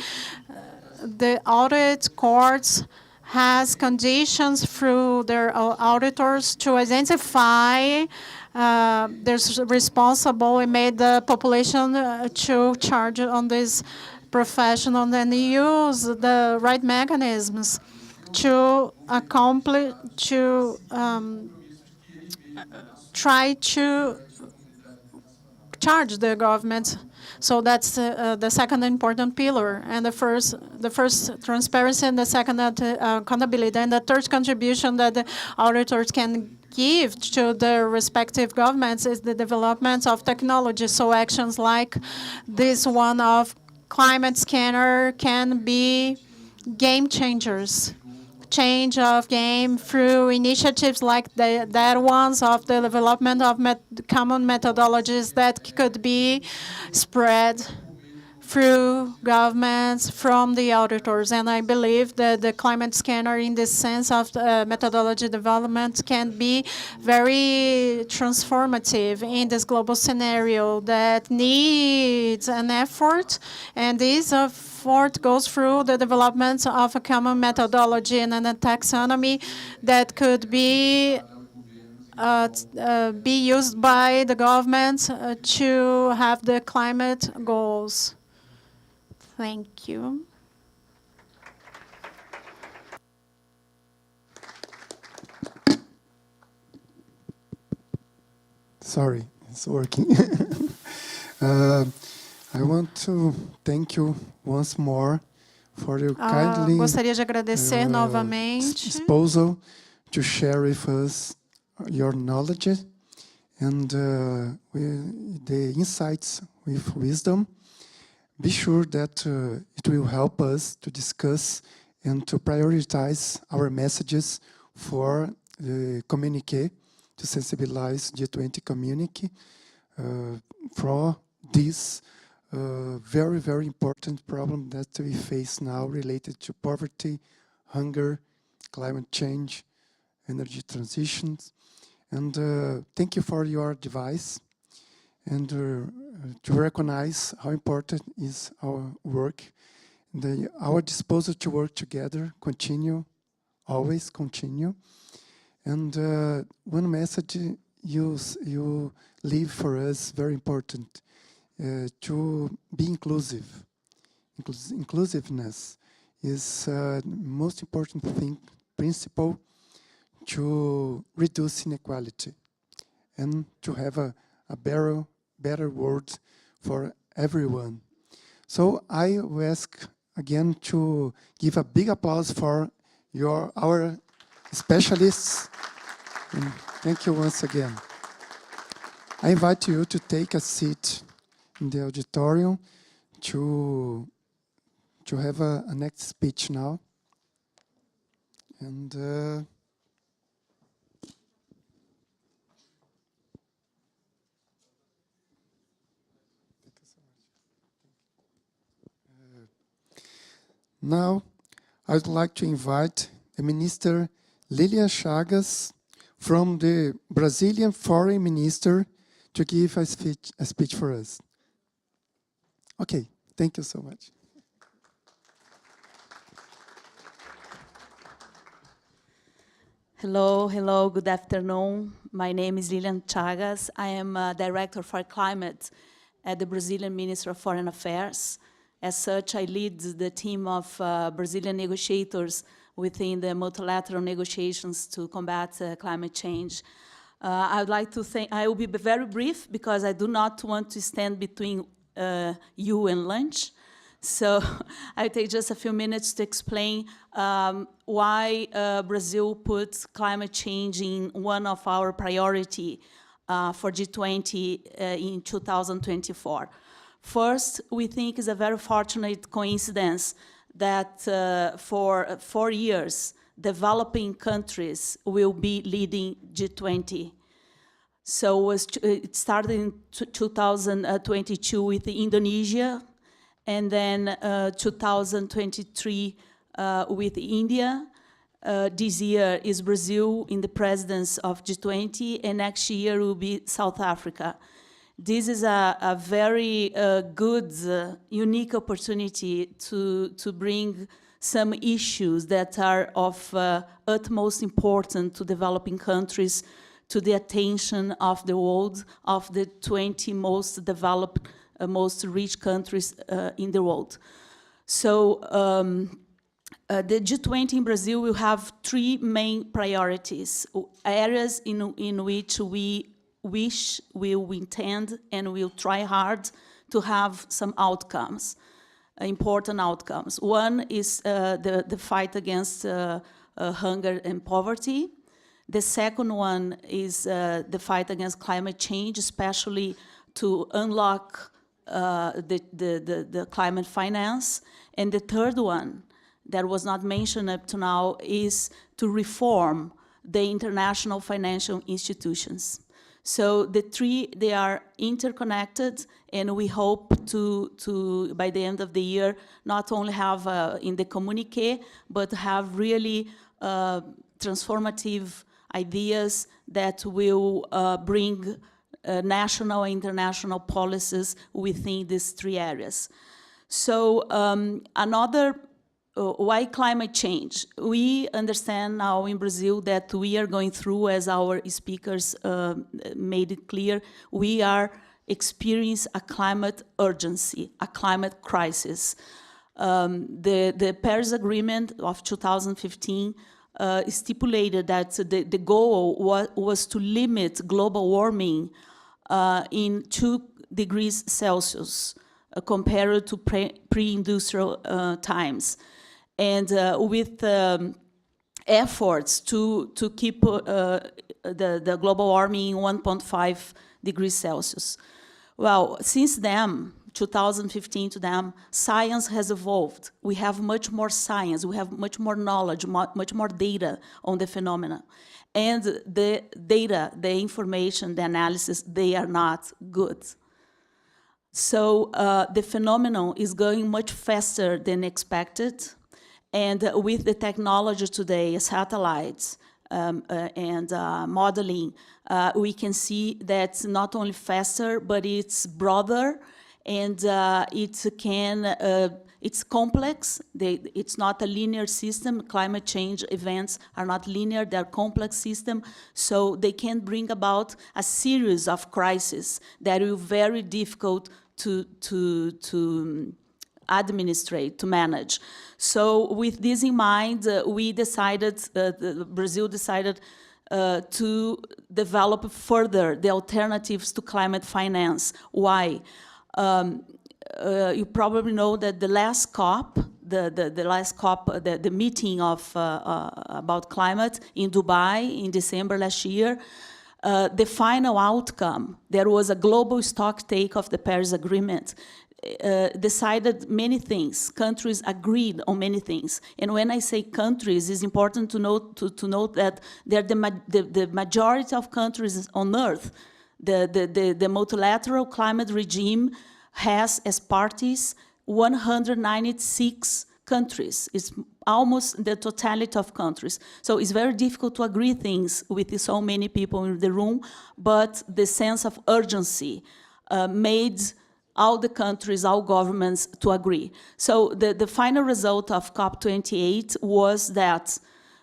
Speaker 11: The audit courts has conditions through their auditors to identify there's responsible and made the population to charge on this professional and use the right mechanisms to accomplish, to try to charge the government. So that's the second important pillar. And the first transparency, and the second accountability, and the third contribution that the auditors can give to the respective governments is the development of technology. So actions like this one of climate scanner can be game changers. Change of game through initiatives like that ones of the development of common methodologies that could be spread through governments from the auditors. And I believe that the climate scanner in this sense of methodology development can be very transformative in this global scenario that needs an effort, and this effort goes through the development of a common methodology and a taxonomy that could be used by the government to have the climate goals. Thank you.
Speaker 5: Sorry, it's working. I want to thank you once more for your kindly
Speaker 11: Gostaria de agradecer novamente
Speaker 5: disposal to share with us your knowledge and the insights with wisdom. Be sure that it will help us to discuss and to prioritize our messages for the communique, to sensibilize G20 community for this very, very important problem that we face now related to poverty, hunger, climate change, energy transitions. And thank you for your advice and to recognize how important is our work. Our disposal to work together always continue. And one message you leave for us, very important, to be inclusive. Inclusiveness is the most important principle to reduce inequality and to have a better world for everyone. So I will ask again to give a big applause for our specialists. And thank you once again. I invite you to take a seat in the auditorium to have a next speech now. And now I would like to invite the Minister Lilian Chagas from the Brazilian Foreign Minister to give a speech for us. Okay, thank you so much.
Speaker 13: Hello, good afternoon. My name is Lilian Chagas. I am Director for Climate at the Brazilian Ministry of Foreign Affairs. As such, I lead the team of Brazilian negotiators within the multilateral negotiations to combat climate change. I would like to thank, I will be very brief because I do not want to stand between you and lunch. So I'll take just a few minutes to explain why Brazil put climate change in one of our priority for G20 in 2024. First, we think it's a very fortunate coincidence that for 4 years, developing countries will be leading G20. So it started in 2022 with Indonesia, and then 2023 with India. This year is Brazil in the presence of G20, and next year will be South Africa. This is a very good, unique opportunity to bring some issues that are of utmost importance to developing countries to the attention of the world, of the 20 most developed, most rich countries in the world. So the G20 in Brazil will have 3 main priorities, areas in which we wish, will intend, and will try hard to have some outcomes, important outcomes. One is the fight against hunger and poverty. The second one is the fight against climate change, especially to unlock the climate finance. And the third one, that was not mentioned up to now, is to reform the international financial institutions. So the three, they are interconnected, and we hope to by the end of the year, not only have in the communiqué, but have really transformative ideas that will bring national and international policies within these three areas. So why climate change? We understand now in Brazil that we are going through, as our speakers made it clear, we are experiencing a climate urgency, a climate crisis. The Paris Agreement of 2015 stipulated that the goal was to limit global warming in 2 degrees Celsius compared to pre-industrial times. And with efforts to keep the global warming in 1.5 degrees Celsius. Well, since then, 2015 to them, science has evolved. We have much more science, we have much more knowledge, much more data on the phenomena. And the data, the information, the analysis, they are not good. So the phenomenon is going much faster than expected. And with the technology today, satellites and modeling, we can see that's not only faster, but it's broader, and it's complex. It's not a linear system. Climate change events are not linear, they're complex systems, so they can bring about a series of crises that will be very difficult to administrate, to manage. So with this in mind, we decided, Brazil decided to develop further the alternatives to climate finance. Why? You probably know that the last COP, the meeting of about climate in Dubai in December last year, the final outcome, there was a global stocktake of the Paris Agreement, decided many things. Countries agreed on many things. And when I say countries, it's important to note that they're the majority of countries on Earth. The multilateral climate regime has as parties 196 countries. It's almost the totality of countries. So it's very difficult to agree things with so many people in the room, but the sense of urgency made all the countries, all governments to agree. So the final result of COP28 was that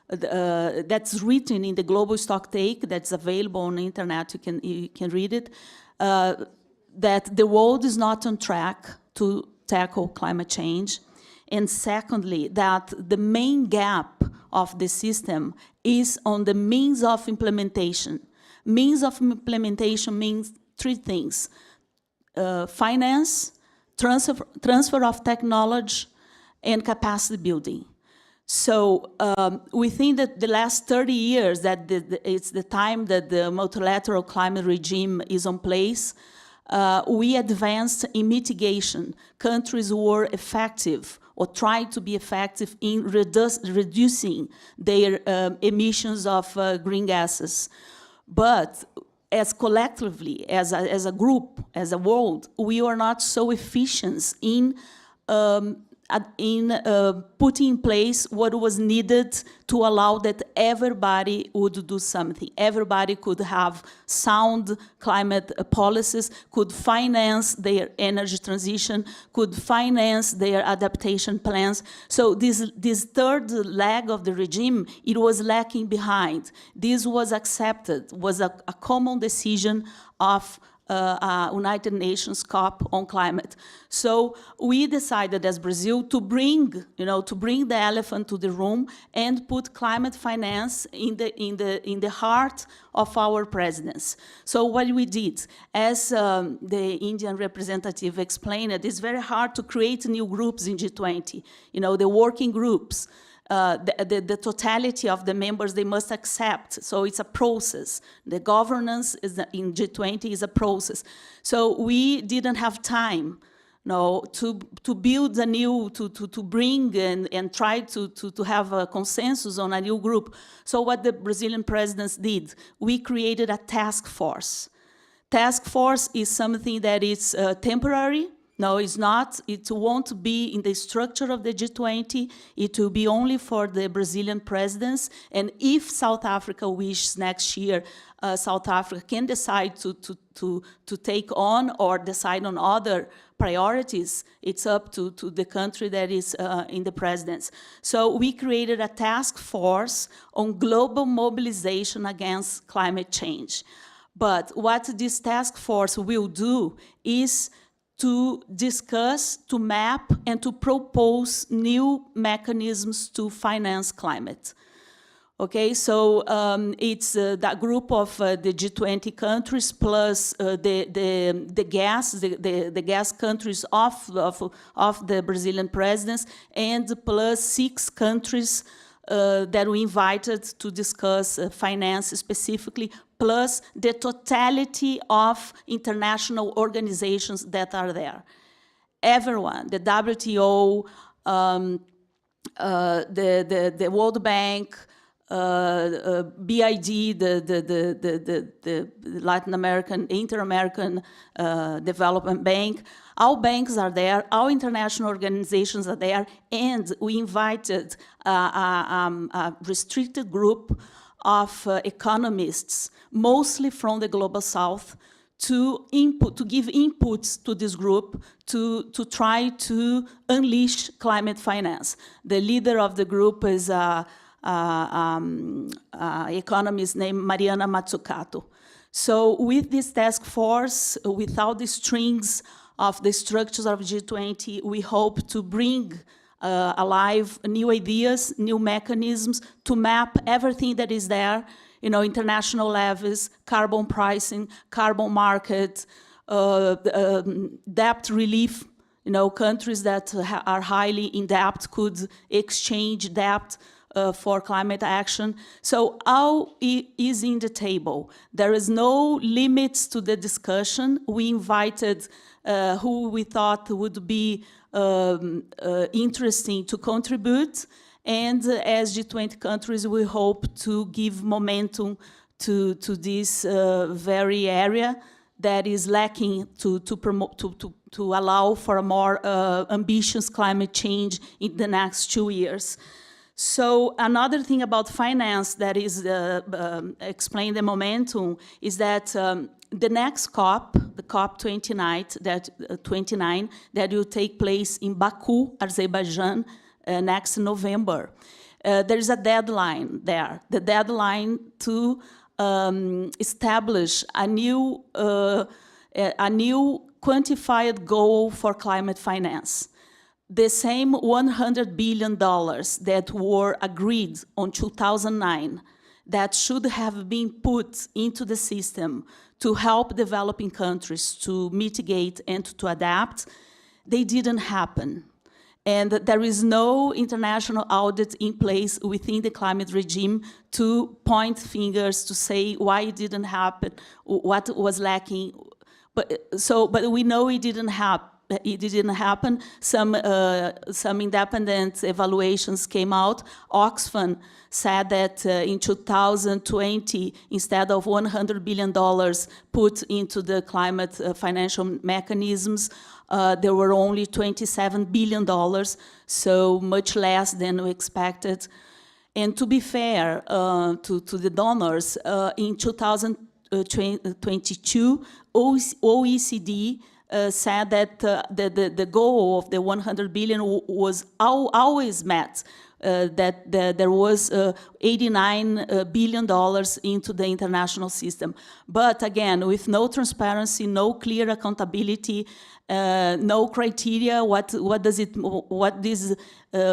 Speaker 13: that's written in the global stocktake that's available on the internet, you can read it, that the world is not on track to tackle climate change. And secondly, that the main gap of the system is on the means of implementation. Means of implementation means 3 things. Finance, transfer of technology, and capacity building. So within the last 30 years, that it's the time that the multilateral climate regime is in place, we advanced in mitigation. Countries were effective or tried to be effective in reducing their emissions of green gases. But as collectively, as a group, as a world, we are not so efficient in putting in place what was needed to allow that everybody would do something. Everybody could have sound climate policies, could finance their energy transition, could finance their adaptation plans. So this third leg of the regime, it was lacking behind. This was accepted, was a common decision of United Nations COP on climate. So we decided as Brazil to bring the elephant to the room and put climate finance in the heart of our presidents. So what we did, as the Indian representative explained, it's very hard to create new groups in G20. The working groups. The totality of the members, they must accept. So it's a process. The governance in G20 is a process. So we didn't have time to build a new, to bring and try to have a consensus on a new group. So what the Brazilian presidents did, we created a task force. Task force is something that is temporary. No, it's not. It won't be in the structure of the G20. It will be only for the Brazilian presidents. And if South Africa wishes next year, South Africa can decide to take on or decide on other priorities. It's up to the country that is in the presidents. So we created a task force on global mobilization against climate change. But what this task force will do is to discuss, to map, and to propose new mechanisms to finance climate. Okay, so it's that group of the G20 countries plus the gas countries of the Brazilian presidents, and plus 6 countries that we invited to discuss finance specifically, plus the totality of international organizations that are there. Everyone, the WTO, the World Bank, BID, the Latin American, Inter-American Development Bank, all banks are there, all international organizations are there, and we invited a restricted group of economists, mostly from the Global South, to give inputs to this group to try to unleash climate finance. The leader of the group is economist named Mariana Mazzucato. So with this task force, without the strings of the structures of G20, we hope to bring alive new ideas, new mechanisms to map everything that is there, international levies, carbon pricing, carbon market, debt relief. Countries that are highly in debt could exchange debt for climate action. So all is in the table. There is no limits to the discussion. We invited who we thought would be interesting to contribute. And as G20 countries, we hope to give momentum to this very area that is lacking to allow for a more ambitious climate change in the next 2 years. So another thing about finance that is explain the momentum is that the next COP, the COP 29, that will take place in Baku, Azerbaijan, next November. There is a deadline there. The deadline to establish a new quantified goal for climate finance. The same $100 billion that were agreed on 2009 that should have been put into the system to help developing countries to mitigate and to adapt, they didn't happen. And there is no international audit in place within the climate regime to point fingers to say why it didn't happen, what was lacking. But we know it didn't happen. It didn't happen. Some independent evaluations came out. Oxfam said that in 2020, instead of $100 billion put into the climate financial mechanisms, there were only $27 billion, so much less than we expected. And to be fair to the donors, in 2022, OECD said that the goal of the 100 billion was always met. That there was $89 billion into the international system. But again, with no transparency, no clear accountability, no criteria,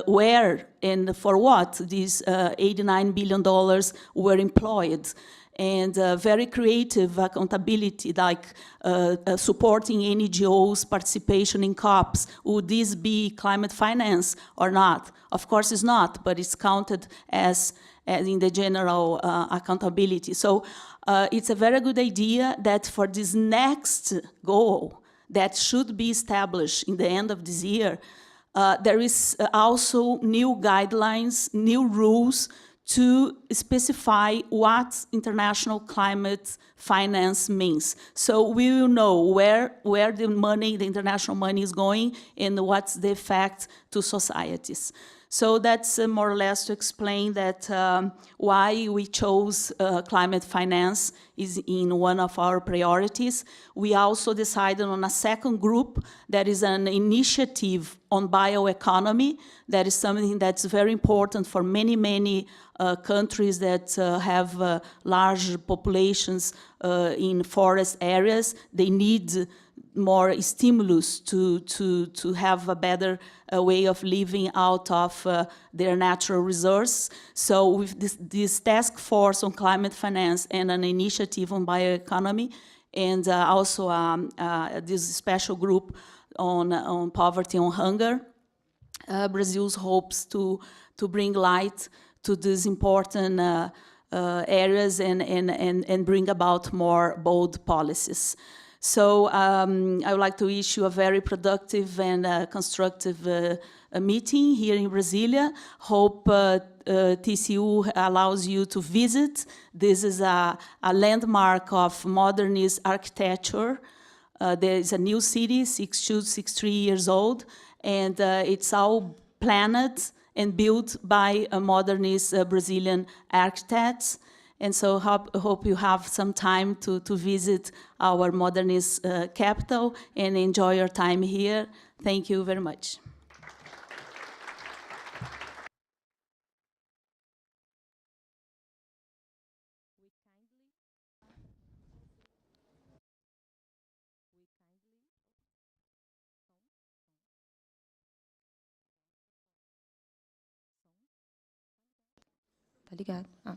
Speaker 13: where and for what these $89 billion were employed. And very creative accountability, like supporting NGOs' participation in COPs. Would this be climate finance or not? Of course it's not, but it's counted as in the general accountability. So it's a very good idea that for this next goal that should be established in the end of this year, there is also new guidelines, new rules to specify what international climate finance means. So we will know where the money, the international money is going and what's the effect to societies. So that's more or less to explain that why we chose climate finance is in one of our priorities. We also decided on a second group that is an initiative on bioeconomy. That is something that's very important for many countries that have large populations in forest areas. They need more stimulus to have a better way of living out of their natural resources. So with this task force on climate finance and an initiative on bioeconomy, and also this special group on poverty and hunger, Brazil's hopes to bring light to these important areas and bring about more bold policies. So I would like to wish you a very productive and constructive meeting here in Brasilia. Hope TCU allows you to visit. This is a landmark of modernist architecture. There is a new city, 63 years old, and it's all planned and built by modernist Brazilian architects. And so hope you have some time to visit our modernist capital and enjoy your time here. Thank you very much.
Speaker 1: Tá ligado?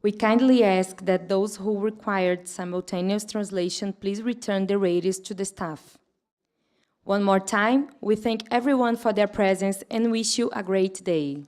Speaker 1: We kindly ask that those who required simultaneous translation please return the radios to the staff. One more time, we thank everyone for their presence and wish you a great day.